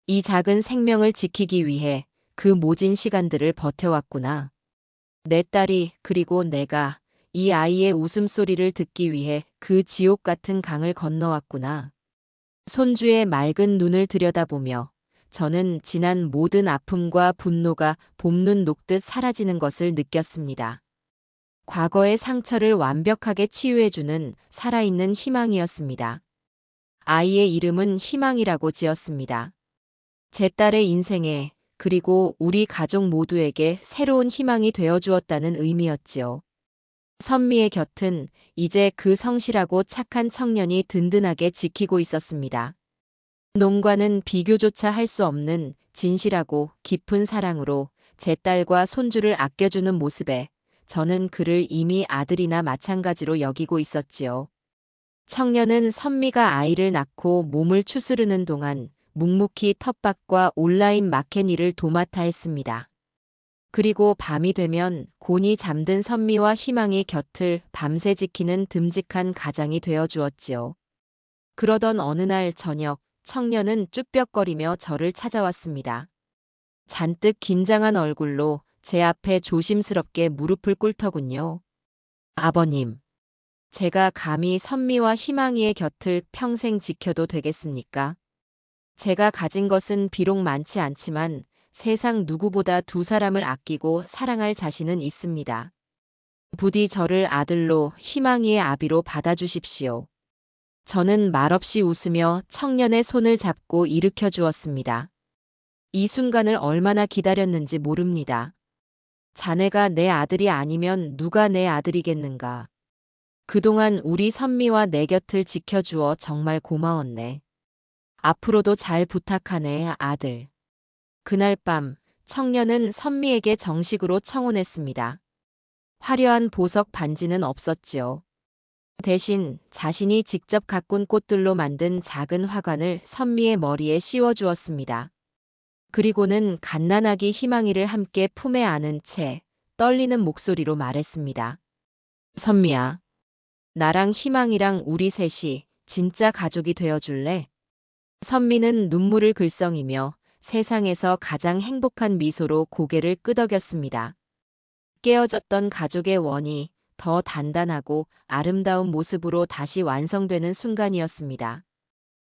이 작은 생명을 지키기 위해 그 모진 시간들을 버텨왔구나. 내 딸이 그리고 내가 이 아이의 웃음소리를 듣기 위해 그 지옥 같은 강을 건너왔구나. 손주의 맑은 눈을 들여다보며 저는 지난 모든 아픔과 분노가 봄눈 녹듯 사라지는 것을 느꼈습니다. 과거의 상처를 완벽하게 치유해주는 살아있는 희망이었습니다. 아이의 이름은 희망이라고 지었습니다. 제 딸의 인생에 그리고 우리 가족 모두에게 새로운 희망이 되어주었다는 의미였지요. 선미의 곁은 이제 그 성실하고 착한 청년이 든든하게 지키고 있었습니다. 놈과는 비교조차 할 수 없는 진실하고 깊은 사랑으로 제 딸과 손주를 아껴주는 모습에 저는 그를 이미 아들이나 마찬가지로 여기고 있었지요. 청년은 선미가 아이를 낳고 몸을 추스르는 동안 묵묵히 텃밭과 온라인 마켓 일을 도맡아 했습니다. 그리고 밤이 되면 곤히 잠든 선미와 희망이 곁을 밤새 지키는 듬직한 가장이 되어 주었지요. 그러던 어느 날 저녁, 청년은 쭈뼛거리며 저를 찾아왔습니다. 잔뜩 긴장한 얼굴로 제 앞에 조심스럽게 무릎을 꿇더군요. 아버님, 제가 감히 선미와 희망이의 곁을 평생 지켜도 되겠습니까? 제가 가진 것은 비록 많지 않지만 세상 누구보다 두 사람을 아끼고 사랑할 자신은 있습니다. 부디 저를 아들로 희망이의 아비로 받아주십시오. 저는 말없이 웃으며 청년의 손을 잡고 일으켜 주었습니다. 이 순간을 얼마나 기다렸는지 모릅니다. 자네가 내 아들이 아니면 누가 내 아들이겠는가. 그동안 우리 선미와 내 곁을 지켜주어 정말 고마웠네. 앞으로도 잘 부탁하네, 아들. 그날 밤, 청년은 선미에게 정식으로 청혼했습니다. 화려한 보석 반지는 없었지요. 대신 자신이 직접 가꾼 꽃들로 만든 작은 화관을 선미의 머리에 씌워주었습니다. 그리고는 갓난아기 희망이를 함께 품에 안은 채 떨리는 목소리로 말했습니다. 선미야, 나랑 희망이랑 우리 셋이 진짜 가족이 되어줄래? 선미는 눈물을 글썽이며 세상에서 가장 행복한 미소로 고개를 끄덕였습니다. 깨어졌던 가족의 원이 더 단단하고 아름다운 모습으로 다시 완성되는 순간이었습니다.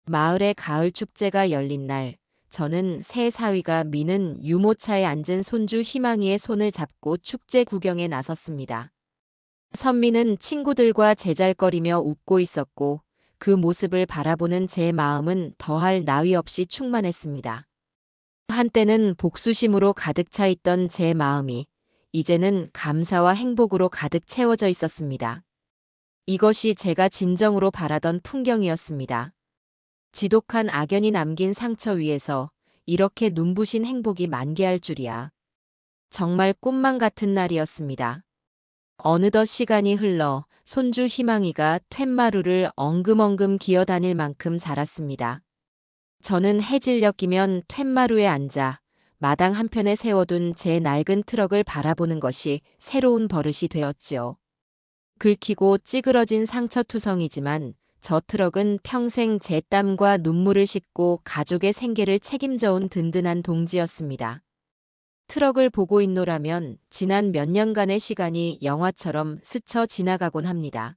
마을의 가을 축제가 열린 날, 저는 새 사위가 미는 유모차에 앉은 손주 희망이의 손을 잡고 축제 구경에 나섰습니다. 선미는 친구들과 제잘거리며 웃고 있었고 그 모습을 바라보는 제 마음은 더할 나위 없이 충만했습니다. 한때는 복수심으로 가득 차 있던 제 마음이 이제는 감사와 행복으로 가득 채워져 있었습니다. 이것이 제가 진정으로 바라던 풍경이었습니다. 지독한 악연이 남긴 상처 위에서 이렇게 눈부신 행복이 만개할 줄이야. 정말 꿈만 같은 날이었습니다. 어느덧 시간이 흘러 손주 희망이가 툇마루를 엉금엉금 기어다닐 만큼 자랐습니다. 저는 해질녘 이면 툇마루에 앉아 마당 한편에 세워둔 제 낡은 트럭을 바라보는 것이 새로운 버릇이 되었지요. 긁히고 찌그러진 상처투성이지만 저 트럭은 평생 제 땀과 눈물을 싣고 가족의 생계를 책임져온 든든한 동지였습니다. 트럭을 보고 있노라면 지난 몇 년간의 시간이 영화처럼 스쳐 지나가곤 합니다.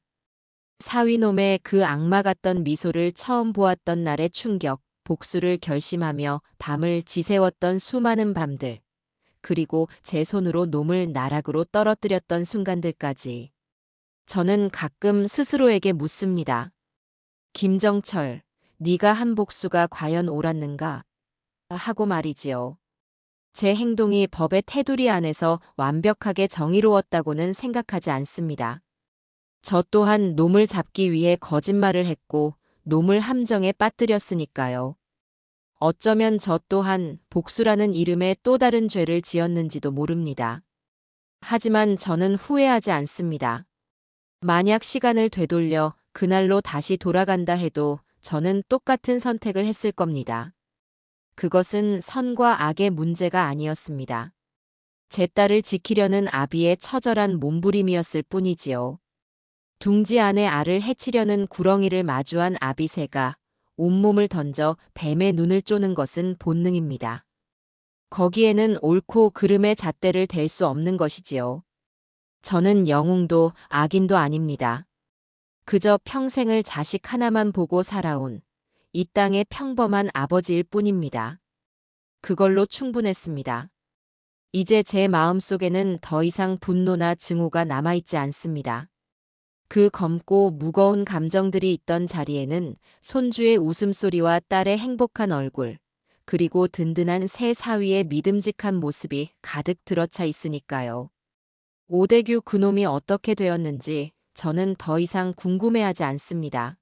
사위놈의 그 악마 같던 미소를 처음 보았던 날의 충격, 복수를 결심하며 밤을 지새웠던 수많은 밤들, 그리고 제 손으로 놈을 나락으로 떨어뜨렸던 순간들까지. 저는 가끔 스스로에게 묻습니다. 김정철, 네가 한 복수가 과연 옳았는가? 하고 말이지요. 제 행동이 법의 테두리 안에서 완벽하게 정의로웠다고는 생각하지 않습니다. 저 또한 놈을 잡기 위해 거짓말을 했고 놈을 함정에 빠뜨렸으니까요. 어쩌면 저 또한 복수라는 이름의 또 다른 죄를 지었는지도 모릅니다. 하지만 저는 후회하지 않습니다. 만약 시간을 되돌려 그날로 다시 돌아간다 해도 저는 똑같은 선택을 했을 겁니다. 그것은 선과 악의 문제가 아니었습니다. 제 딸을 지키려는 아비의 처절한 몸부림이었을 뿐이지요. 둥지 안에 알을 해치려는 구렁이를 마주한 아비새가 온몸을 던져 뱀의 눈을 쪼는 것은 본능입니다. 거기에는 옳고 그름의 잣대를 댈 수 없는 것이지요. 저는 영웅도 악인도 아닙니다. 그저 평생을 자식 하나만 보고 살아온 이 땅의 평범한 아버지일 뿐입니다. 그걸로 충분했습니다. 이제 제 마음속에는 더 이상 분노나 증오가 남아있지 않습니다. 그 검고 무거운 감정들이 있던 자리에는 손주의 웃음소리와 딸의 행복한 얼굴, 그리고 든든한 새 사위의 믿음직한 모습이 가득 들어차 있으니까요. 오대규 그놈이 어떻게 되었는지 저는 더 이상 궁금해하지 않습니다.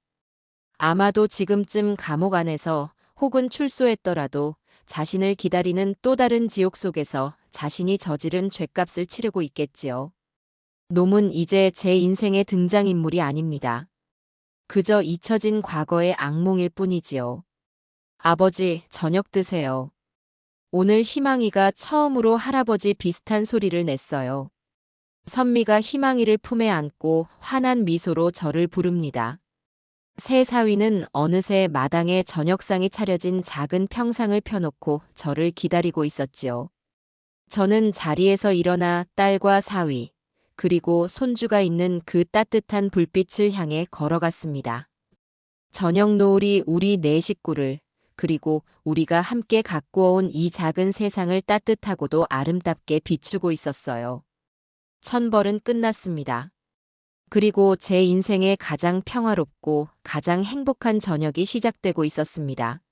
아마도 지금쯤 감옥 안에서 혹은 출소했더라도 자신을 기다리는 또 다른 지옥 속에서 자신이 저지른 죗값을 치르고 있겠지요. 놈은 이제 제 인생의 등장인물이 아닙니다. 그저 잊혀진 과거의 악몽일 뿐이지요. 아버지, 저녁 드세요. 오늘 희망이가 처음으로 할아버지 비슷한 소리를 냈어요. 선미가 희망이를 품에 안고 환한 미소로 저를 부릅니다. 새 사위는 어느새 마당에 저녁상이 차려진 작은 평상을 펴놓고 저를 기다리고 있었지요. 저는 자리에서 일어나 딸과 사위, 그리고 손주가 있는 그 따뜻한 불빛을 향해 걸어갔습니다. 저녁 노을이 우리 네 식구를, 그리고 우리가 함께 가꾸어온 이 작은 세상을 따뜻하고도 아름답게 비추고 있었어요. 천벌은 끝났습니다. 그리고 제 인생의 가장 평화롭고 가장 행복한 저녁이 시작되고 있었습니다.